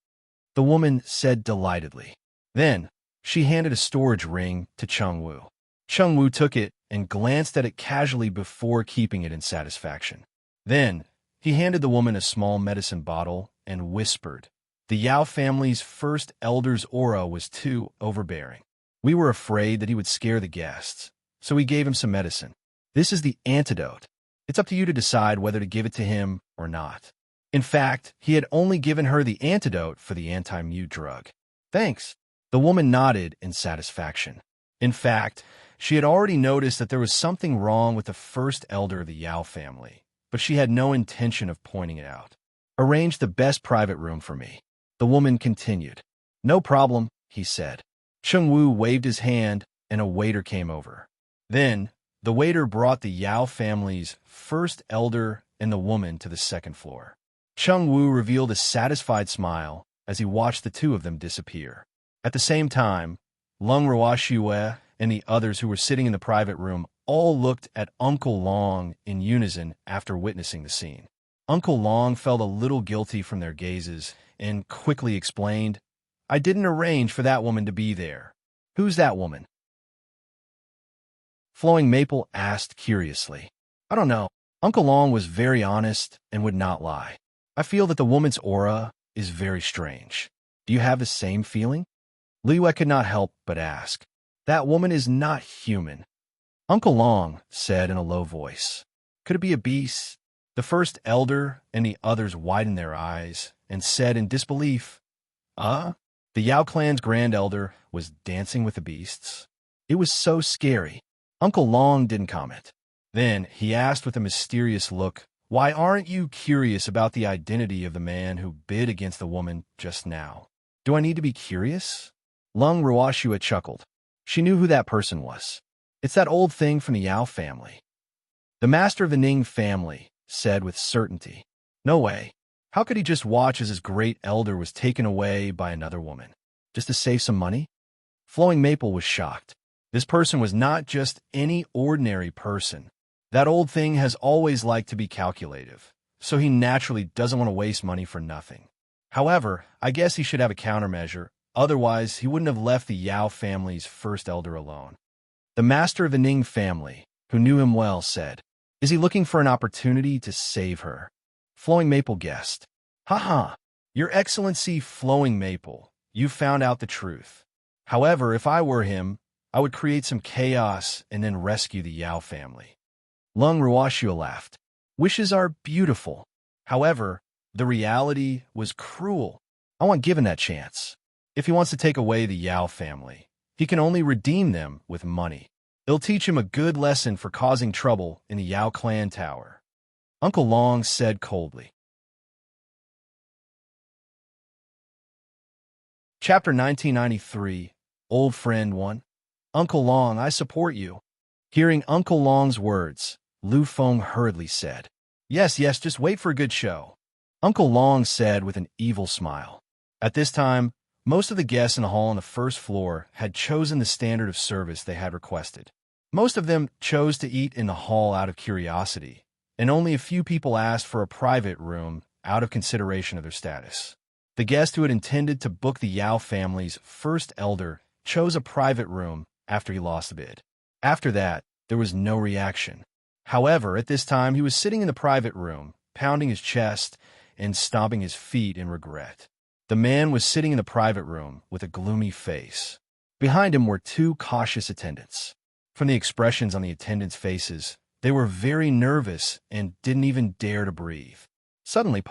The woman said delightedly. Then, she handed a storage ring to Chengwu. Chengwu took it and glanced at it casually before keeping it in satisfaction. Then, he handed the woman a small medicine bottle and whispered, "The Yao family's first elder's aura was too overbearing. We were afraid that he would scare the guests, so we gave him some medicine. This is the antidote. It's up to you to decide whether to give it to him or not." In fact, he had only given her the antidote for the anti-mute drug. "Thanks." The woman nodded in satisfaction. In fact, she had already noticed that there was something wrong with the first elder of the Yao family, but she had no intention of pointing it out. "Arrange the best private room for me," the woman continued. "No problem," he said. Chengwu waved his hand, and a waiter came over. Then, the waiter brought the Yao family's first elder and the woman to the second floor. Chengwu revealed a satisfied smile as he watched the 2 of them disappear. At the same time, Lung Ruoxue and the others who were sitting in the private room all looked at Uncle Long in unison after witnessing the scene. Uncle Long felt a little guilty from their gazes and quickly explained, "I didn't arrange for that woman to be there." "Who's that woman?" Flowing Maple asked curiously. "I don't know." Uncle Long was very honest and would not lie. "I feel that the woman's aura is very strange. Do you have the same feeling?" Liyue could not help but ask. That woman is not human. Uncle Long said in a low voice. Could it be a beast? The first elder and the others widened their eyes and said in disbelief, The Yao clan's grand elder was dancing with the beasts. It was so scary. Uncle Long didn't comment. Then he asked with a mysterious look, Why aren't you curious about the identity of the man who bid against the woman just now? Do I need to be curious? Lung Ruoshua chuckled. She knew who that person was. It's that old thing from the Yao family. The master of the Ning family said with certainty. No way. How could he just watch as his great elder was taken away by another woman? Just to save some money? Flowing Maple was shocked. This person was not just any ordinary person. That old thing has always liked to be calculative, so he naturally doesn't want to waste money for nothing. However, I guess he should have a countermeasure, otherwise he wouldn't have left the Yao family's first elder alone. The master of the Ning family, who knew him well, said, Is he looking for an opportunity to save her? Flowing Maple guessed, Ha, Your Excellency Flowing Maple, you found out the truth. However, if I were him, I would create some chaos and then rescue the Yao family. Lung Ruoshua laughed. Wishes are beautiful. However, the reality was cruel. I want Given that chance. If he wants to take away the Yao family, he can only redeem them with money. It'll teach him a good lesson for causing trouble in the Yao clan tower. Uncle Long said coldly. Chapter 1993, Old Friend 1. Uncle Long, I support you. Hearing Uncle Long's words, Lu Feng hurriedly said, Yes, just wait for a good show. Uncle Long said with an evil smile. At this time, most of the guests in the hall on the first floor had chosen the standard of service they had requested. Most of them chose to eat in the hall out of curiosity, and only a few people asked for a private room out of consideration of their status. The guest who had intended to book the Yao family's first elder chose a private room after he lost the bid. After that, there was no reaction. However, at this time, he was sitting in the private room, pounding his chest and stomping his feet in regret. The man was sitting in the private room with a gloomy face. Behind him were two cautious attendants. From the expressions on the attendants' faces, they were very nervous and didn't even dare to breathe. Suddenly,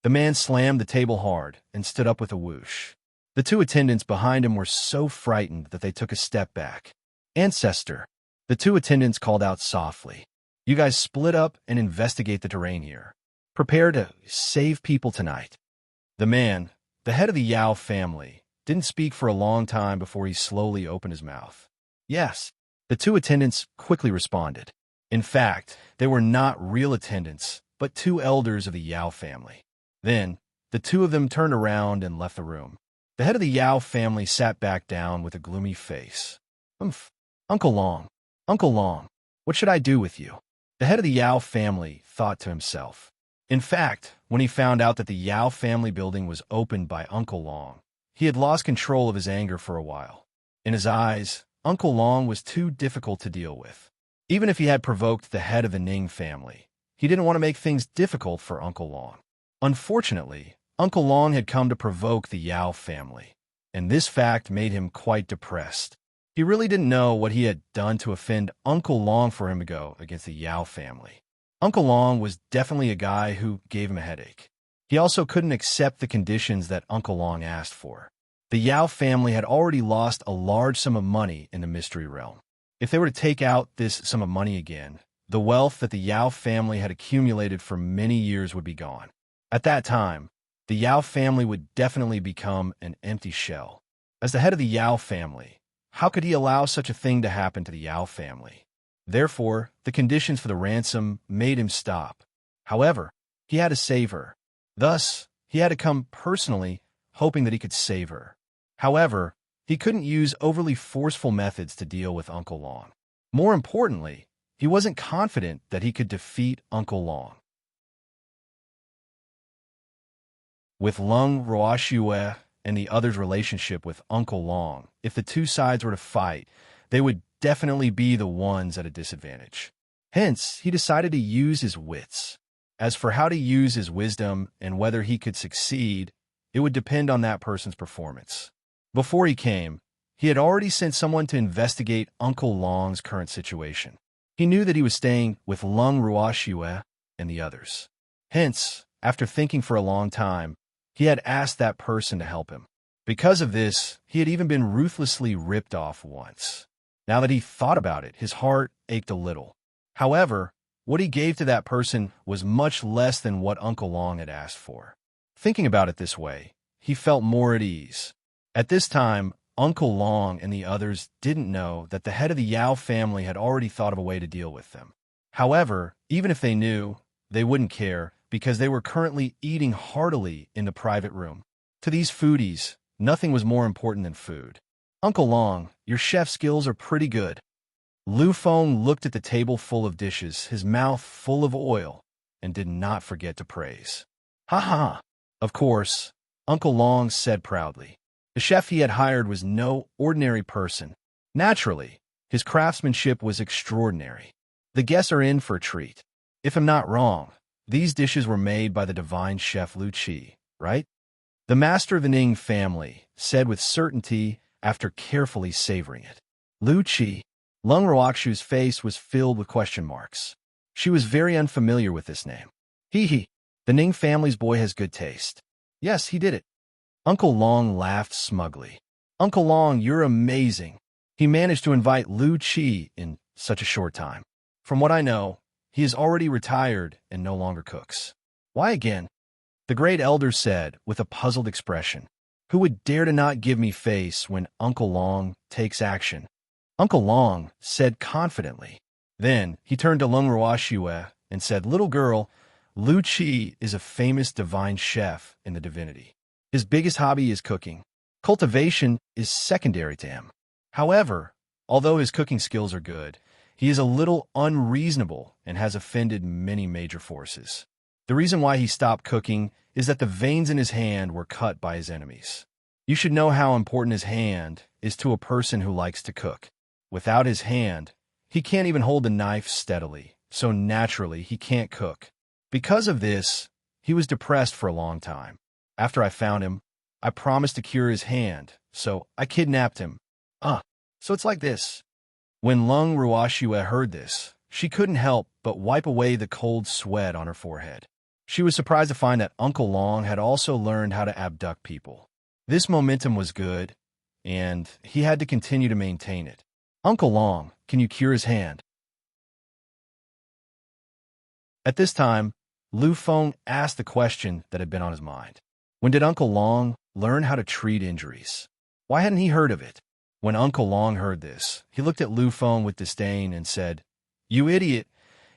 the man slammed the table hard and stood up with a whoosh. The two attendants behind him were so frightened that they took a step back. Ancestor, the two attendants called out softly. You guys split up and investigate the terrain here. Prepare to save people tonight. The man, the head of the Yao family, didn't speak for a long time before he slowly opened his mouth. Yes, the two attendants quickly responded. In fact, they were not real attendants, but two elders of the Yao family. Then, the two of them turned around and left the room. The head of the Yao family sat back down with a gloomy face. Uncle Long, what should I do with you? The head of the Yao family thought to himself. In fact, when he found out that the Yao family building was opened by Uncle Long, he had lost control of his anger for a while. In his eyes, Uncle Long was too difficult to deal with. Even if he had provoked the head of the Ning family, he didn't want to make things difficult for Uncle Long. Unfortunately, Uncle Long had come to provoke the Yao family, and this fact made him quite depressed. He really didn't know what he had done to offend Uncle Long for him to go against the Yao family. Uncle Long was definitely a guy who gave him a headache. He also couldn't accept the conditions that Uncle Long asked for. The Yao family had already lost a large sum of money in the mystery realm. If they were to take out this sum of money again, the wealth that the Yao family had accumulated for many years would be gone. At that time, the Yao family would definitely become an empty shell. As the head of the Yao family, how could he allow such a thing to happen to the Yao family? Therefore, the conditions for the ransom made him stop. However, he had to save her. Thus, he had to come personally, hoping that he could save her. However, he couldn't use overly forceful methods to deal with Uncle Long. More importantly, he wasn't confident that he could defeat Uncle Long. With Lung Ruoshua and the other's relationship with Uncle Long, if the two sides were to fight, they would definitely be the ones at a disadvantage. Hence, he decided to use his wits. As for how to use his wisdom and whether he could succeed, it would depend on that person's performance. Before he came, He had already sent someone to investigate Uncle Long's current situation. He knew that he was staying with Lung Ruoxue and the others. Hence, after thinking for a long time, he had asked that person to help him. Because of this, he had even been ruthlessly ripped off once. Now that he thought about it, his heart ached a little. However, what he gave to that person was much less than what Uncle Long had asked for. Thinking about it this way, he felt more at ease. At this time, Uncle Long and the others didn't know that the head of the Yao family had already thought of a way to deal with them. However, even if they knew, they wouldn't care because they were currently eating heartily in the private room. To these foodies, nothing was more important than food. Uncle Long, your chef skills are pretty good. Lu Feng looked at the table full of dishes, his mouth full of oil, and did not forget to praise. Ha ha! Of course, Uncle Long said proudly. The chef he had hired was no ordinary person. Naturally, his craftsmanship was extraordinary. The guests are in for a treat. If I'm not wrong, these dishes were made by the divine chef Lu Qi, right? The master of the Ning family said with certainty after carefully savoring it. Lu Qi. Lung Ruoxue's face was filled with question marks. She was very unfamiliar with this name. Hee. The Ning family's boy has good taste. Yes, he did it. Uncle Long laughed smugly. Uncle Long, you're amazing. He managed to invite Lu Qi in such a short time. From what I know, he is already retired and no longer cooks. Why again? The great elder said with a puzzled expression. Who would dare to not give me face when Uncle Long takes action? Uncle Long said confidently. Then he turned to Lung Ruoxue and said, Little girl, Lu Qi is a famous divine chef in the divinity. His biggest hobby is cooking. Cultivation is secondary to him. However, although his cooking skills are good, he is a little unreasonable and has offended many major forces. The reason why he stopped cooking is that the veins in his hand were cut by his enemies. You should know how important his hand is to a person who likes to cook. Without his hand, he can't even hold the knife steadily, so naturally he can't cook. Because of this, he was depressed for a long time. After I found him, I promised to cure his hand, so I kidnapped him. So it's like this. When Lung Ruoxue heard this, she couldn't help but wipe away the cold sweat on her forehead. She was surprised to find that Uncle Long had also learned how to abduct people. This momentum was good, and he had to continue to maintain it. Uncle Long, can you cure his hand? At this time, Lu Feng asked the question that had been on his mind. When did Uncle Long learn how to treat injuries? Why hadn't he heard of it? When Uncle Long heard this, he looked at Lu Feng with disdain and said, You idiot!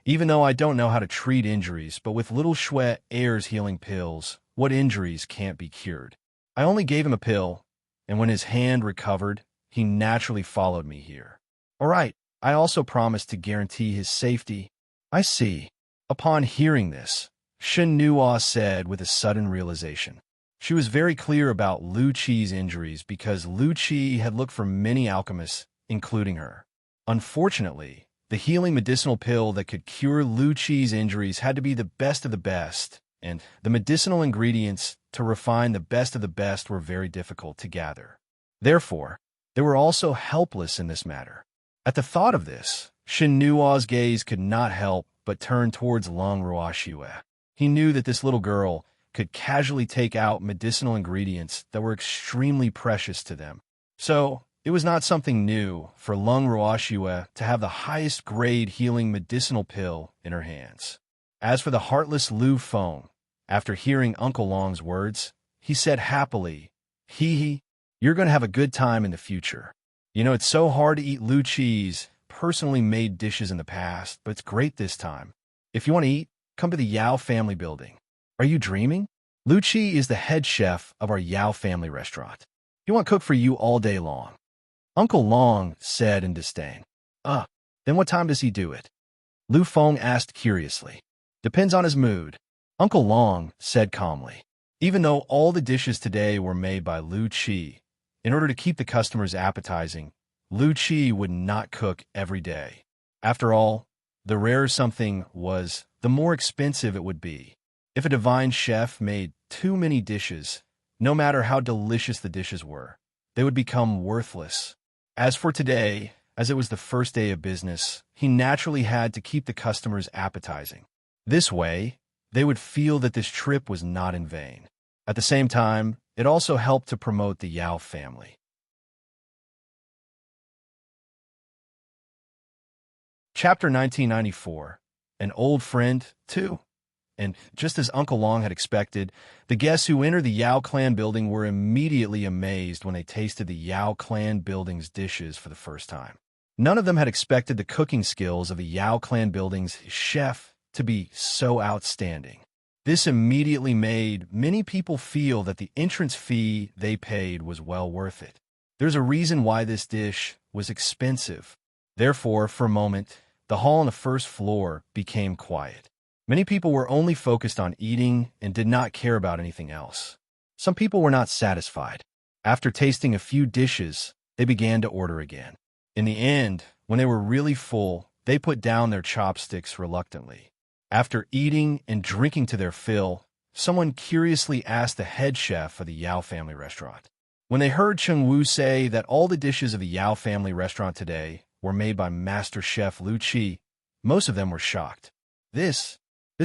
Even though I don't know how to treat injuries, but with little Shui Air's healing pills, what injuries can't be cured? I only gave him a pill, and when his hand recovered, he naturally followed me here. All right, I also promised to guarantee his safety. I see. Upon hearing this, Shen Nuo said with a sudden realization. She was very clear about Lu Qi's injuries because Lu Qi had looked for many alchemists, including her. Unfortunately, the healing medicinal pill that could cure Lu Qi's injuries had to be the best of the best, and the medicinal ingredients to refine the best of the best were very difficult to gather. Therefore, they were also helpless in this matter. At the thought of this, Shen Nuo's gaze could not help but turn towards Lung Ruoxue. He knew that this little girl could casually take out medicinal ingredients that were extremely precious to them. So, it was not something new for Lung Ruoxue to have the highest grade healing medicinal pill in her hands. As for the heartless Lu Feng, after hearing Uncle Long's words, he said happily, Hee, you're going to have a good time in the future. You know, it's so hard to eat Lu Qi's personally made dishes in the past, but it's great this time. If you want to eat, come to the Yao family building. Are you dreaming? Lu Qi is the head chef of our Yao family restaurant. He won't cook for you all day long. Uncle Long said in disdain. Then what time does he do it? Lu Feng asked curiously. Depends on his mood. Uncle Long said calmly. Even though all the dishes today were made by Lu Qi, in order to keep the customers appetizing, Lu Qi would not cook every day. After all, the rarer something was, the more expensive it would be. If a divine chef made too many dishes, no matter how delicious the dishes were, they would become worthless. As for today, as it was the first day of business, he naturally had to keep the customers appetizing. This way, they would feel that this trip was not in vain. At the same time, it also helped to promote the Yao family. Chapter 1994. An old friend, too. And just as Uncle Long had expected, the guests who entered the Yao clan building were immediately amazed when they tasted the Yao clan building's dishes for the first time. None of them had expected the cooking skills of the Yao clan building's chef to be so outstanding. This immediately made many people feel that the entrance fee they paid was well worth it. There's a reason why this dish was expensive. Therefore, for a moment, the hall on the first floor became quiet. Many people were only focused on eating and did not care about anything else. Some people were not satisfied. After tasting a few dishes, they began to order again. In the end, when they were really full, they put down their chopsticks reluctantly. After eating and drinking to their fill, someone curiously asked the head chef of the Yao family restaurant. When they heard Cheng Wu say that all the dishes of the Yao family restaurant today were made by Master Chef Lu Qi, most of them were shocked. This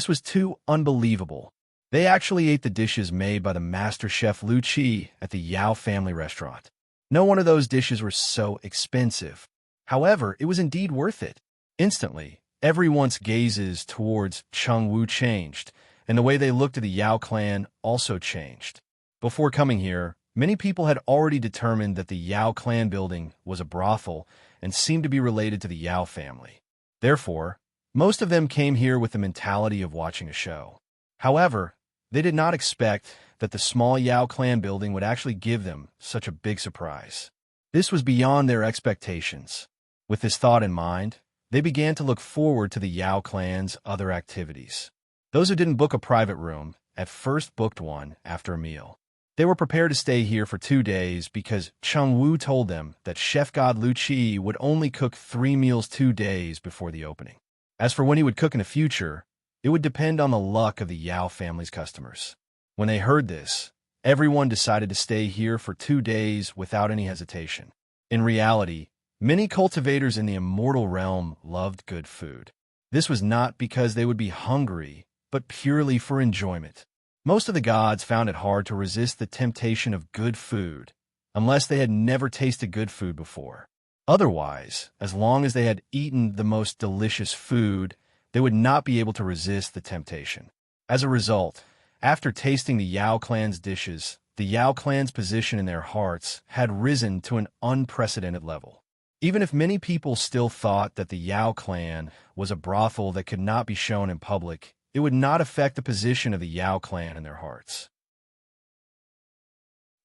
was too unbelievable. They actually ate the dishes made by the Master Chef Lu Qi at the Yao family restaurant. No one of those dishes were so expensive. However, it was indeed worth it. Instantly, everyone's gazes towards Cheng Wu changed, and the way they looked at the Yao clan also changed. Before coming here, many people had already determined that the Yao clan building was a brothel and seemed to be related to the Yao family. Therefore, most of them came here with the mentality of watching a show. However, they did not expect that the small Yao clan building would actually give them such a big surprise. This was beyond their expectations. With this thought in mind, they began to look forward to the Yao clan's other activities. Those who didn't book a private room at first booked one after a meal. They were prepared to stay here for 2 days because Cheng Wu told them that Chef God Lu Qi would only cook 3 meals 2 days before the opening. As for when he would cook in the future, it would depend on the luck of the Yao family's customers. When they heard this, everyone decided to stay here for 2 days without any hesitation. In reality, many cultivators in the immortal realm loved good food. This was not because they would be hungry, but purely for enjoyment. Most of the gods found it hard to resist the temptation of good food, unless they had never tasted good food before. Otherwise, as long as they had eaten the most delicious food, they would not be able to resist the temptation. As a result, after tasting the Yao clan's dishes, the Yao clan's position in their hearts had risen to an unprecedented level. Even if many people still thought that the Yao clan was a brothel that could not be shown in public, it would not affect the position of the Yao clan in their hearts.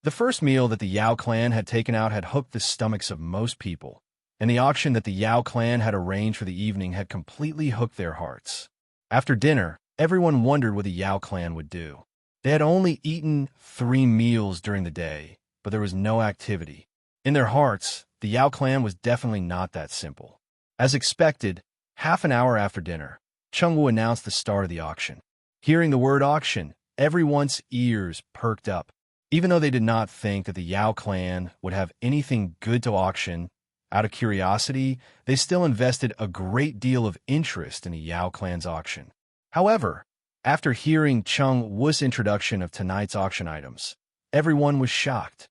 The first meal that the Yao clan had taken out had hooked the stomachs of most people, and the auction that the Yao clan had arranged for the evening had completely hooked their hearts. After dinner, everyone wondered what the Yao clan would do. They had only eaten 3 meals during the day, but there was no activity. In their hearts, the Yao clan was definitely not that simple. As expected, half an hour after dinner, Cheng Wu announced the start of the auction. Hearing the word auction, everyone's ears perked up. Even though they did not think that the Yao clan would have anything good to auction, out of curiosity, they still invested a great deal of interest in the Yao clan's auction. However, after hearing Cheng Wu's introduction of tonight's auction items, everyone was shocked.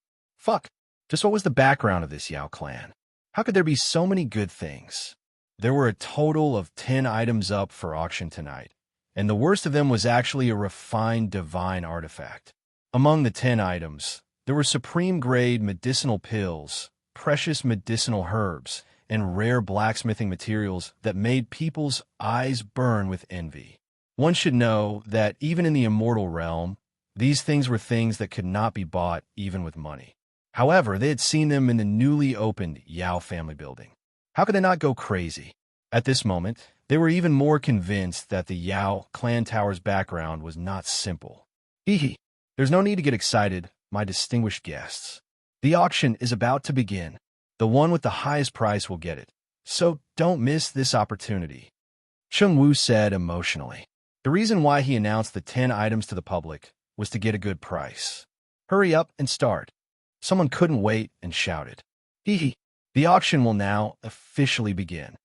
Just what was the background of this Yao clan? How could there be so many good things? There were a total of 10 items up for auction tonight, and the worst of them was actually a refined divine artifact. Among the 10 items, there were supreme-grade medicinal pills, precious medicinal herbs, and rare blacksmithing materials that made people's eyes burn with envy. One should know that even in the immortal realm, these things were things that could not be bought even with money. However, they had seen them in the newly opened Yao family building. How could they not go crazy? At this moment, they were even more convinced that the Yao clan tower's background was not simple. There's no need to get excited, my distinguished guests. The auction is about to begin. The one with the highest price will get it. So don't miss this opportunity. Cheng Wu said emotionally. The reason why he announced the 10 items to the public was to get a good price. Hurry up and start. Someone couldn't wait and shouted, "Hee hee! The auction will now officially begin."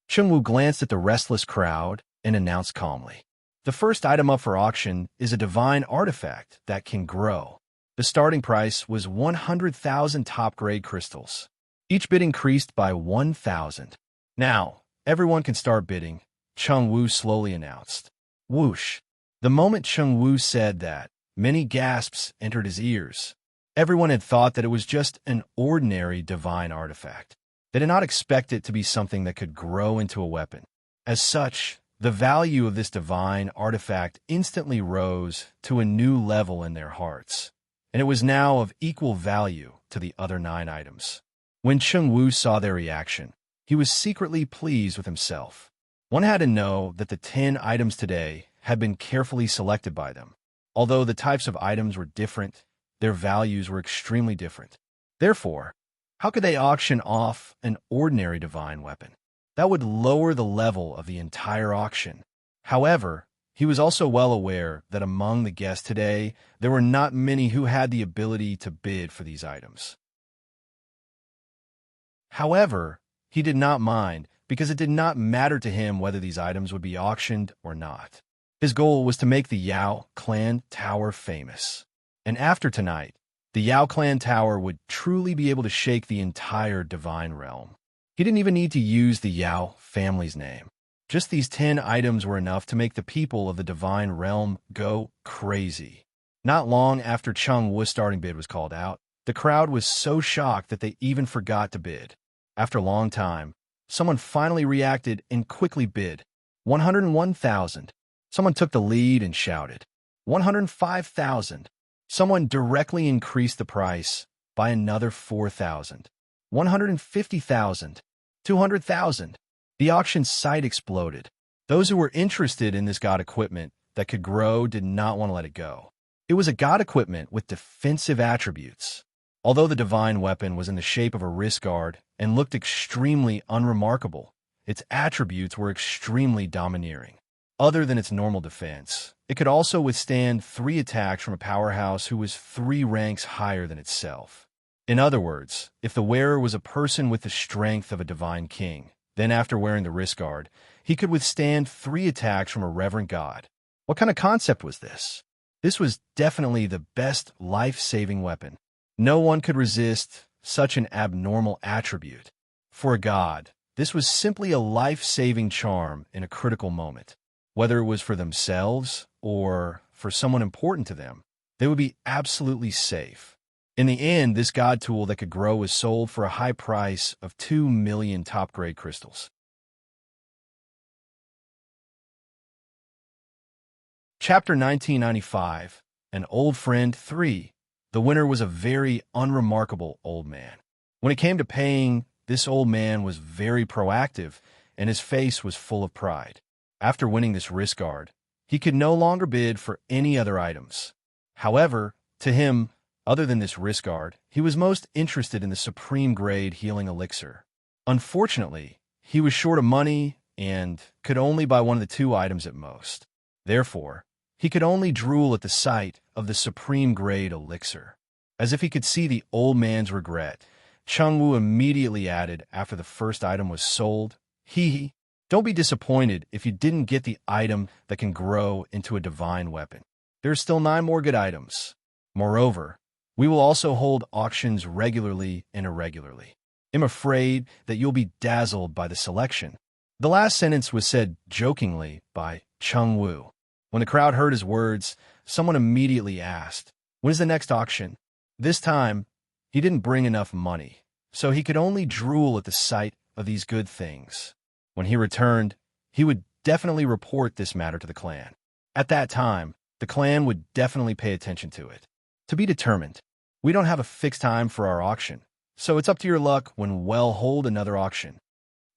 Chengwu glanced at the restless crowd and announced calmly, "The first item up for auction is a divine artifact that can grow." The starting price was 100,000 top-grade crystals. Each bid increased by 1,000. "Now, everyone can start bidding," Chengwu slowly announced. Whoosh! The moment Chengwu said that, many gasps entered his ears. Everyone had thought that it was just an ordinary divine artifact. They did not expect it to be something that could grow into a weapon. As such, the value of this divine artifact instantly rose to a new level in their hearts, and it was now of equal value to the other 9 items. When Chengwu saw their reaction, he was secretly pleased with himself. One had to know that the 10 items today had been carefully selected by them. Although the types of items were different, their values were extremely different. Therefore, how could they auction off an ordinary divine weapon? That would lower the level of the entire auction. However, he was also well aware that among the guests today, there were not many who had the ability to bid for these items. However, he did not mind, because it did not matter to him whether these items would be auctioned or not. His goal was to make the Yao clan tower famous. And after tonight, the Yao clan tower would truly be able to shake the entire divine realm. He didn't even need to use the Yao family's name. Just these 10 items were enough to make the people of the divine realm go crazy. Not long after Chengwu's starting bid was called out, the crowd was so shocked that they even forgot to bid. After a long time, someone finally reacted and quickly bid. 101,000. Someone took the lead and shouted, 105,000. Someone directly increased the price by another 4,000. 150,000. 200,000. The auction site exploded. Those who were interested in this god equipment that could grow did not want to let it go. It was a god equipment with defensive attributes. Although the divine weapon was in the shape of a wrist guard and looked extremely unremarkable, its attributes were extremely domineering. Other than its normal defense, it could also withstand 3 attacks from a powerhouse who was 3 ranks higher than itself. In other words, if the wearer was a person with the strength of a divine king, then after wearing the wrist guard, he could withstand 3 attacks from a reverend god. What kind of concept was this? This was definitely the best life-saving weapon. No one could resist such an abnormal attribute. For a god, this was simply a life-saving charm in a critical moment. Whether it was for themselves or for someone important to them, they would be absolutely safe. In the end, this god tool that could grow was sold for a high price of 2 million top-grade crystals. Chapter 1995, An Old Friend 3. The winner was a very unremarkable old man. When it came to paying, this old man was very proactive, and his face was full of pride. After winning this wrist guard, he could no longer bid for any other items. However, to him, other than this wrist guard, he was most interested in the supreme-grade healing elixir. Unfortunately, he was short of money and could only buy one of the 2 items at most. Therefore, he could only drool at the sight of the supreme-grade elixir. As if he could see the old man's regret, Chengwu immediately added after the first item was sold, "Hee hee. Don't be disappointed if you didn't get the item that can grow into a divine weapon. There are still 9 more good items. Moreover, we will also hold auctions regularly and irregularly. I'm afraid that you'll be dazzled by the selection." The last sentence was said jokingly by Chengwu. When the crowd heard his words, someone immediately asked, "When is the next auction?" This time, he didn't bring enough money, so he could only drool at the sight of these good things. When he returned, he would definitely report this matter to the clan. At that time, the clan would definitely pay attention to it. To be determined. We don't have a fixed time for our auction, so it's up to your luck when we'll hold another auction,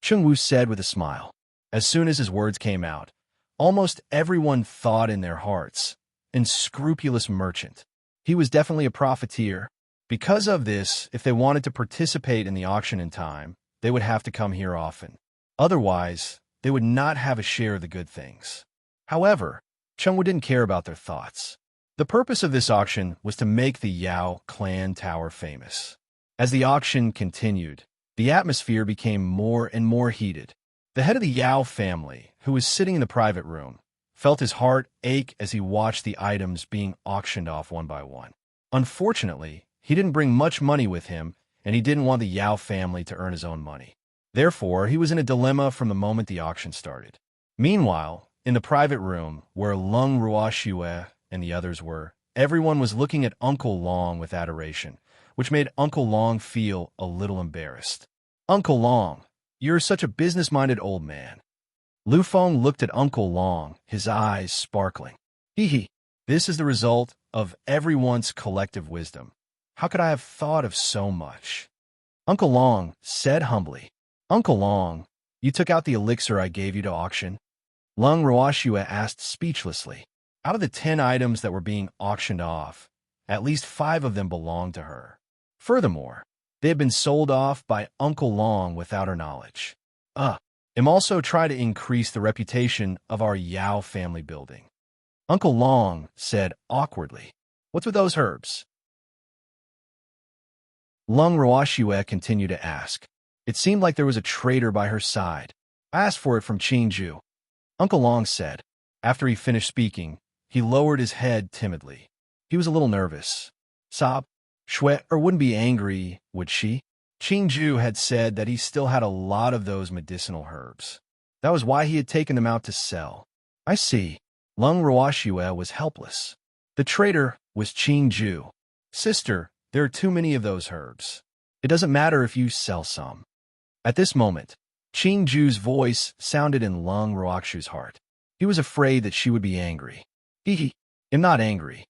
Chengwu said with a smile. As soon as his words came out, almost everyone thought in their hearts, "Unscrupulous merchant." He was definitely a profiteer. Because of this, if they wanted to participate in the auction in time, they would have to come here often. Otherwise, they would not have a share of the good things. However, Chengwu didn't care about their thoughts. The purpose of this auction was to make the Yao clan tower famous. As the auction continued, the atmosphere became more and more heated. The head of the Yao family, who was sitting in the private room, felt his heart ache as he watched the items being auctioned off one by one. Unfortunately, he didn't bring much money with him, and he didn't want the Yao family to earn his own money. Therefore, he was in a dilemma from the moment the auction started. Meanwhile, in the private room, where Lung Ruoxue and the others were, everyone was looking at Uncle Long with adoration, which made Uncle Long feel a little embarrassed. "Uncle Long, you're such a business-minded old man." Lu Feng looked at Uncle Long, his eyes sparkling. Hee hee. This is the result of everyone's collective wisdom. How could I have thought of so much? Uncle Long said humbly. "Uncle Long, you took out the elixir I gave you to auction?" Lung Ruoxue asked speechlessly. Out of the 10 items that were being auctioned off, at least 5 of them belonged to her. Furthermore, they had been sold off by Uncle Long without her knowledge. Im also try to increase the reputation of our Yao family building. Uncle Long said awkwardly, "What's with those herbs?" Lung Ruoxue continued to ask. It seemed like there was a traitor by her side. "I asked for it from Qingju," Uncle Long said. After he finished speaking, he lowered his head timidly. He was a little nervous. Sob, Shui wouldn't be angry, would she? Qingju had said that he still had a lot of those medicinal herbs. That was why he had taken them out to sell. I see. Lung Ruoxue was helpless. The traitor was Qingju. "Sister, there are too many of those herbs. It doesn't matter if you sell some." At this moment, Qingju's voice sounded in Lung Ruoxue's heart. He was afraid that she would be angry. "Hee, I'm not angry."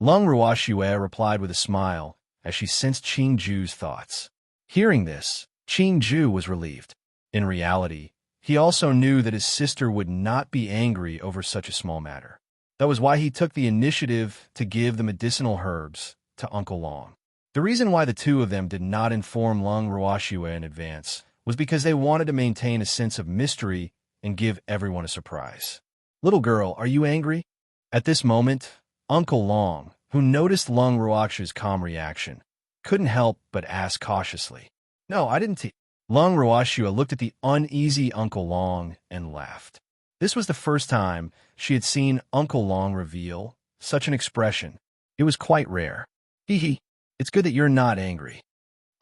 Lung Ruoxue replied with a smile as she sensed Qingju's thoughts. Hearing this, Qingju was relieved. In reality, he also knew that his sister would not be angry over such a small matter. That was why he took the initiative to give the medicinal herbs to Uncle Long. The reason why the two of them did not inform Lung Ruoxue in advance was because they wanted to maintain a sense of mystery and give everyone a surprise. "Little girl, are you angry?" At this moment, Uncle Long, who noticed Lung Ruoxue's calm reaction, couldn't help but ask cautiously. "No, I didn't." Lung Ruoxue looked at the uneasy Uncle Long and laughed. This was the first time she had seen Uncle Long reveal such an expression. It was quite rare. "Hee hee, it's good that you're not angry."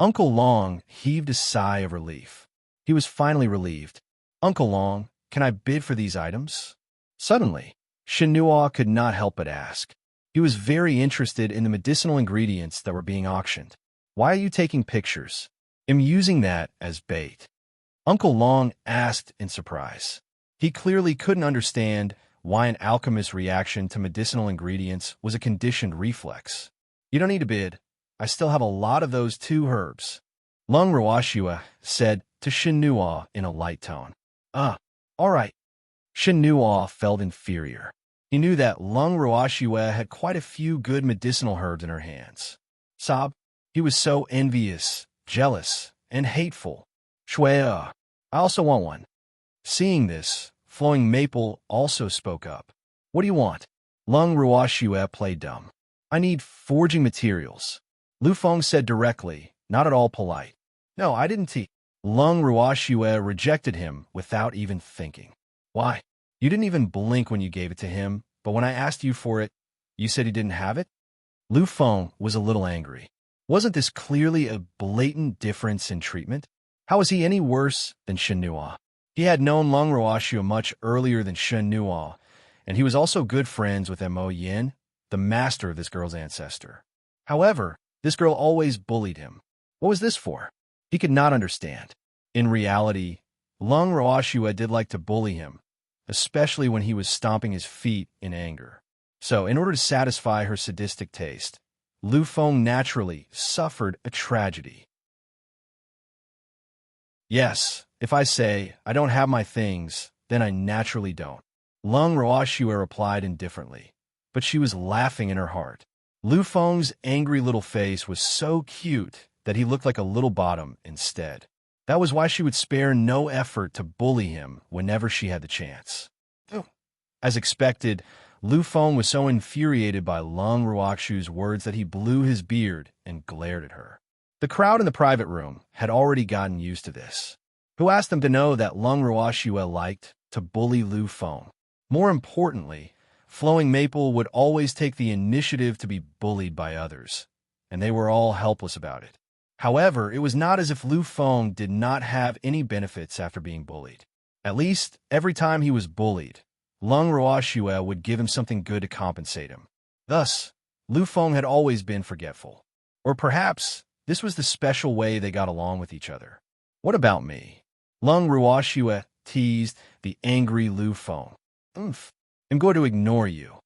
Uncle Long heaved a sigh of relief. He was finally relieved. "Uncle Long, can I bid for these items?" Suddenly, Shenhua could not help but ask. He was very interested in the medicinal ingredients that were being auctioned. "Why are you taking pictures? I'm using that as bait." Uncle Long asked in surprise. He clearly couldn't understand why an alchemist's reaction to medicinal ingredients was a conditioned reflex. "You don't need to bid. I still have a lot of those 2 herbs," Lung Ruoxue said to Shenhua in a light tone. All right." Shenhua felt inferior. He knew that Lung Ruoxue had quite a few good medicinal herbs in her hands. Sob, he was so envious, jealous, and hateful. "Shui, I also want one." Seeing this, Flowing Maple also spoke up. "What do you want?" Lung Ruoxue played dumb. "I need forging materials," Lu Feng said directly, not at all polite. "No, I didn't teach." Lung Ruoxue rejected him without even thinking. "Why? You didn't even blink when you gave it to him, but when I asked you for it, you said he didn't have it?" Lu Feng was a little angry. Wasn't this clearly a blatant difference in treatment? How was he any worse than Shenhua? He had known Lung Ruoxue much earlier than Shenhua, and he was also good friends with Mo Yin, the master of this girl's ancestor. However, this girl always bullied him. What was this for? He could not understand. In reality, Lung Ruoxue did like to bully him, especially when he was stomping his feet in anger. So, in order to satisfy her sadistic taste, Lu Feng naturally suffered a tragedy. "Yes, if I say I don't have my things, then I naturally don't," Lung Ruoxue replied indifferently, but she was laughing in her heart. Lu Feng's angry little face was so cute that he looked like a little bottom instead. That was why she would spare no effort to bully him whenever she had the chance. As expected, Lu Feng was so infuriated by Lung Ruoxu's words that he blew his beard and glared at her. The crowd in the private room had already gotten used to this. Who asked them to know that Lung Ruoxue liked to bully Lu Feng? More importantly, Flowing Maple would always take the initiative to be bullied by others, and they were all helpless about it. However, it was not as if Lu Feng did not have any benefits after being bullied. At least, every time he was bullied, Lung Ruoxue would give him something good to compensate him. Thus, Lu Feng had always been forgetful. Or perhaps, this was the special way they got along with each other. What about me? Lung Ruoxue teased the angry Lu Feng. I'm going to ignore you.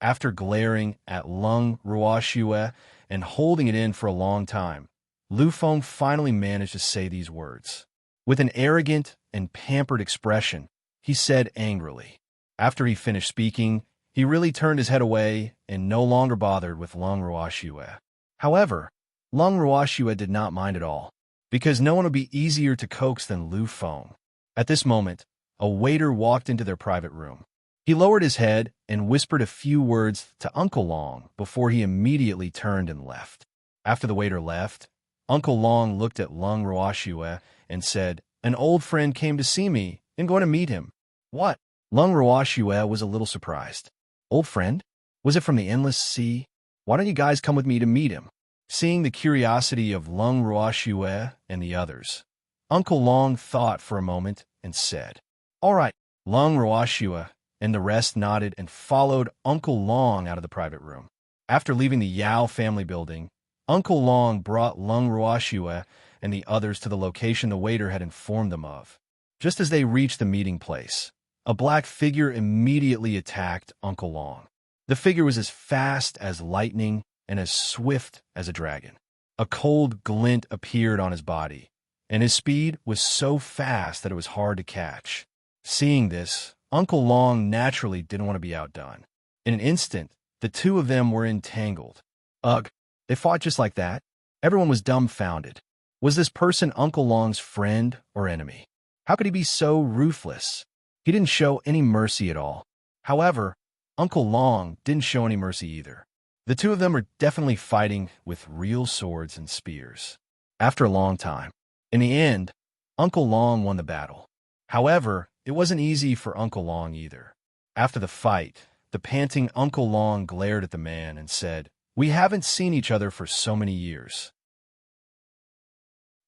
After glaring at Lung Ruoxue and holding it in for a long time, Lu Feng finally managed to say these words. With an arrogant and pampered expression, he said angrily. After he finished speaking, he really turned his head away and no longer bothered with Lung Ruoxue. However, Lung Ruoxue did not mind at all, because no one would be easier to coax than Lu Feng. At this moment, a waiter walked into their private room. He lowered his head and whispered a few words to Uncle Long before he immediately turned and left. After the waiter left, Uncle Long looked at Lung Ruoxue and said, "An old friend came to see me. I'm going to meet him." "What?" Lung Ruoxue was a little surprised. "Old friend? Was it from the endless sea? Why don't you guys come with me to meet him?" Seeing the curiosity of Lung Ruoxue and the others, Uncle Long thought for a moment and said, "All right." Lung Ruoxue and the rest nodded and followed Uncle Long out of the private room. After leaving the Yao family building, Uncle Long brought Lung Ruoxue and the others to the location the waiter had informed them of. Just as they reached the meeting place, a black figure immediately attacked Uncle Long. The figure was as fast as lightning and as swift as a dragon. A cold glint appeared on his body, and his speed was so fast that it was hard to catch. Seeing this, Uncle Long naturally didn't want to be outdone. In an instant, the two of them were entangled. Ugh, they fought just like that? Everyone was dumbfounded. Was this person Uncle Long's friend or enemy? How could he be so ruthless? He didn't show any mercy at all. However, Uncle Long didn't show any mercy either. The two of them were definitely fighting with real swords and spears. After a long time, in the end, Uncle Long won the battle. However, it wasn't easy for Uncle Long either. After the fight, the panting Uncle Long glared at the man and said, "We haven't seen each other for so many years.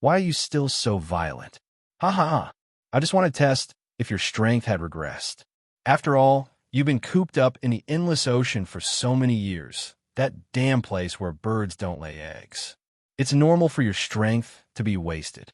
Why are you still so violent? Ha ha ha. I just want to test if your strength had regressed. After all, you've been cooped up in the endless ocean for so many years, that damn place where birds don't lay eggs. It's normal for your strength to be wasted."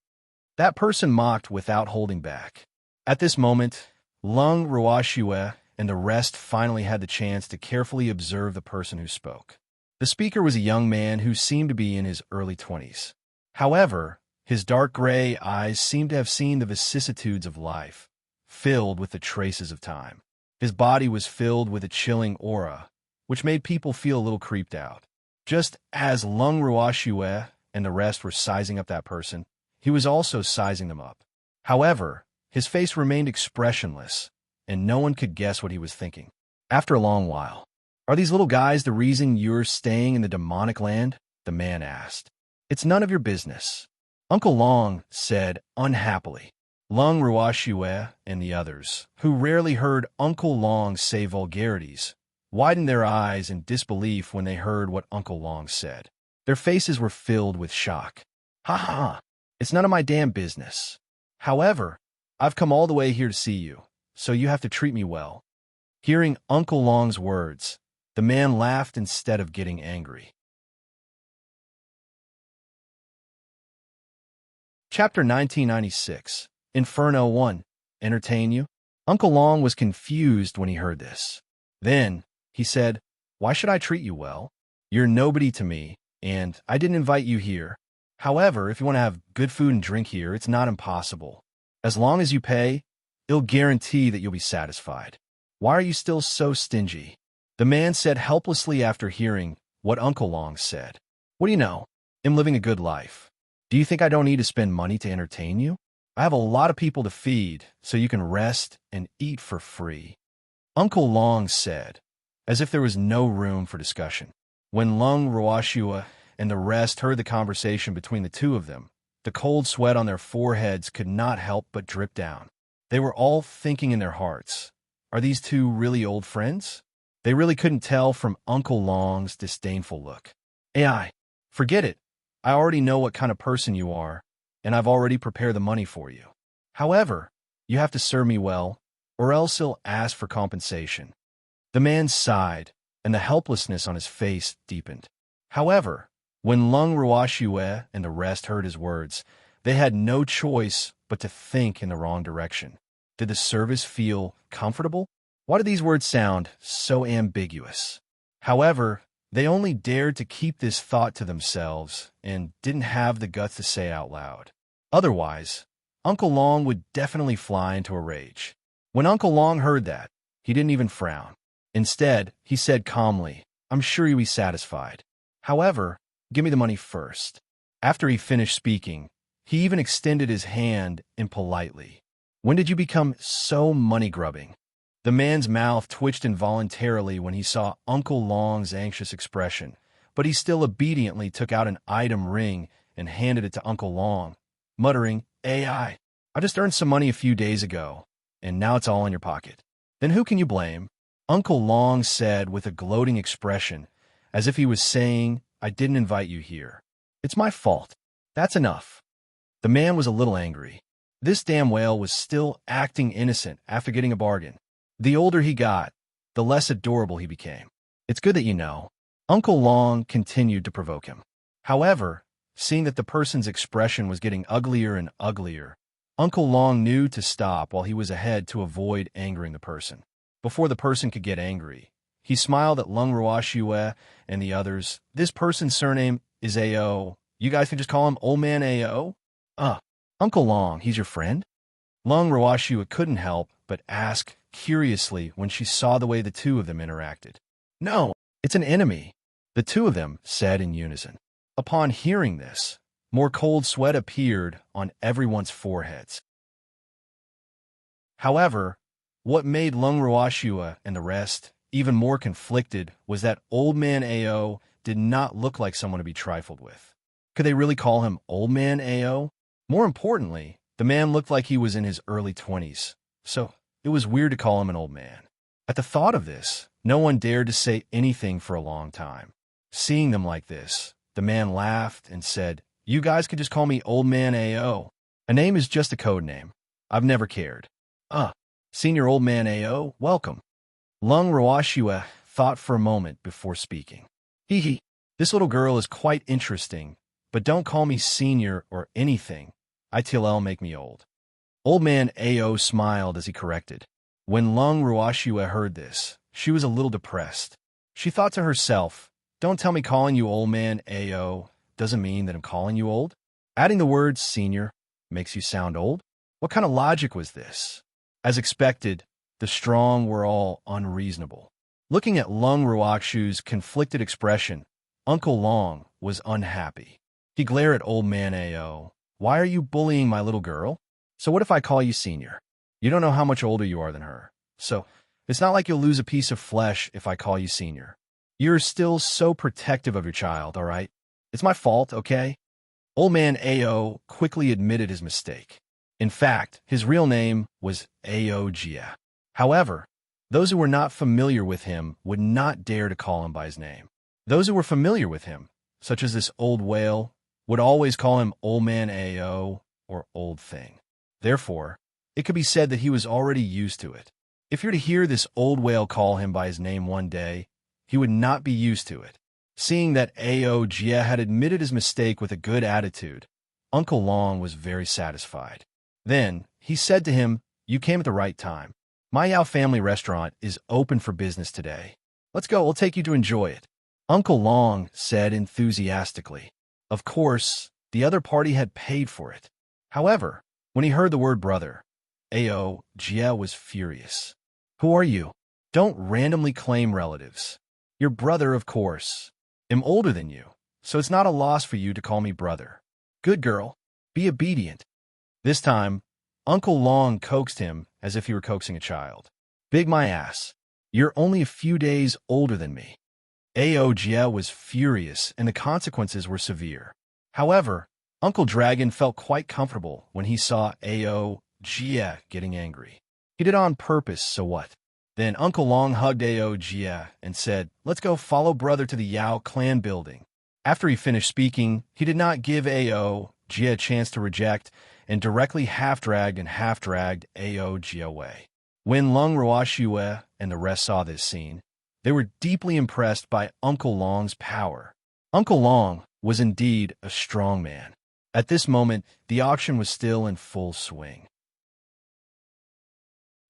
That person mocked without holding back. At this moment, Lung Ruoxue and the rest finally had the chance to carefully observe the person who spoke. The speaker was a young man who seemed to be in his early 20s. However, his dark gray eyes seemed to have seen the vicissitudes of life, filled with the traces of time. His body was filled with a chilling aura, which made people feel a little creeped out. Just as Lung Ruoxue and the rest were sizing up that person, he was also sizing them up. However, his face remained expressionless, and no one could guess what he was thinking. After a long while, "Are these little guys the reason you're staying in the demonic land?" the man asked. "It's none of your business," Uncle Long said unhappily. Lung Ruoxue and the others, who rarely heard Uncle Long say vulgarities, widened their eyes in disbelief when they heard what Uncle Long said. Their faces were filled with shock. "Ha ha ha, it's none of my damn business. However, I've come all the way here to see you, so you have to treat me well." Hearing Uncle Long's words, the man laughed instead of getting angry. Chapter 1996, Inferno 1, Entertain You? Uncle Long was confused when he heard this. Then, he said, "Why should I treat you well? You're nobody to me, and I didn't invite you here. However, if you want to have good food and drink here, it's not impossible. As long as you pay, it'll guarantee that you'll be satisfied. Why are you still so stingy?" The man said helplessly after hearing what Uncle Long said. "What do you know? I'm living a good life. Do you think I don't need to spend money to entertain you? I have a lot of people to feed, so you can rest and eat for free." Uncle Long said, as if there was no room for discussion. When Lung Ruoshua and the rest heard the conversation between the two of them, the cold sweat on their foreheads could not help but drip down. They were all thinking in their hearts, are these two really old friends? They really couldn't tell from Uncle Long's disdainful look. AI, forget it. I already know what kind of person you are, and I've already prepared the money for you. However, you have to serve me well, or else he'll ask for compensation. The man sighed, and the helplessness on his face deepened. However, when Lung Ruoshue and the rest heard his words, they had no choice but to think in the wrong direction. Did the service feel comfortable? Why did these words sound so ambiguous? However, they only dared to keep this thought to themselves and didn't have the guts to say out loud. Otherwise, Uncle Long would definitely fly into a rage. When Uncle Long heard that, he didn't even frown. Instead, he said calmly, I'm sure you'll be satisfied. However, give me the money first. After he finished speaking, he even extended his hand impolitely. When did you become so money-grubbing? The man's mouth twitched involuntarily when he saw Uncle Long's anxious expression, but he still obediently took out an item ring and handed it to Uncle Long, muttering, I just earned some money a few days ago, and now it's all in your pocket. Then who can you blame? Uncle Long said with a gloating expression, as if he was saying, I didn't invite you here. It's my fault. That's enough. The man was a little angry. This damn whale was still acting innocent after getting a bargain. The older he got, the less adorable he became. It's good that you know. Uncle Long continued to provoke him. However, seeing that the person's expression was getting uglier and uglier, Uncle Long knew to stop while he was ahead to avoid angering the person. Before the person could get angry, he smiled at Lung Ruoshue and the others. This person's surname is A.O. You guys can just call him Old Man A.O.? Uncle Long, he's your friend? Lung Ruoshue couldn't help but ask curiously when she saw the way the two of them interacted. No, it's an enemy, the two of them said in unison. Upon hearing this, more cold sweat appeared on everyone's foreheads. However, what made Lung Ruoshue and the rest even more conflicted was that Old Man A.O. did not look like someone to be trifled with. Could they really call him Old Man A.O.? More importantly, the man looked like he was in his early 20s, so it was weird to call him an old man. At the thought of this, no one dared to say anything for a long time. Seeing them like this, the man laughed and said, You guys could just call me Old Man A.O. A name is just a code name. I've never cared. Senior Old Man A.O., welcome. Lung Ruoshue thought for a moment before speaking. Hee, this little girl is quite interesting, but don't call me senior or anything. ITLL make me old. Old Man A.O. smiled as he corrected. When Lung Ruoshue heard this, she was a little depressed. She thought to herself, don't tell me calling you Old Man A.O. doesn't mean that I'm calling you old. Adding the word senior makes you sound old? What kind of logic was this? As expected, the strong were all unreasonable. Looking at Lung Ruoshue's conflicted expression, Uncle Long was unhappy. He glared at Old Man A.O. Why are you bullying my little girl? So what if I call you senior? You don't know how much older you are than her. So it's not like you'll lose a piece of flesh if I call you senior. You're still so protective of your child, all right? It's my fault, okay? Old Man A.O. quickly admitted his mistake. In fact, his real name was A.O. Jia. However, those who were not familiar with him would not dare to call him by his name. Those who were familiar with him, such as this old whale, would always call him Old Man A.O. or Old Thing. Therefore, it could be said that he was already used to it. If you're to hear this old whale call him by his name one day, he would not be used to it. Seeing that A.O. Jia had admitted his mistake with a good attitude, Uncle Long was very satisfied. Then, he said to him, You came at the right time. My Yao family restaurant is open for business today. Let's go, we'll take you to enjoy it. Uncle Long said enthusiastically. Of course, the other party had paid for it. However, when he heard the word brother, A.O. Jia was furious. Who are you? Don't randomly claim relatives. Your brother, of course. I'm older than you, so it's not a loss for you to call me brother. Good girl. Be obedient. This time, Uncle Long coaxed him as if he were coaxing a child. Big my ass. You're only a few days older than me. Aojia was furious, and the consequences were severe. However, Uncle Dragon felt quite comfortable when he saw Aojia getting angry. He did it on purpose, so what? Then Uncle Long hugged Aojia and said, "Let's go follow brother to the Yao clan building." After he finished speaking, he did not give Aojia a chance to reject, and directly half-dragged Aojia away. When Lung Ruoxue and the rest saw this scene, they were deeply impressed by Uncle Long's power. Uncle Long was indeed a strong man. At this moment, the auction was still in full swing.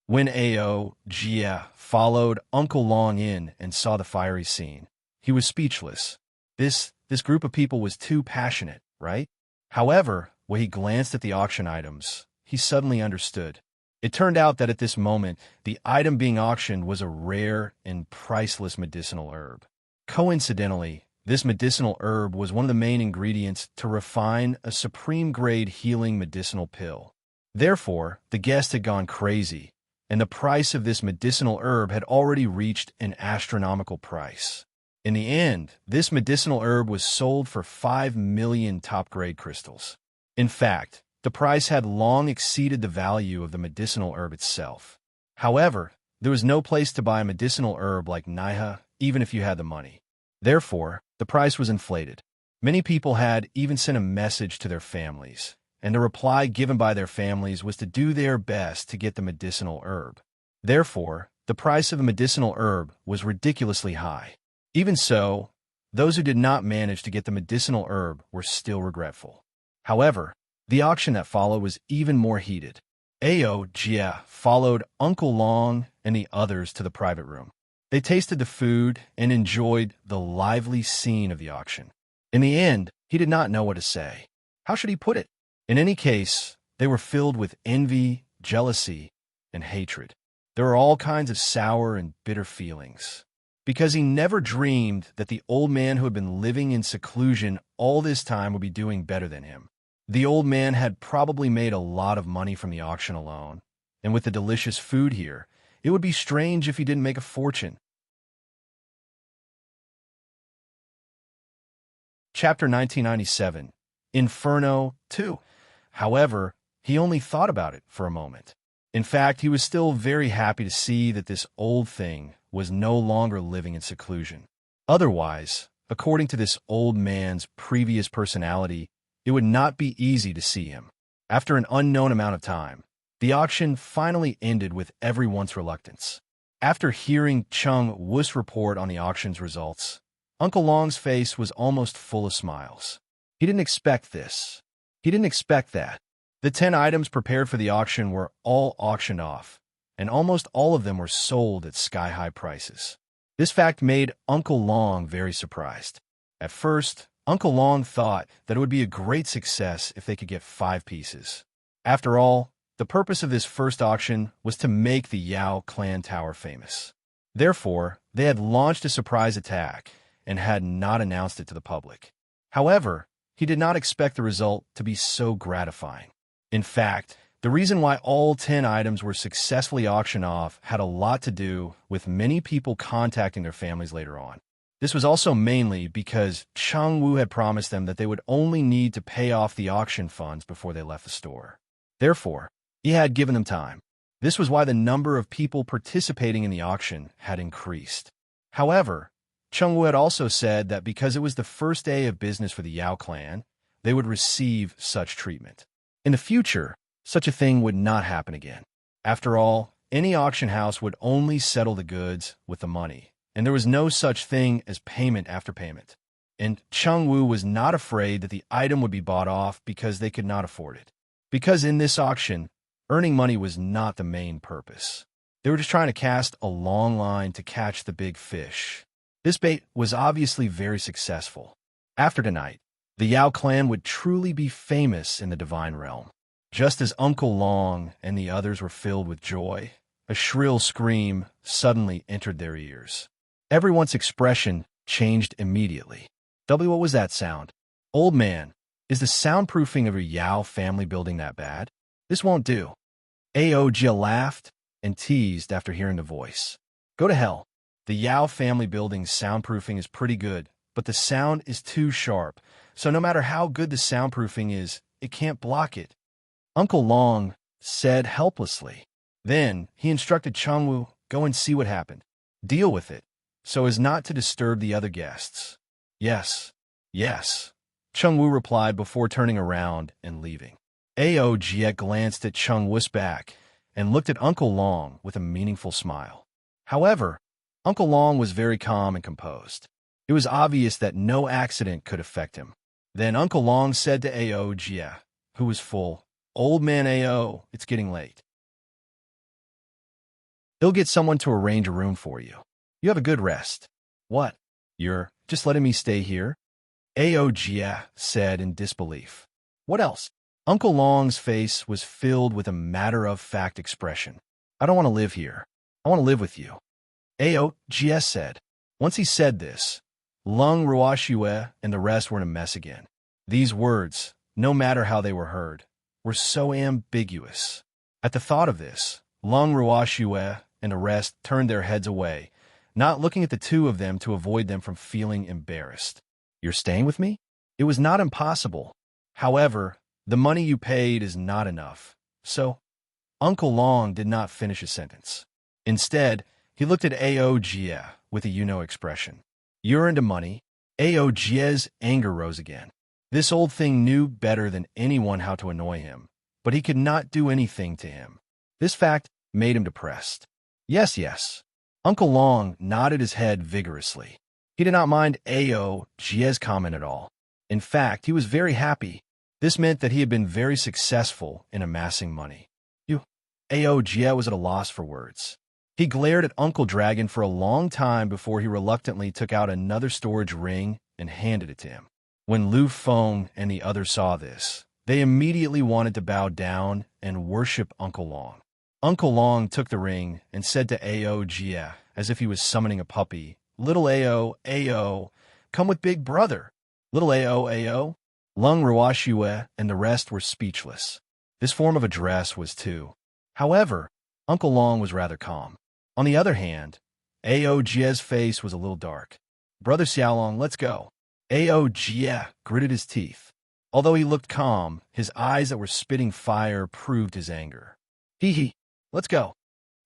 When Aojia followed Uncle Long in and saw the fiery scene, he was speechless. This group of people was too passionate, right? However, when he glanced at the auction items, he suddenly understood. It turned out that at this moment, the item being auctioned was a rare and priceless medicinal herb. Coincidentally, this medicinal herb was one of the main ingredients to refine a supreme-grade healing medicinal pill. Therefore, the guest had gone crazy, and the price of this medicinal herb had already reached an astronomical price. In the end, this medicinal herb was sold for 5 million top-grade crystals. In fact, the price had long exceeded the value of the medicinal herb itself. However, there was no place to buy a medicinal herb like Naiha, even if you had the money. Therefore, the price was inflated. Many people had even sent a message to their families, and the reply given by their families was to do their best to get the medicinal herb. Therefore, the price of the medicinal herb was ridiculously high. Even so, those who did not manage to get the medicinal herb were still regretful. However, the auction that followed was even more heated. Aojia followed Uncle Long and the others to the private room. They tasted the food and enjoyed the lively scene of the auction. In the end, he did not know what to say. How should he put it? In any case, they were filled with envy, jealousy, and hatred. There were all kinds of sour and bitter feelings, because he never dreamed that the old man who had been living in seclusion all this time would be doing better than him. The old man had probably made a lot of money from the auction alone, and with the delicious food here, it would be strange if he didn't make a fortune. Chapter 1997, Inferno 2. However, he only thought about it for a moment. In fact, he was still very happy to see that this old thing was no longer living in seclusion. Otherwise, according to this old man's previous personality, it would not be easy to see him. After an unknown amount of time, the auction finally ended with everyone's reluctance. After hearing Chung Wu's report on the auction's results, Uncle Long's face was almost full of smiles. He didn't expect this. He didn't expect that. The 10 items prepared for the auction were all auctioned off, and almost all of them were sold at sky-high prices. This fact made Uncle Long very surprised. At first, Uncle Long thought that it would be a great success if they could get 5 pieces. After all, the purpose of this first auction was to make the Yao clan tower famous. Therefore, they had launched a surprise attack and had not announced it to the public. However, he did not expect the result to be so gratifying. In fact, the reason why all 10 items were successfully auctioned off had a lot to do with many people contacting their families later on. This was also mainly because Chung Wu had promised them that they would only need to pay off the auction funds before they left the store. Therefore, he had given them time. This was why the number of people participating in the auction had increased. However, Chung Wu had also said that because it was the first day of business for the Yao clan, they would receive such treatment. In the future, such a thing would not happen again. After all, any auction house would only settle the goods with the money, and there was no such thing as payment after payment. And Chung Wu was not afraid that the item would be bought off because they could not afford it. Because in this auction, earning money was not the main purpose. They were just trying to cast a long line to catch the big fish. This bait was obviously very successful. After tonight, the Yao clan would truly be famous in the divine realm. Just as Uncle Long and the others were filled with joy, a shrill scream suddenly entered their ears. Everyone's expression changed immediately. W, what was that sound? Old man, is the soundproofing of your Yao family building that bad? This won't do. Aojia laughed and teased after hearing the voice. Go to hell. The Yao family building's soundproofing is pretty good, but the sound is too sharp, so no matter how good the soundproofing is, it can't block it. Uncle Long said helplessly. Then he instructed Chengwu, go and see what happened. Deal with it, so as not to disturb the other guests. Yes, yes, Chengwu replied before turning around and leaving. Ao Jie glanced at Chengwu's back and looked at Uncle Long with a meaningful smile. However, Uncle Long was very calm and composed. It was obvious that no accident could affect him. Then Uncle Long said to Ao Jie, who was full, Old man Ao, it's getting late. He'll get someone to arrange a room for you. You have a good rest. What? You're just letting me stay here? Ao Jie said in disbelief. What else? Uncle Long's face was filled with a matter-of-fact expression. I don't want to live here. I want to live with you. Ao Jie said. Once he said this, Lung Ruoxue and the rest were in a mess again. These words, no matter how they were heard, were so ambiguous. At the thought of this, Lung Ruoxue and the rest turned their heads away, not looking at the two of them to avoid them from feeling embarrassed. You're staying with me? It was not impossible. However, the money you paid is not enough. So, Uncle Long did not finish his sentence. Instead, he looked at Ao Jie with a you-know expression. You're into money. Ao Jie's anger rose again. This old thing knew better than anyone how to annoy him, but he could not do anything to him. This fact made him depressed. Yes, yes. Uncle Long nodded his head vigorously. He did not mind Ao Jie's comment at all. In fact, he was very happy. This meant that he had been very successful in amassing money. Ao Jie was at a loss for words. He glared at Uncle Dragon for a long time before he reluctantly took out another storage ring and handed it to him. When Lu Feng and the others saw this, they immediately wanted to bow down and worship Uncle Long. Uncle Long took the ring and said to Ao Jie, as if he was summoning a puppy, Little Ao, come with Big Brother. Little Ao. Lung Ruoxue and the rest were speechless. This form of address was too. However, Uncle Long was rather calm. On the other hand, Ao Jie's face was a little dark. Brother Xiaolong, let's go. Ao Jie gritted his teeth. Although he looked calm, his eyes that were spitting fire proved his anger. Hee, let's go.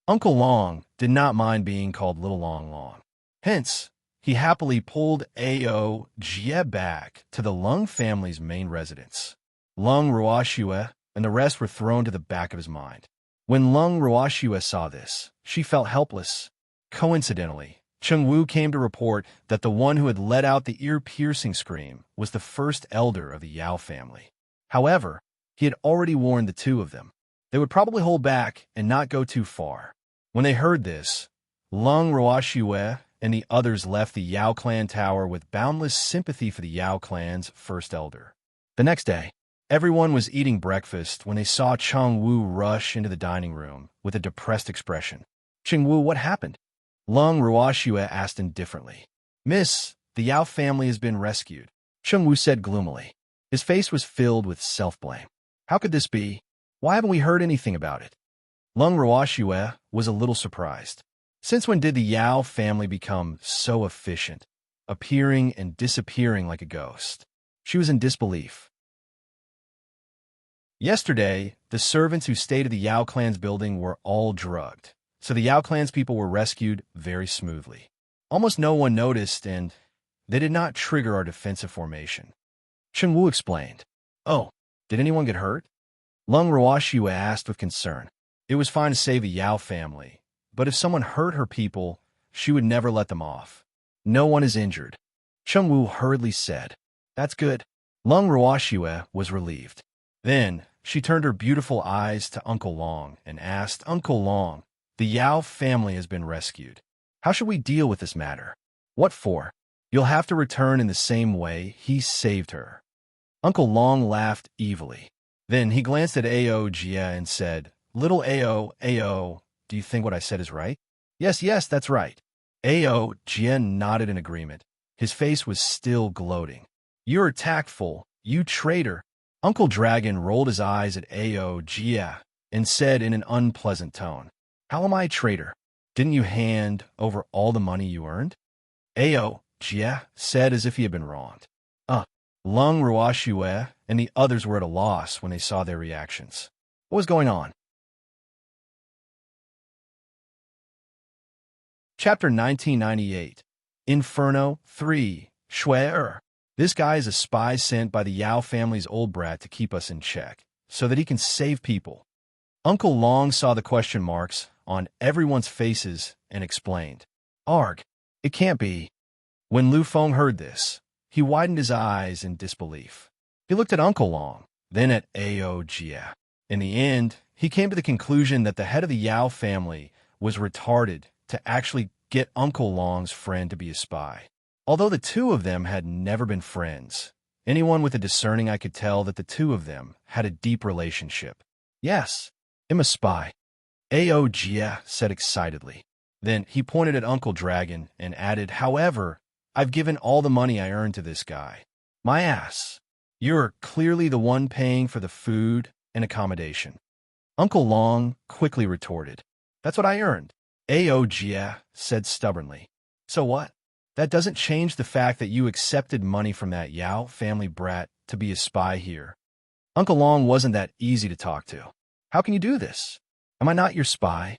Uncle Long did not mind being called Little Long. Hence, he happily pulled Ao Jie back to the Lung family's main residence. Lung Ruoxue and the rest were thrown to the back of his mind. When Lung Ruoxue saw this, she felt helpless. Coincidentally, Chengwu came to report that the one who had let out the ear-piercing scream was the first elder of the Yao family. However, he had already warned the two of them. They would probably hold back and not go too far. When they heard this, Lung Ruoxue and the others left the Yao clan tower with boundless sympathy for the Yao clan's first elder. The next day, everyone was eating breakfast when they saw Chengwu rush into the dining room with a depressed expression. Chengwu, what happened? Lung Ruoxue asked indifferently. Miss, the Yao family has been rescued, Chengwu said gloomily. His face was filled with self-blame. How could this be? Why haven't we heard anything about it? Lung Ruoxue was a little surprised. Since when did the Yao family become so efficient, appearing and disappearing like a ghost? She was in disbelief. Yesterday, the servants who stayed at the Yao clan's building were all drugged, so the Yao clan's people were rescued very smoothly. Almost no one noticed, and they did not trigger our defensive formation. Chengwu explained. Oh, did anyone get hurt? Lung Ruoxue asked with concern. It was fine to save the Yao family, but if someone hurt her people, she would never let them off. No one is injured. Chengwu hurriedly said. That's good. Lung Ruoxue was relieved. Then, she turned her beautiful eyes to Uncle Long and asked, Uncle Long, the Yao family has been rescued. How should we deal with this matter? What for? You'll have to return in the same way he saved her. Uncle Long laughed evilly. Then he glanced at Ao Jie and said, Little Ao, do you think what I said is right? Yes, that's right. Ao Jie nodded in agreement. His face was still gloating. You're tactful, you traitor. Uncle Dragon rolled his eyes at Ao Jie and said in an unpleasant tone, How am I a traitor? Didn't you hand over all the money you earned? Ao Jia said as if he had been wronged. Lung Ruoxue and the others were at a loss when they saw their reactions. What was going on? Chapter 1998. Inferno 3. Shui. This guy is a spy sent by the Yao family's old brat to keep us in check, so that he can save people. Uncle Long saw the question marks on everyone's faces and explained. Arg, it can't be. When Lu Feng heard this, he widened his eyes in disbelief. He looked at Uncle Long, then at Ao Jia. In the end, he came to the conclusion that the head of the Yao family was retarded to actually get Uncle Long's friend to be a spy. Although the two of them had never been friends, anyone with a discerning eye could tell that the two of them had a deep relationship. Yes, I'm a spy, Ao Jia said excitedly. Then he pointed at Uncle Dragon and added, however, I've given all the money I earned to this guy. My ass. You're clearly the one paying for the food and accommodation. Uncle Long quickly retorted. That's what I earned, Ao Jia said stubbornly. So what? That doesn't change the fact that you accepted money from that Yao family brat to be a spy here. Uncle Long wasn't that easy to talk to. How can you do this? Am I not your spy?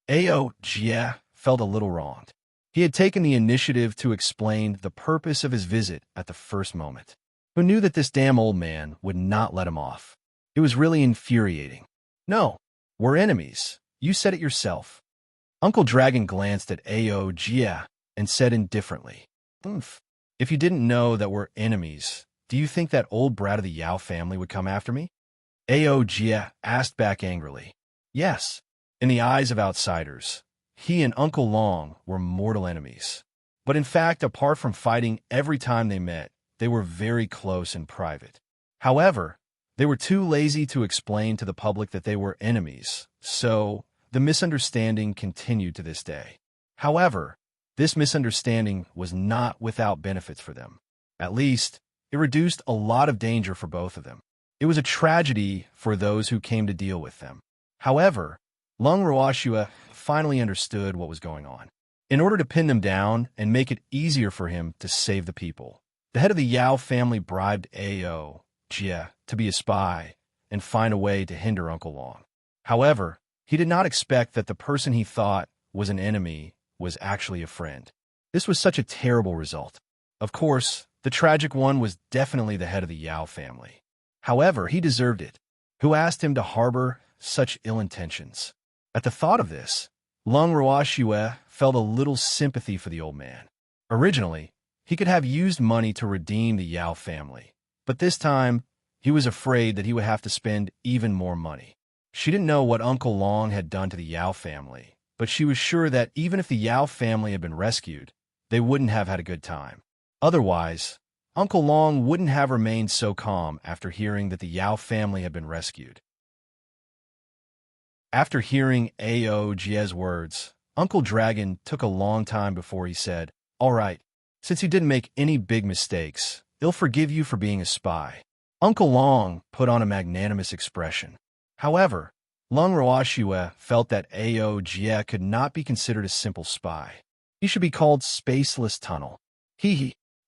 Ao Jia felt a little wronged. He had taken the initiative to explain the purpose of his visit at the first moment. Who knew that this damn old man would not let him off? It was really infuriating. No, we're enemies. You said it yourself. Uncle Dragon glanced at Ao Jia and said indifferently, If you didn't know that we're enemies, do you think that old brat of the Yao family would come after me? Ao Jia asked back angrily. Yes, in the eyes of outsiders, he and Uncle Long were mortal enemies. But in fact, apart from fighting every time they met, they were very close in private. However, they were too lazy to explain to the public that they were enemies, so the misunderstanding continued to this day. However, this misunderstanding was not without benefits for them. At least, it reduced a lot of danger for both of them. It was a tragedy for those who came to deal with them. However, Lung Ruoxue finally understood what was going on. In order to pin them down and make it easier for him to save the people, the head of the Yao family bribed Ao Jia to be a spy and find a way to hinder Uncle Long. However, he did not expect that the person he thought was an enemy was actually a friend. This was such a terrible result. Of course, the tragic one was definitely the head of the Yao family. However, he deserved it. Who asked him to harbor such ill intentions? At the thought of this, Lung Ruoxue felt a little sympathy for the old man. Originally, he could have used money to redeem the Yao family, but this time, he was afraid that he would have to spend even more money. She didn't know what Uncle Long had done to the Yao family, but she was sure that even if the Yao family had been rescued, they wouldn't have had a good time. Otherwise, Uncle Long wouldn't have remained so calm after hearing that the Yao family had been rescued. After hearing Ao Jia's words, Uncle Dragon took a long time before he said, All right, since you didn't make any big mistakes, they'll forgive you for being a spy. Uncle Long put on a magnanimous expression. However, Lung Ruoxue felt that Ao Jia could not be considered a simple spy. He should be called Spaceless Tunnel.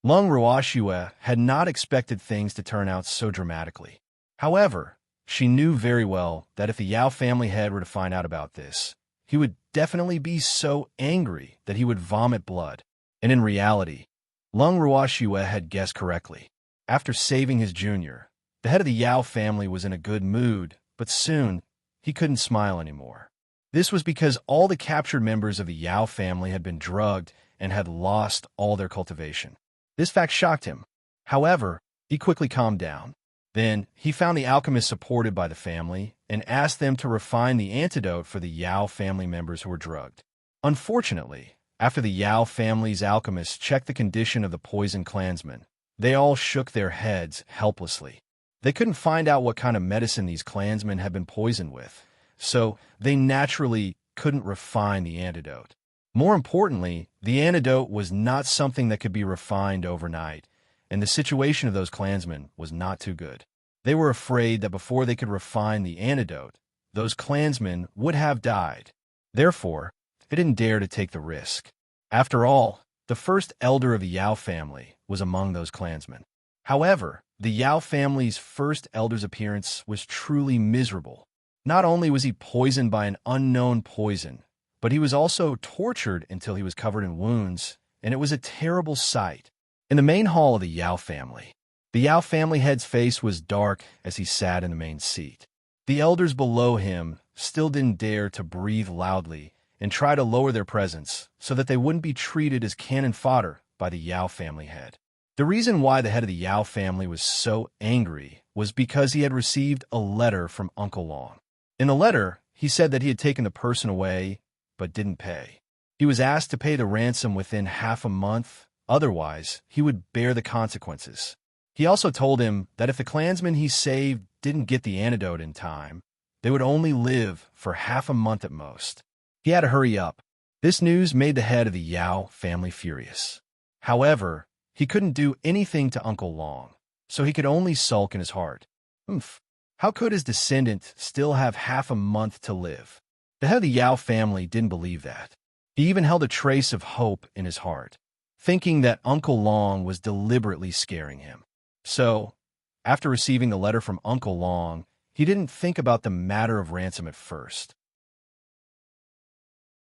Lung Ruoxue had not expected things to turn out so dramatically. However, she knew very well that if the Yao family head were to find out about this, he would definitely be so angry that he would vomit blood. And in reality, Lung Ruoxue had guessed correctly. After saving his junior, the head of the Yao family was in a good mood, but soon he couldn't smile anymore. This was because all the captured members of the Yao family had been drugged and had lost all their cultivation. This fact shocked him. However, he quickly calmed down. Then, he found the alchemist supported by the family and asked them to refine the antidote for the Yao family members who were drugged. Unfortunately, after the Yao family's alchemists checked the condition of the poisoned clansmen, they all shook their heads helplessly. They couldn't find out what kind of medicine these clansmen had been poisoned with, so they naturally couldn't refine the antidote. More importantly, the antidote was not something that could be refined overnight, and the situation of those clansmen was not too good. They were afraid that before they could refine the antidote, those clansmen would have died. Therefore, it didn't dare to take the risk. After all, the first elder of the Yao family was among those clansmen. However, the Yao family's first elder's appearance was truly miserable. Not only was he poisoned by an unknown poison, but he was also tortured until he was covered in wounds, and it was a terrible sight. In the main hall of the Yao family head's face was dark as he sat in the main seat. The elders below him still didn't dare to breathe loudly and try to lower their presence so that they wouldn't be treated as cannon fodder by the Yao family head. The reason why the head of the Yao family was so angry was because he had received a letter from Uncle Long. In the letter, he said that he had taken the person away but didn't pay. He was asked to pay the ransom within half a month, otherwise he would bear the consequences. He also told him that if the clansmen he saved didn't get the antidote in time, they would only live for half a month at most. He had to hurry up. This news made the head of the Yao family furious. However, he couldn't do anything to Uncle Long, so he could only sulk in his heart. How could his descendant still have half a month to live? The head of the Yao family didn't believe that. He even held a trace of hope in his heart, thinking that Uncle Long was deliberately scaring him. So, after receiving the letter from Uncle Long, he didn't think about the matter of ransom at first.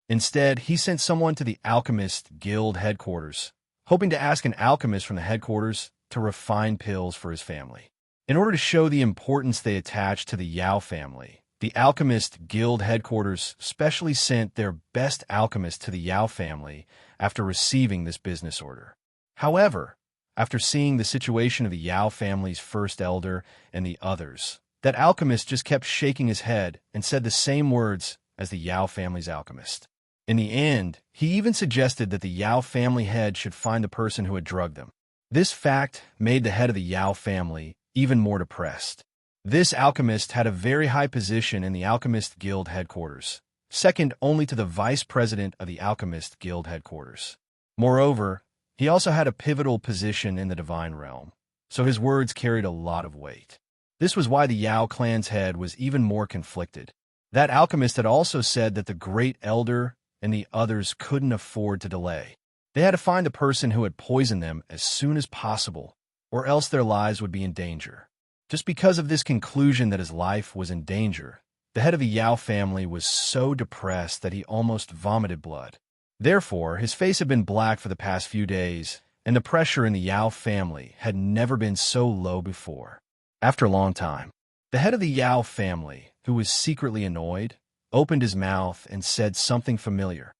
Instead, he sent someone to the Alchemist Guild headquarters, hoping to ask an alchemist from the headquarters to refine pills for his family. In order to show the importance they attached to the Yao family, the Alchemist Guild headquarters specially sent their best alchemist to the Yao family after receiving this business order. However, after seeing the situation of the Yao family's first elder and the others, that alchemist just kept shaking his head and said the same words as the Yao family's alchemist. In the end, he even suggested that the Yao family head should find the person who had drugged them. This fact made the head of the Yao family even more depressed. This alchemist had a very high position in the Alchemist Guild headquarters, second only to the vice president of the Alchemist Guild headquarters. Moreover, he also had a pivotal position in the divine realm, so his words carried a lot of weight. This was why the Yao clan's head was even more conflicted. That alchemist had also said that the great elder and the others couldn't afford to delay. They had to find the person who had poisoned them as soon as possible, or else their lives would be in danger. Just because of this conclusion that his life was in danger, the head of the Yao family was so depressed that he almost vomited blood. Therefore, his face had been black for the past few days, and the pressure in the Yao family had never been so low before. After a long time, the head of the Yao family, who was secretly annoyed, opened his mouth and said something familiar.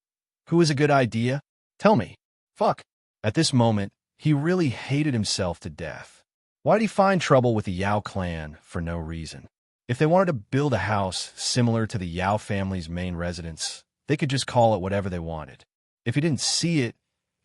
"Who is a good idea? Tell me." Fuck. At this moment, he really hated himself to death. Why did he find trouble with the Yao clan for no reason? If they wanted to build a house similar to the Yao family's main residence, they could just call it whatever they wanted. If he didn't see it,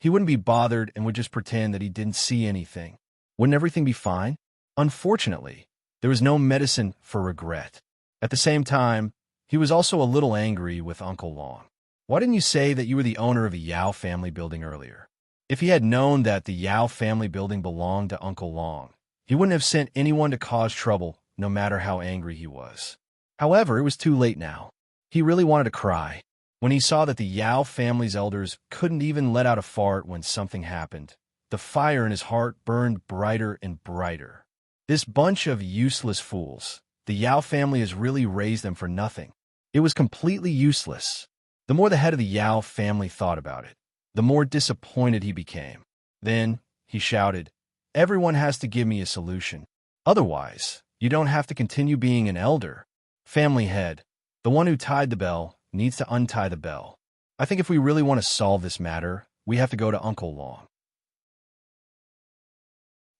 he wouldn't be bothered and would just pretend that he didn't see anything. Wouldn't everything be fine? Unfortunately, there was no medicine for regret. At the same time, he was also a little angry with Uncle Long. Why didn't you say that you were the owner of a Yao family building earlier? If he had known that the Yao family building belonged to Uncle Long, he wouldn't have sent anyone to cause trouble, no matter how angry he was. However, it was too late now. He really wanted to cry when he saw that the Yao family's elders couldn't even let out a fart when something happened. The fire in his heart burned brighter and brighter. This bunch of useless fools. The Yao family has really raised them for nothing. It was completely useless. The more the head of the Yao family thought about it, the more disappointed he became. Then, he shouted, "Everyone has to give me a solution. Otherwise, you don't have to continue being an elder. Family head, the one who tied the bell, needs to untie the bell. I think if we really want to solve this matter, we have to go to Uncle Long."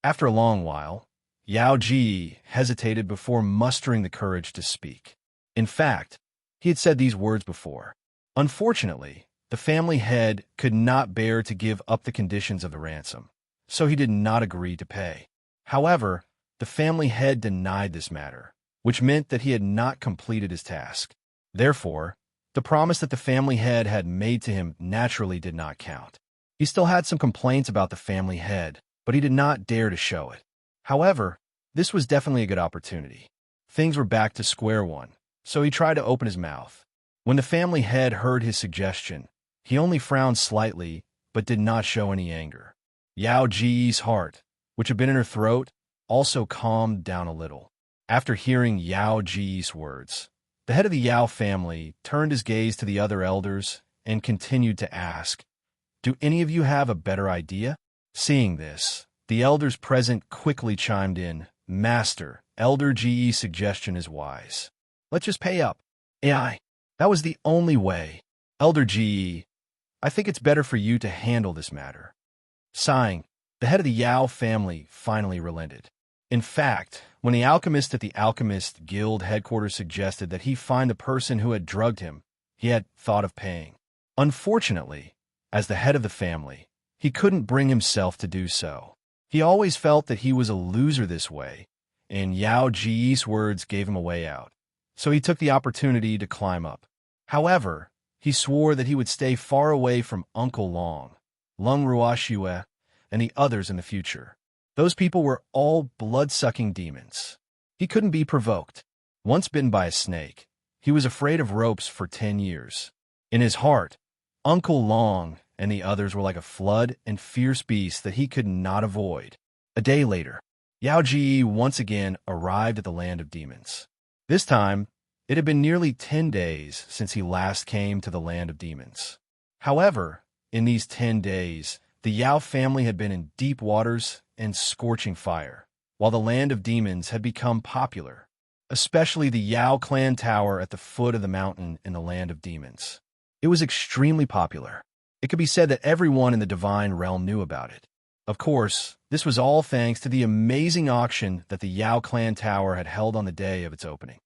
After a long while, Yao Ji hesitated before mustering the courage to speak. In fact, he had said these words before. Unfortunately, the family head could not bear to give up the conditions of the ransom, so he did not agree to pay. However, the family head denied this matter, which meant that he had not completed his task. Therefore, the promise that the family head had made to him naturally did not count. He still had some complaints about the family head, but he did not dare to show it. However, this was definitely a good opportunity. Things were back to square one, so he tried to open his mouth. When the family head heard his suggestion, he only frowned slightly, but did not show any anger. Yao Ji's heart, which had been in her throat, also calmed down a little. After hearing Yao Ji's words, the head of the Yao family turned his gaze to the other elders and continued to ask, "Do any of you have a better idea?" Seeing this, the elders present quickly chimed in, "Master, Elder Ge's suggestion is wise. Let's just pay up. AI. That was the only way. Elder Ge, I think it's better for you to handle this matter." Sighing, the head of the Yao family finally relented. In fact, when the alchemist at the Alchemist Guild headquarters suggested that he find the person who had drugged him, he had thought of paying. Unfortunately, as the head of the family, he couldn't bring himself to do so. He always felt that he was a loser this way, and Yao Ji's words gave him a way out. So he took the opportunity to climb up. However, he swore that he would stay far away from Uncle Long, Lung Ruoxue, and the others in the future. Those people were all blood-sucking demons. He couldn't be provoked. Once bitten by a snake, he was afraid of ropes for 10 years. In his heart, Uncle Long and the others were like a flood and fierce beast that he could not avoid. A day later, Yao Ji once again arrived at the land of demons. This time, it had been nearly 10 days since he last came to the land of demons. However, in these 10 days, the Yao family had been in deep waters and scorching fire, while the land of demons had become popular, especially the Yao clan tower at the foot of the mountain in the land of demons. It was extremely popular. It could be said that everyone in the divine realm knew about it. Of course, this was all thanks to the amazing auction that the Yao clan tower had held on the day of its opening.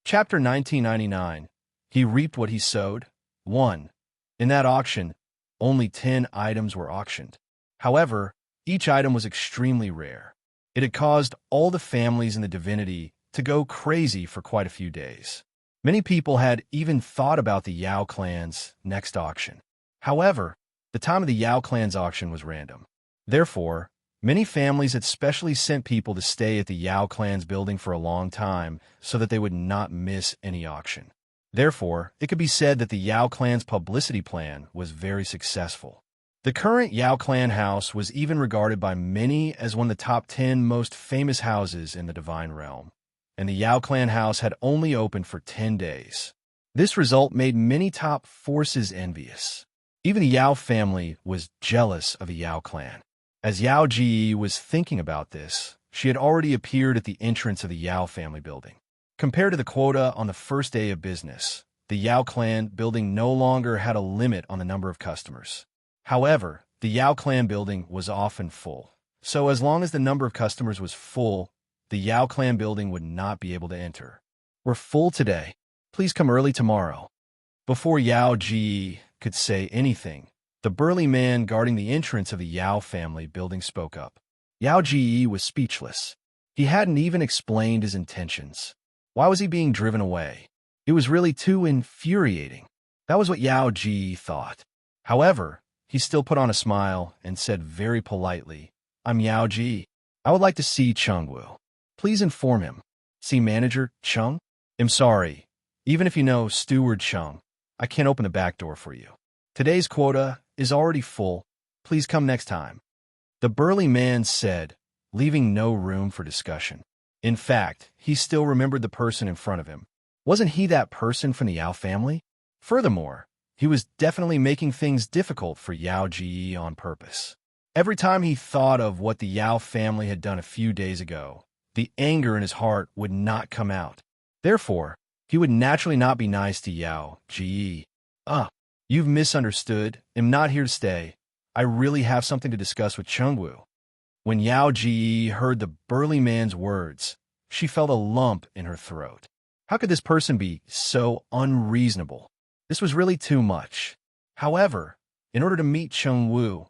Chapter 1999. He reaped what he sowed. 1. In that auction, only 10 items were auctioned. However, each item was extremely rare. It had caused all the families in the divinity to go crazy for quite a few days. Many people had even thought about the Yao clan's next auction. However, the time of the Yao clan's auction was random. Therefore, many families had specially sent people to stay at the Yao clan's building for a long time so that they would not miss any auction. Therefore, it could be said that the Yao clan's publicity plan was very successful. The current Yao clan house was even regarded by many as one of the top 10 most famous houses in the divine realm, and the Yao clan house had only opened for 10 days. This result made many top forces envious. Even the Yao family was jealous of the Yao clan. As Yao Ji was thinking about this, she had already appeared at the entrance of the Yao family building. Compared to the quota on the first day of business, the Yao clan building no longer had a limit on the number of customers. However, the Yao clan building was often full. So as long as the number of customers was full, the Yao clan building would not be able to enter. "We're full today. Please come early tomorrow." Before Yao Ji could say anything, the burly man guarding the entrance of the Yao family building spoke up. Yao Ji was speechless. He hadn't even explained his intentions. Why was he being driven away? It was really too infuriating. That was what Yao Ji thought. However, he still put on a smile and said very politely, "I'm Yao Ji. I would like to see Chengwu. Please inform him." "See Manager Cheng?" "I'm sorry. Even if you know Steward Cheng, I can't open the back door for you. Today's quota is already full. Please come next time," the burly man said, leaving no room for discussion. In fact, he still remembered the person in front of him. Wasn't he that person from the Yao family? Furthermore, he was definitely making things difficult for Yao Ji on purpose. Every time he thought of what the Yao family had done a few days ago, the anger in his heart would not come out. Therefore, he would naturally not be nice to Yao Ji. You've misunderstood. I'm not here to stay. I really have something to discuss with Chengwu." When Yao Ji heard the burly man's words, she felt a lump in her throat. How could this person be so unreasonable? This was really too much. However, in order to meet Chengwu,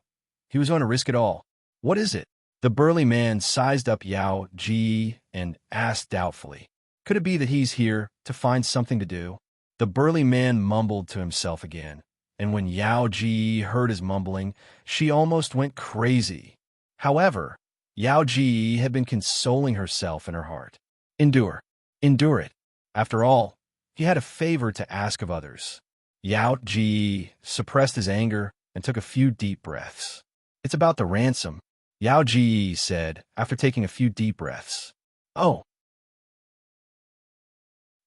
he was going to risk it all. "What is it?" The burly man sized up Yao Ji and asked doubtfully. "Could it be that he's here to find something to do?" The burly man mumbled to himself again, and when Yao Ji heard his mumbling, she almost went crazy. However, Yao Ji had been consoling herself in her heart. Endure. Endure it. After all, he had a favor to ask of others. Yao Ji suppressed his anger and took a few deep breaths. It's about the ransom, Yao Ji said after taking a few deep breaths. Oh.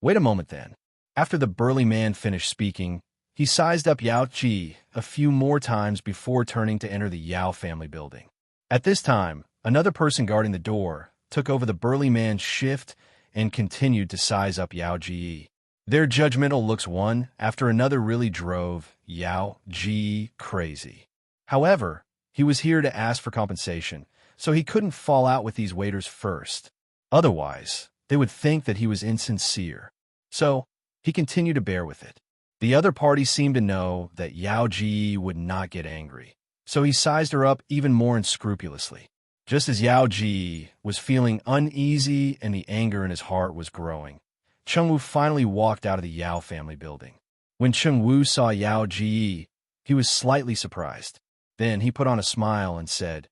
Wait a moment then. After the burly man finished speaking, he sized up Yao Ji a few more times before turning to enter the Yao family building. At this time, another person guarding the door took over the burly man's shift and continued to size up Yao Ji. Their judgmental looks one after another really drove Yao Ji crazy. However, he was here to ask for compensation, so he couldn't fall out with these waiters first. Otherwise, they would think that he was insincere. So, he continued to bear with it. The other party seemed to know that Yao Ji would not get angry, so he sized her up even more unscrupulously. Just as Yao Ji was feeling uneasy and the anger in his heart was growing, Cheng Wu finally walked out of the Yao family building. When Cheng Wu saw Yao Ji, he was slightly surprised. Then he put on a smile and said,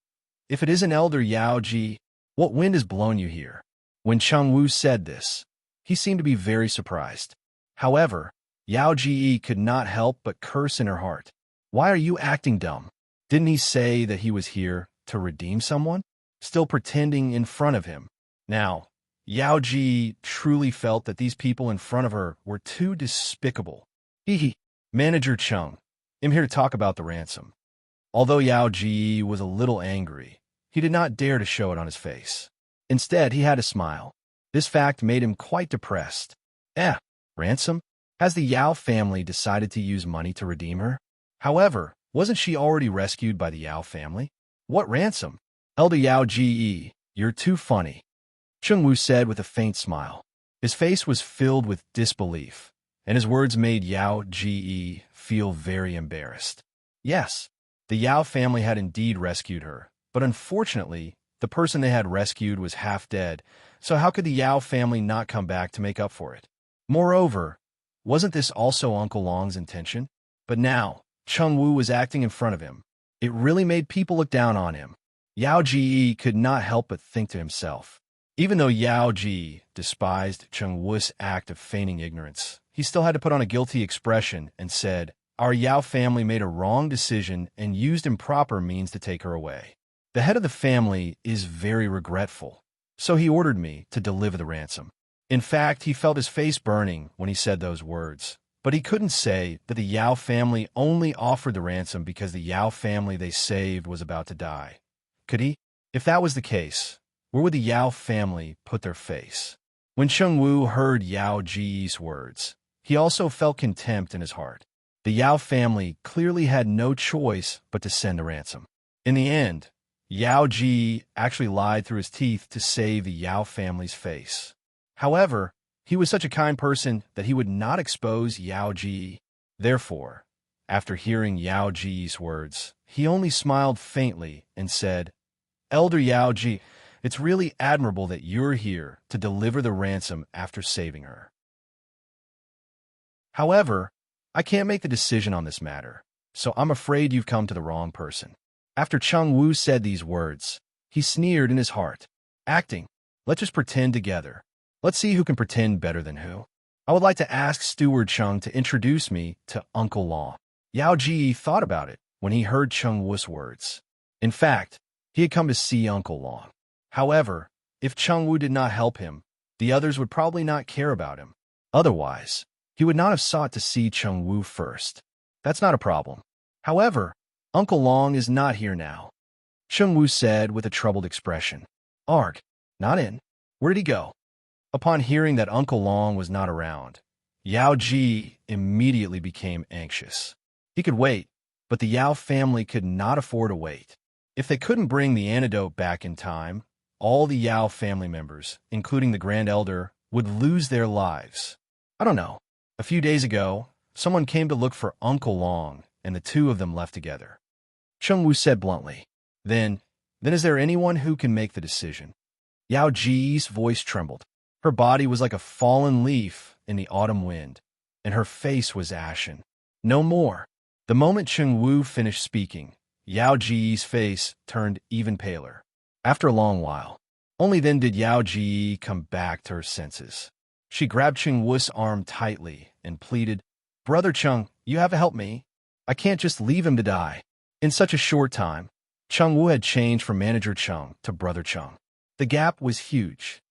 "If it isn't Elder Yao Ji, what wind has blown you here?" When Cheng Wu said this, he seemed to be very surprised. However, Yao Ji could not help but curse in her heart. "Why are you acting dumb? Didn't he say that he was here to redeem someone?" Still pretending in front of him. Now, Yao Ji truly felt that these people in front of her were too despicable. Manager Chung, I'm here to talk about the ransom. Although Yao Ji was a little angry, he did not dare to show it on his face. Instead, he had a smile. This fact made him quite depressed. Ransom? Has the Yao family decided to use money to redeem her? However, wasn't she already rescued by the Yao family? What ransom? Elder Yao Ji, you're too funny, Cheng Wu said with a faint smile. His face was filled with disbelief, and his words made Yao Ji feel very embarrassed. Yes, the Yao family had indeed rescued her, but unfortunately, the person they had rescued was half dead, so how could the Yao family not come back to make up for it? Moreover, wasn't this also Uncle Long's intention? But now, Cheng Wu was acting in front of him. It really made people look down on him. Yao Ji could not help but think to himself. Even though Yao Ji despised Cheng Wu's act of feigning ignorance, he still had to put on a guilty expression and said, "Our Yao family made a wrong decision and used improper means to take her away. The head of the family is very regretful, so he ordered me to deliver the ransom." In fact, he felt his face burning when he said those words. But he couldn't say that the Yao family only offered the ransom because the Yao family they saved was about to die. Could he? If that was the case, where would the Yao family put their face? When Cheng Wu heard Yao Ji's words, he also felt contempt in his heart. The Yao family clearly had no choice but to send a ransom. In the end, Yao Ji actually lied through his teeth to save the Yao family's face. However, he was such a kind person that he would not expose Yao Ji. Therefore, after hearing Yao Ji's words, he only smiled faintly and said, "Elder Yao Ji, it's really admirable that you're here to deliver the ransom after saving her. However, I can't make the decision on this matter, so I'm afraid you've come to the wrong person." After Cheng Wu said these words, he sneered in his heart. "Acting, let's just pretend together. Let's see who can pretend better than who. I would like to ask Steward Chung to introduce me to Uncle Long." Yao Ji thought about it when he heard Cheng Wu's words. In fact, he had come to see Uncle Long. However, if Cheng Wu did not help him, the others would probably not care about him. Otherwise, he would not have sought to see Cheng Wu first. That's not a problem. However, Uncle Long is not here now, Cheng Wu said with a troubled expression. "Arg, not in. Where did he go?" Upon hearing that Uncle Long was not around, Yao Ji immediately became anxious. He could wait, but the Yao family could not afford to wait. If they couldn't bring the antidote back in time, all the Yao family members, including the Grand Elder, would lose their lives. I don't know. A few days ago, someone came to look for Uncle Long, and the two of them left together, Cheng Wu said bluntly. Then is there anyone who can make the decision? Yao Ji's voice trembled. Her body was like a fallen leaf in the autumn wind, and her face was ashen. No more. The moment Cheng Wu finished speaking, Yao Ji's face turned even paler. After a long while, Only then did Yao Ji come back to her senses. She grabbed Cheng Wu's arm tightly and pleaded, "Brother Cheng, you have to help me. I can't just leave him to die." In such a short time, Cheng Wu had changed from Manager Cheng to Brother Cheng. The gap was huge.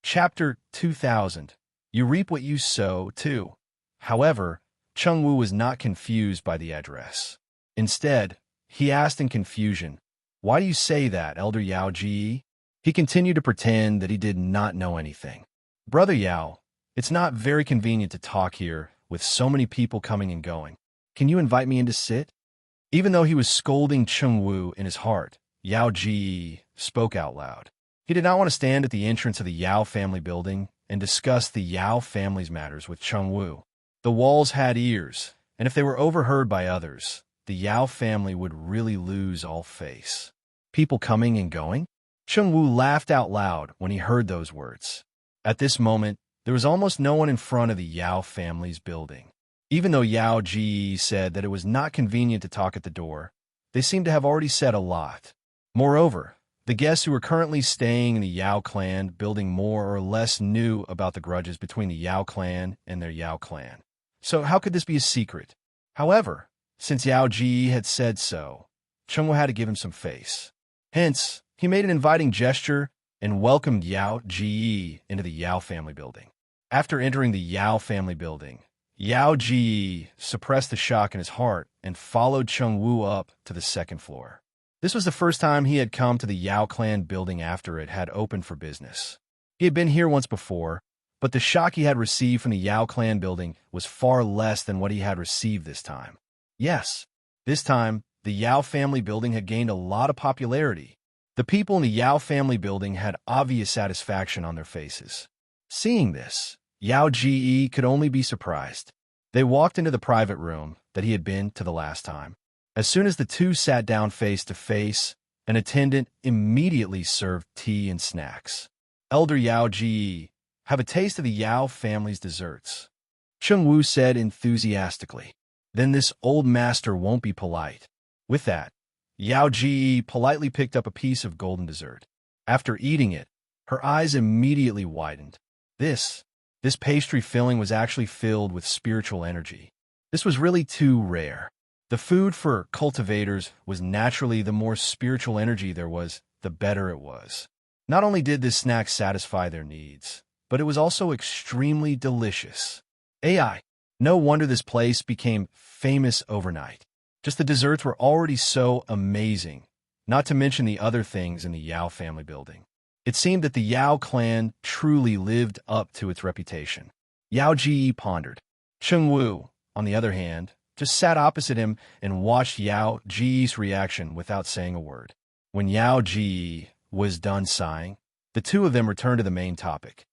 Chapter 2000. You reap what you sow, too. However, Cheng Wu was not confused by the address. Instead, he asked in confusion, "Why do you say that, Elder Yao Ji?" He continued to pretend that he did not know anything. "Brother Yao, it's not very convenient to talk here with so many people coming and going. Can you invite me in to sit?" Even though he was scolding Cheng Wu in his heart, Yao Ji spoke out loud. He did not want to stand at the entrance of the Yao family building and discuss the Yao family's matters with Cheng Wu. The walls had ears, and if they were overheard by others, the Yao family would really lose all face. People coming and going? Cheng Wu laughed out loud when he heard those words. At this moment, there was almost no one in front of the Yao family's building. Even though Yao Ji said that it was not convenient to talk at the door, they seemed to have already said a lot. Moreover, the guests who were currently staying in the Yao clan building more or less knew about the grudges between the Yao clan and their Yao clan. So how could this be a secret? However, since Yao Ji had said so, Cheng Wu had to give him some face. Hence, he made an inviting gesture and welcomed Yao Ji into the Yao family building. After entering the Yao family building, Yao Ji suppressed the shock in his heart and followed Cheng Wu up to the second floor. This was the first time he had come to the Yao clan building after it had opened for business. He had been here once before, but the shock he had received from the Yao clan building was far less than what he had received this time. Yes, this time, the Yao family building had gained a lot of popularity. The people in the Yao family building had obvious satisfaction on their faces. Seeing this, Yao Ji could only be surprised. They walked into the private room that he had been to the last time. As soon as the two sat down face to face, an attendant immediately served tea and snacks. "Elder Yao Ji, have a taste of the Yao family's desserts," Cheng Wu said enthusiastically. "Then this old master won't be polite." With that, Yao Ji politely picked up a piece of golden dessert. After eating it, her eyes immediately widened. This pastry filling was actually filled with spiritual energy. This was really too rare. The food for cultivators was naturally the more spiritual energy there was, the better it was. Not only did this snack satisfy their needs, but it was also extremely delicious. AI. No wonder this place became famous overnight. Just the desserts were already so amazing, not to mention the other things in the Yao family building. It seemed that the Yao clan truly lived up to its reputation. Yao Ji pondered. Cheng Wu, on the other hand, just sat opposite him and watched Yao Ji's reaction without saying a word. When Yao Ji was done sighing, the two of them returned to the main topic.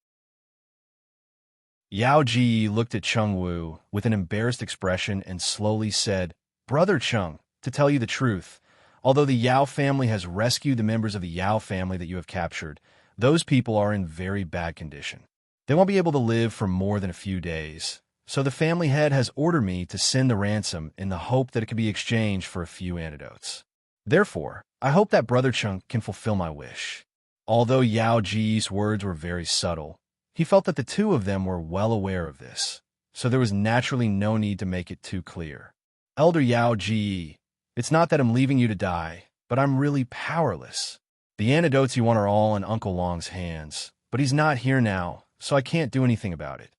Yao Ji looked at Cheng Wu with an embarrassed expression and slowly said, "Brother Cheng, to tell you the truth, although the Yao family has rescued the members of the Yao family that you have captured, those people are in very bad condition. They won't be able to live for more than a few days. So the family head has ordered me to send the ransom in the hope that it can be exchanged for a few antidotes. Therefore, I hope that Brother Cheng can fulfill my wish." Although Yao Ji's words were very subtle, he felt that the two of them were well aware of this, so there was naturally no need to make it too clear. "Elder Yao Ji, it's not that I'm leaving you to die, but I'm really powerless. The antidotes you want are all in Uncle Long's hands, but he's not here now, so I can't do anything about it,"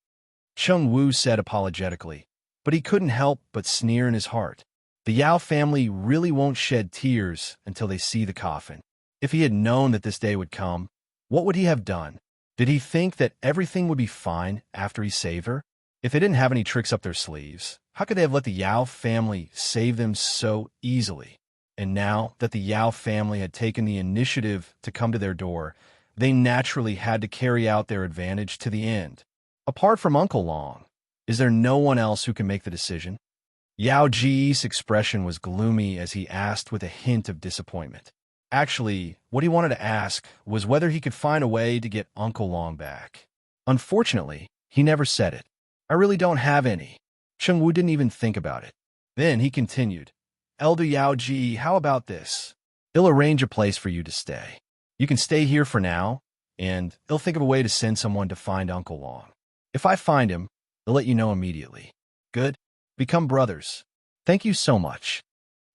Cheng Wu said apologetically, but he couldn't help but sneer in his heart. The Yao family really won't shed tears until they see the coffin. If he had known that this day would come, what would he have done? Did he think that everything would be fine after he saved her? If they didn't have any tricks up their sleeves, how could they have let the Yao family save them so easily? And now that the Yao family had taken the initiative to come to their door, they naturally had to carry out their advantage to the end. Apart from Uncle Long, is there no one else who can make the decision? Yao Ji's expression was gloomy as he asked with a hint of disappointment. Actually, what he wanted to ask was whether he could find a way to get Uncle Long back. Unfortunately, he never said it. "I really don't have any." Cheng Wu didn't even think about it. Then he continued, "Elder Yao Ji, how about this? He'll arrange a place for you to stay. You can stay here for now, and he'll think of a way to send someone to find Uncle Long. If I find him, he'll let you know immediately. Good? Become brothers. Thank you so much."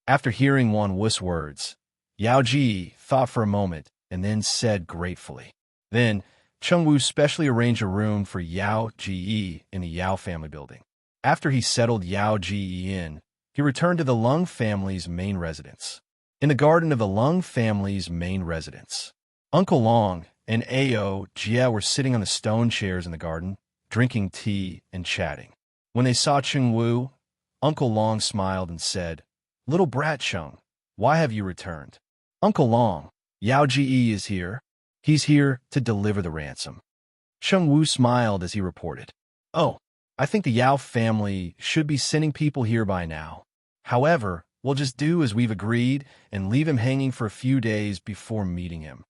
After hearing Wan Wu's words, Yao Ji thought for a moment and then said gratefully. Then, Chung Wu specially arranged a room for Yao Ji in the Yao family building. After he settled Yao Ji in, he returned to the Lung family's main residence. In the garden of the Lung family's main residence, Uncle Long and Ao Jia were sitting on the stone chairs in the garden, drinking tea and chatting. When they saw Chung Wu, Uncle Long smiled and said, "Little brat Chung, why have you returned?" "Uncle Long, Yao Ji is here. He's here to deliver the ransom." Chung Wu smiled as he reported, "Oh, I think the Yao family should be sending people here by now. However, we'll just do as we've agreed and leave him hanging for a few days before meeting him."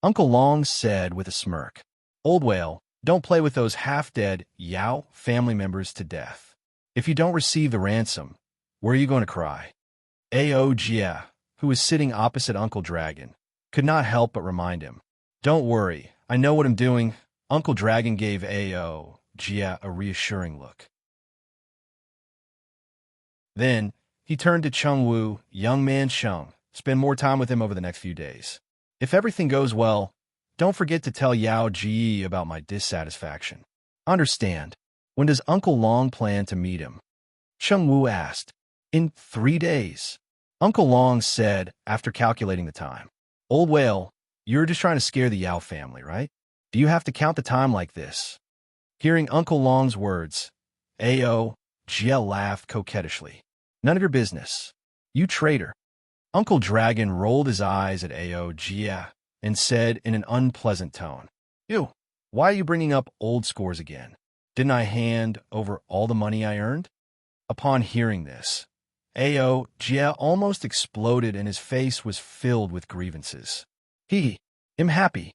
Uncle Long said with a smirk, "Old whale, don't play with those half-dead Yao family members to death. If you don't receive the ransom, where are you going to cry?" Ao Jia, who was sitting opposite Uncle Dragon, could not help but remind him, "Don't worry, I know what I'm doing." Uncle Dragon gave Ao Jia a reassuring look. Then, he turned to Chung Wu. "Young man Chung, spend more time with him over the next few days. If everything goes well, don't forget to tell Yao Ji about my dissatisfaction." "Understand. When does Uncle Long plan to meet him?" Chung Wu asked. "In 3 days." Uncle Long said after calculating the time. "Old whale, you're just trying to scare the Yao family, right? Do you have to count the time like this?" Hearing Uncle Long's words, Ao Jia laughed coquettishly. "None of your business. You traitor." Uncle Dragon rolled his eyes at Ao Jia and said in an unpleasant tone, "Ew, why are you bringing up old scores again? Didn't I hand over all the money I earned?" Upon hearing this, Ao Jia almost exploded and his face was filled with grievances. "I'm happy,"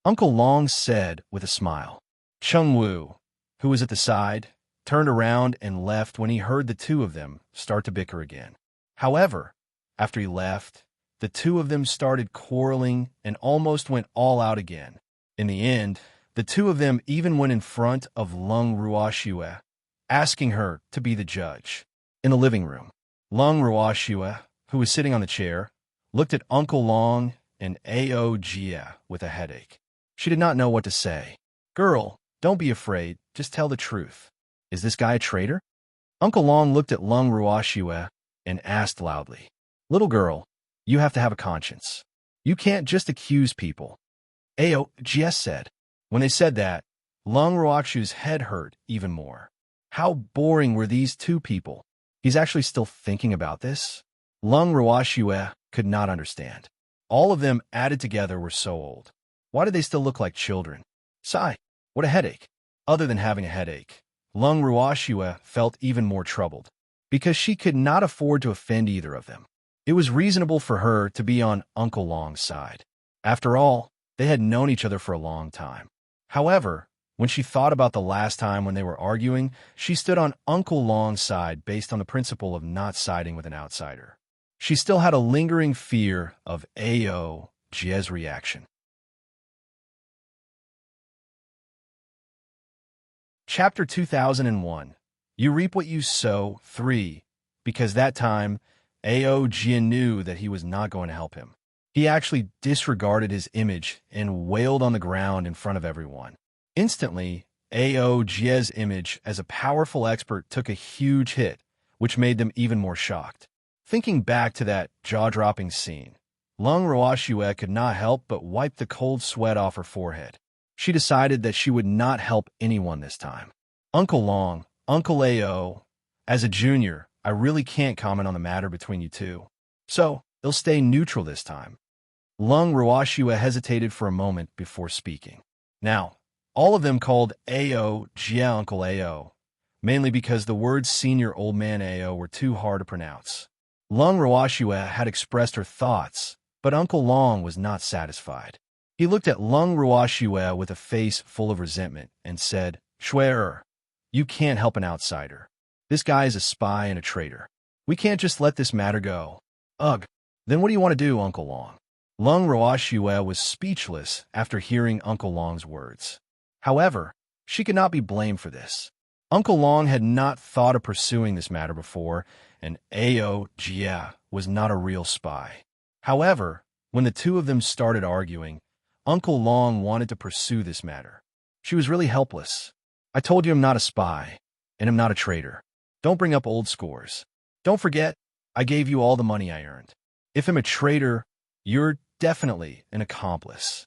Uncle Long said with a smile. Chung Wu, who was at the side, turned around and left when he heard the two of them start to bicker again. However, after he left, the two of them started quarreling and almost went all out again. In the end, the two of them even went in front of Lung Ruoxue, asking her to be the judge. In the living room, Lung Ruoxue, who was sitting on the chair, looked at Uncle Long and Ao Jia with a headache. She did not know what to say. "Girl, don't be afraid, just tell the truth. Is this guy a traitor?" Uncle Long looked at Lung Ruoxue and asked loudly, "Little girl, you have to have a conscience. You can't just accuse people." Ao Jia said. When they said that, Lung Ruoxue's head hurt even more. How boring were these two people? He's actually still thinking about this? Lung Ruoxue could not understand. All of them added together were so old. Why did they still look like children? Sigh, what a headache. Other than having a headache, Lung Ruoxue felt even more troubled, because she could not afford to offend either of them. It was reasonable for her to be on Uncle Long's side. After all, they had known each other for a long time. However, when she thought about the last time when they were arguing, she stood on Uncle Long's side based on the principle of not siding with an outsider. She still had a lingering fear of Ao Jia's reaction. Chapter 2001. You reap what you sow. 3. Because that time, Ao Jia knew that he was not going to help him. He actually disregarded his image and wailed on the ground in front of everyone. Instantly, Ao Jia's image as a powerful expert took a huge hit, which made them even more shocked. Thinking back to that jaw-dropping scene, Lung Ruoxue could not help but wipe the cold sweat off her forehead. She decided that she would not help anyone this time. "Uncle Long, Uncle Ao, as a junior, I really can't comment on the matter between you two. So, they'll stay neutral this time." Lung Ruoxue hesitated for a moment before speaking. Now, all of them called Ao Jia Uncle Ao, mainly because the words senior old man Ao were too hard to pronounce. Lung Ruoxue had expressed her thoughts, but Uncle Long was not satisfied. He looked at Lung Ruoxue with a face full of resentment and said, "Shuer, you can't help an outsider. This guy is a spy and a traitor. We can't just let this matter go." "Ugh, Then what do you want to do, Uncle Long? Lung Roashue was speechless after hearing Uncle Long's words. However, she could not be blamed for this. Uncle Long had not thought of pursuing this matter before, and Ao Jia was not a real spy. However, when the two of them started arguing, Uncle Long wanted to pursue this matter. She was really helpless. I told you I'm not a spy, and I'm not a traitor. Don't bring up old scores. Don't forget, I gave you all the money I earned. If I'm a traitor, you're definitely an accomplice.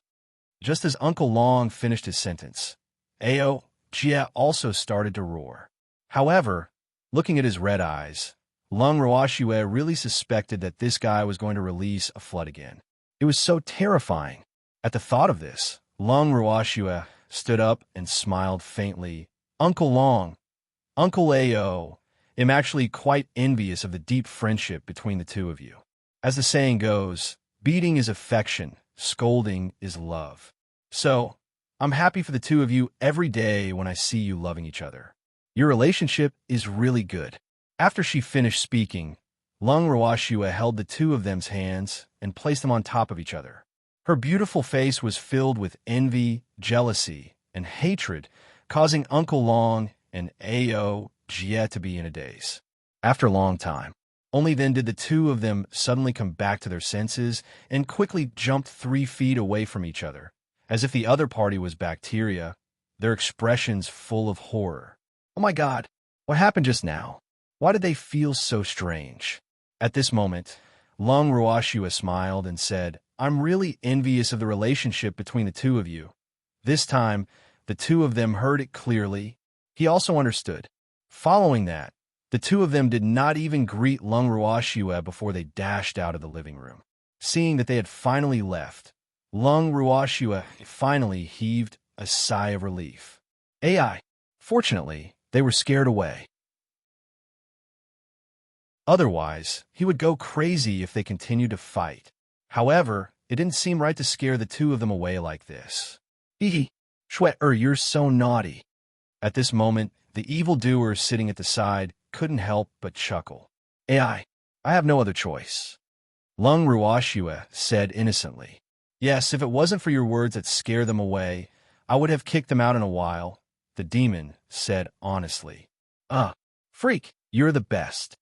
Just as Uncle Long finished his sentence, Ao Jia also started to roar. However, looking at his red eyes, Lung Roashue really suspected that this guy was going to release a flood again. It was so terrifying. At the thought of this, Lung Roashue stood up and smiled faintly. Uncle Long, Uncle Ao, am actually quite envious of the deep friendship between the two of you. As the saying goes, beating is affection, scolding is love. So, I'm happy for the two of you every day when I see you loving each other. Your relationship is really good. After she finished speaking, Lung Roashue held the two of them's hands and placed them on top of each other. Her beautiful face was filled with envy, jealousy, and hatred, causing Uncle Long and Ao Jia to be in a daze. After a long time, only then did the two of them suddenly come back to their senses and quickly jumped 3 feet away from each other, as if the other party was bacteria, their expressions full of horror. Oh my God, what happened just now? Why did they feel so strange? At this moment, Lung Roashue smiled and said, I'm really envious of the relationship between the two of you. This time, the two of them heard it clearly. He also understood. Following that, the two of them did not even greet Lung Roashue before they dashed out of the living room. Seeing that they had finally left, Lung Roashue finally heaved a sigh of relief. Fortunately, they were scared away. Otherwise, he would go crazy if they continued to fight. However, it didn't seem right to scare the two of them away like this. Shwetter, you're so naughty. At this moment, the evildoer sitting at the side couldn't help but chuckle. I have no other choice. Lung Roashue said innocently. Yes, if it wasn't for your words that scare them away, I would have kicked them out in a while, the demon said honestly. Freak, you're the best.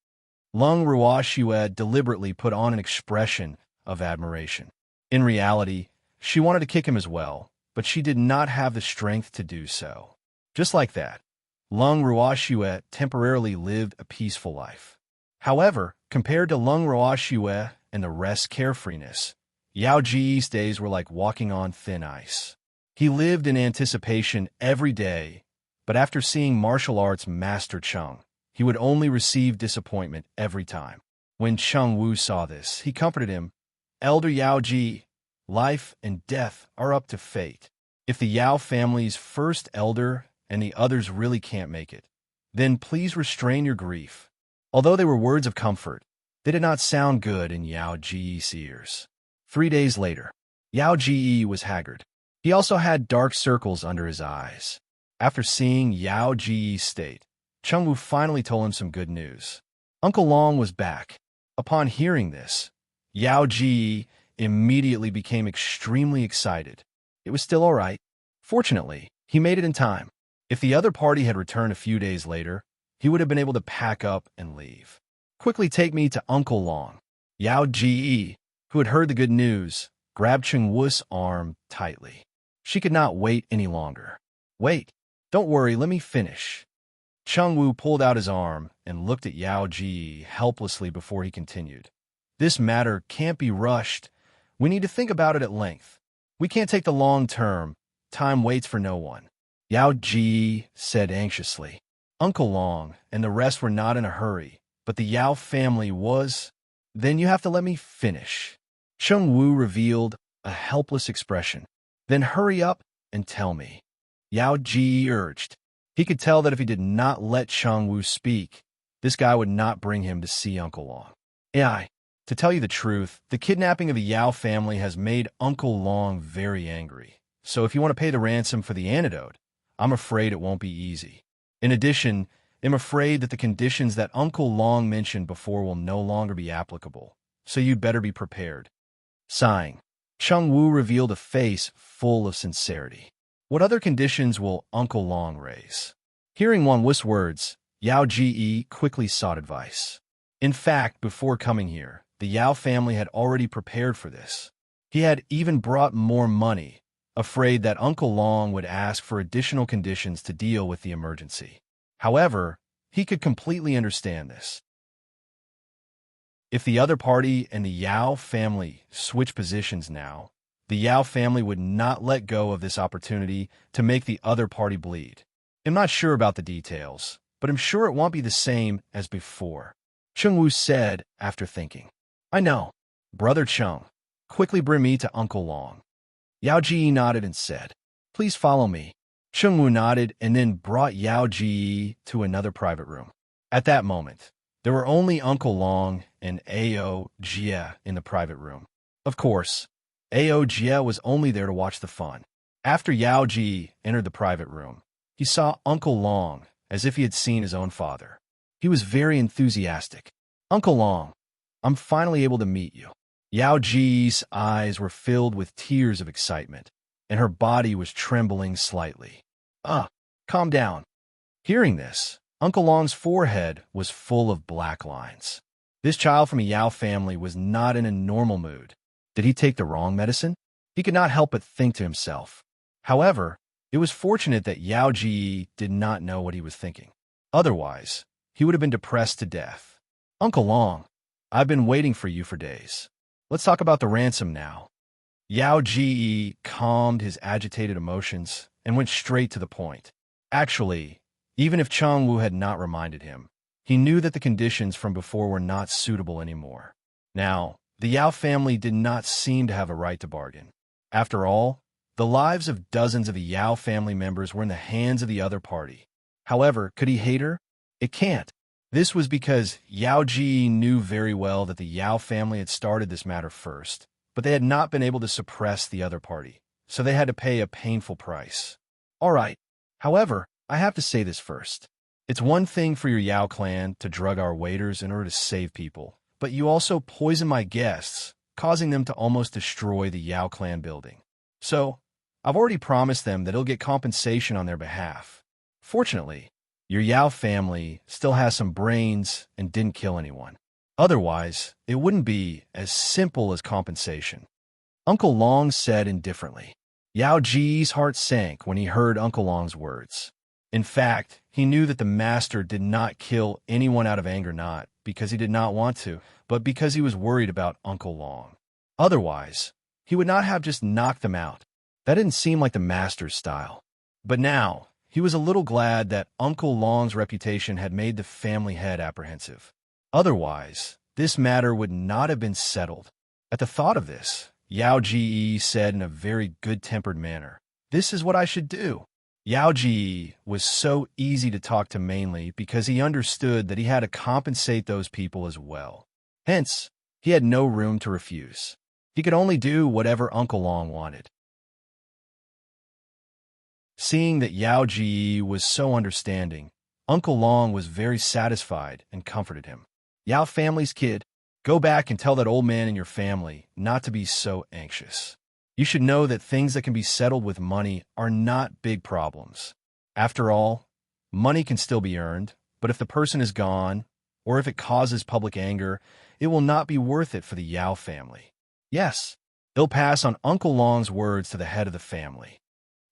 Lung Roashue deliberately put on an expression of admiration. In reality, she wanted to kick him as well, but she did not have the strength to do so. Just like that, Lung Roashue temporarily lived a peaceful life. However, compared to Lung Roashue and the rest's carefreeness, Yao Ji's days were like walking on thin ice. He lived in anticipation every day, but after seeing martial arts master Cheng, he would only receive disappointment every time. When Cheng Wu saw this, he comforted him, Elder Yao Ji, life and death are up to fate. If the Yao family's first elder and the others really can't make it, then please restrain your grief. Although they were words of comfort, they did not sound good in Yao Ji's ears. 3 days later, Yao Ji was haggard. He also had dark circles under his eyes. After seeing Yao Ji's state, Cheng Wu finally told him some good news. Uncle Long was back. Upon hearing this, Yao Ji immediately became extremely excited. It was still all right. Fortunately, he made it in time. If the other party had returned a few days later, he would have been able to pack up and leave. Quickly take me to Uncle Long. Yao Ji, who had heard the good news, grabbed Cheng Wu's arm tightly. She could not wait any longer. Wait, don't worry, let me finish. Cheng Wu pulled out his arm and looked at Yao Ji helplessly before he continued. This matter can't be rushed. We need to think about it at length. We can't take the long term. Time waits for no one. Yao Ji said anxiously. Uncle Long and the rest were not in a hurry, but the Yao family was. Then you have to let me finish. Cheng Wu revealed a helpless expression. Then hurry up and tell me. Yao Ji urged. He could tell that if he did not let Cheng Wu speak, this guy would not bring him to see Uncle Long. To tell you the truth, the kidnapping of the Yao family has made Uncle Long very angry. So if you want to pay the ransom for the antidote, I'm afraid it won't be easy. In addition, I'm afraid that the conditions that Uncle Long mentioned before will no longer be applicable. so you'd better be prepared. Sighing, Chung Wu revealed a face full of sincerity. What other conditions will Uncle Long raise? Hearing Wan Wu's words, Yao Ji quickly sought advice. In fact, before coming here, the Yao family had already prepared for this. He had even brought more money, afraid that Uncle Long would ask for additional conditions to deal with the emergency. However, he could completely understand this. If the other party and the Yao family switch positions now, the Yao family would not let go of this opportunity to make the other party bleed. I'm not sure about the details, but I'm sure it won't be the same as before, Chung Wu said after thinking. I know. Brother Chung, quickly bring me to Uncle Long. Yao Ji nodded and said, Please follow me. Chung Wu nodded and then brought Yao Ji to another private room. At that moment, there were only Uncle Long and Ao Jia in the private room. Of course, Ao Jia was only there to watch the fun. After Yao Ji entered the private room, he saw Uncle Long as if he had seen his own father. He was very enthusiastic. Uncle Long, I'm finally able to meet you. Yao Ji's eyes were filled with tears of excitement, and her body was trembling slightly. Calm down. Hearing this, Uncle Long's forehead was full of black lines. This child from a Yao family was not in a normal mood. Did he take the wrong medicine? He could not help but think to himself. However, it was fortunate that Yao Ji did not know what he was thinking. Otherwise, he would have been depressed to death. Uncle Long, I've been waiting for you for days. Let's talk about the ransom now. Yao Ji calmed his agitated emotions and went straight to the point. Actually, even if Chung Wu had not reminded him, he knew that the conditions from before were not suitable anymore. Now, the Yao family did not seem to have a right to bargain. After all, the lives of dozens of the Yao family members were in the hands of the other party. However, could he hate her? It can't. This was because Yao Ji knew very well that the Yao family had started this matter first, but they had not been able to suppress the other party, so they had to pay a painful price. All right. However, I have to say this first. It's one thing for your Yao clan to drug our waiters in order to save people, but you also poison my guests, causing them to almost destroy the Yao clan building. So, I've already promised them that it'll get compensation on their behalf. Fortunately, your Yao family still has some brains and didn't kill anyone. Otherwise, it wouldn't be as simple as compensation. Uncle Long said indifferently. Yao Ji's heart sank when he heard Uncle Long's words. In fact, he knew that the master did not kill anyone out of anger, not because he did not want to, but because he was worried about Uncle Long. Otherwise, he would not have just knocked them out. That didn't seem like the master's style. But now, he was a little glad that Uncle Long's reputation had made the family head apprehensive. Otherwise, this matter would not have been settled. At the thought of this, Yao Ji said in a very good-tempered manner, This is what I should do. Yao Ji was so easy to talk to mainly because he understood that he had to compensate those people as well. Hence, he had no room to refuse. He could only do whatever Uncle Long wanted. Seeing that Yao Ji was so understanding, Uncle Long was very satisfied and comforted him. Yao family's kid, go back and tell that old man in your family not to be so anxious. You should know that things that can be settled with money are not big problems. After all, money can still be earned, but if the person is gone, or if it causes public anger, it will not be worth it for the Yao family. Yes, they'll pass on Uncle Long's words to the head of the family.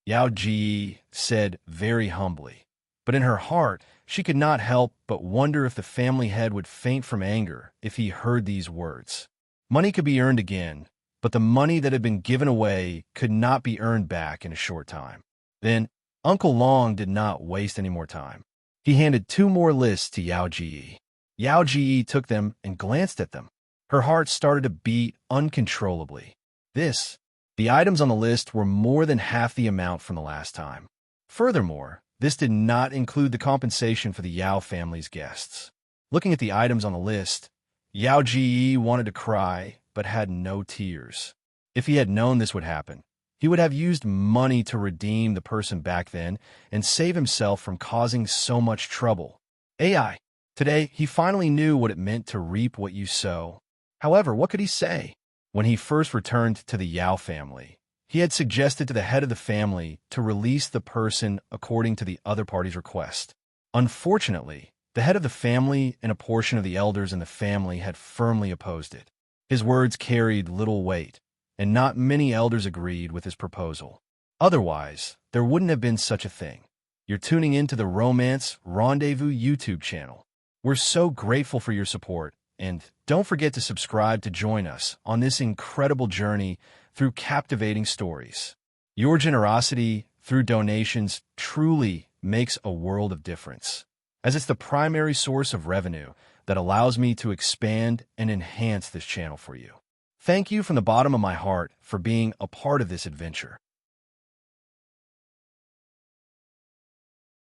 Yao Ji said very humbly, but in her heart, she could not help but wonder if the family head would faint from anger if he heard these words. Money could be earned again, but the money that had been given away could not be earned back in a short time. Then, Uncle Long did not waste any more time. He handed 2 more lists to Yao Ji. Yao Ji took them and glanced at them. Her heart started to beat uncontrollably. The items on the list were more than half the amount from the last time. Furthermore, this did not include the compensation for the Yao family's guests. Looking at the items on the list, Yao Ji wanted to cry, but had no tears. If he had known this would happen, he would have used money to redeem the person back then and save himself from causing so much trouble. Today, he finally knew what it meant to reap what you sow. However, what could he say? When he first returned to the Yao family, he had suggested to the head of the family to release the person according to the other party's request. Unfortunately, the head of the family and a portion of the elders in the family had firmly opposed it. His words carried little weight, and not many elders agreed with his proposal. Otherwise, there wouldn't have been such a thing. You're tuning into the Romance Rendezvous YouTube channel. We're so grateful for your support, and don't forget to subscribe to join us on this incredible journey through captivating stories. Your generosity through donations truly makes a world of difference, as it's the primary source of revenue that allows me to expand and enhance this channel for you. Thank you from the bottom of my heart for being a part of this adventure.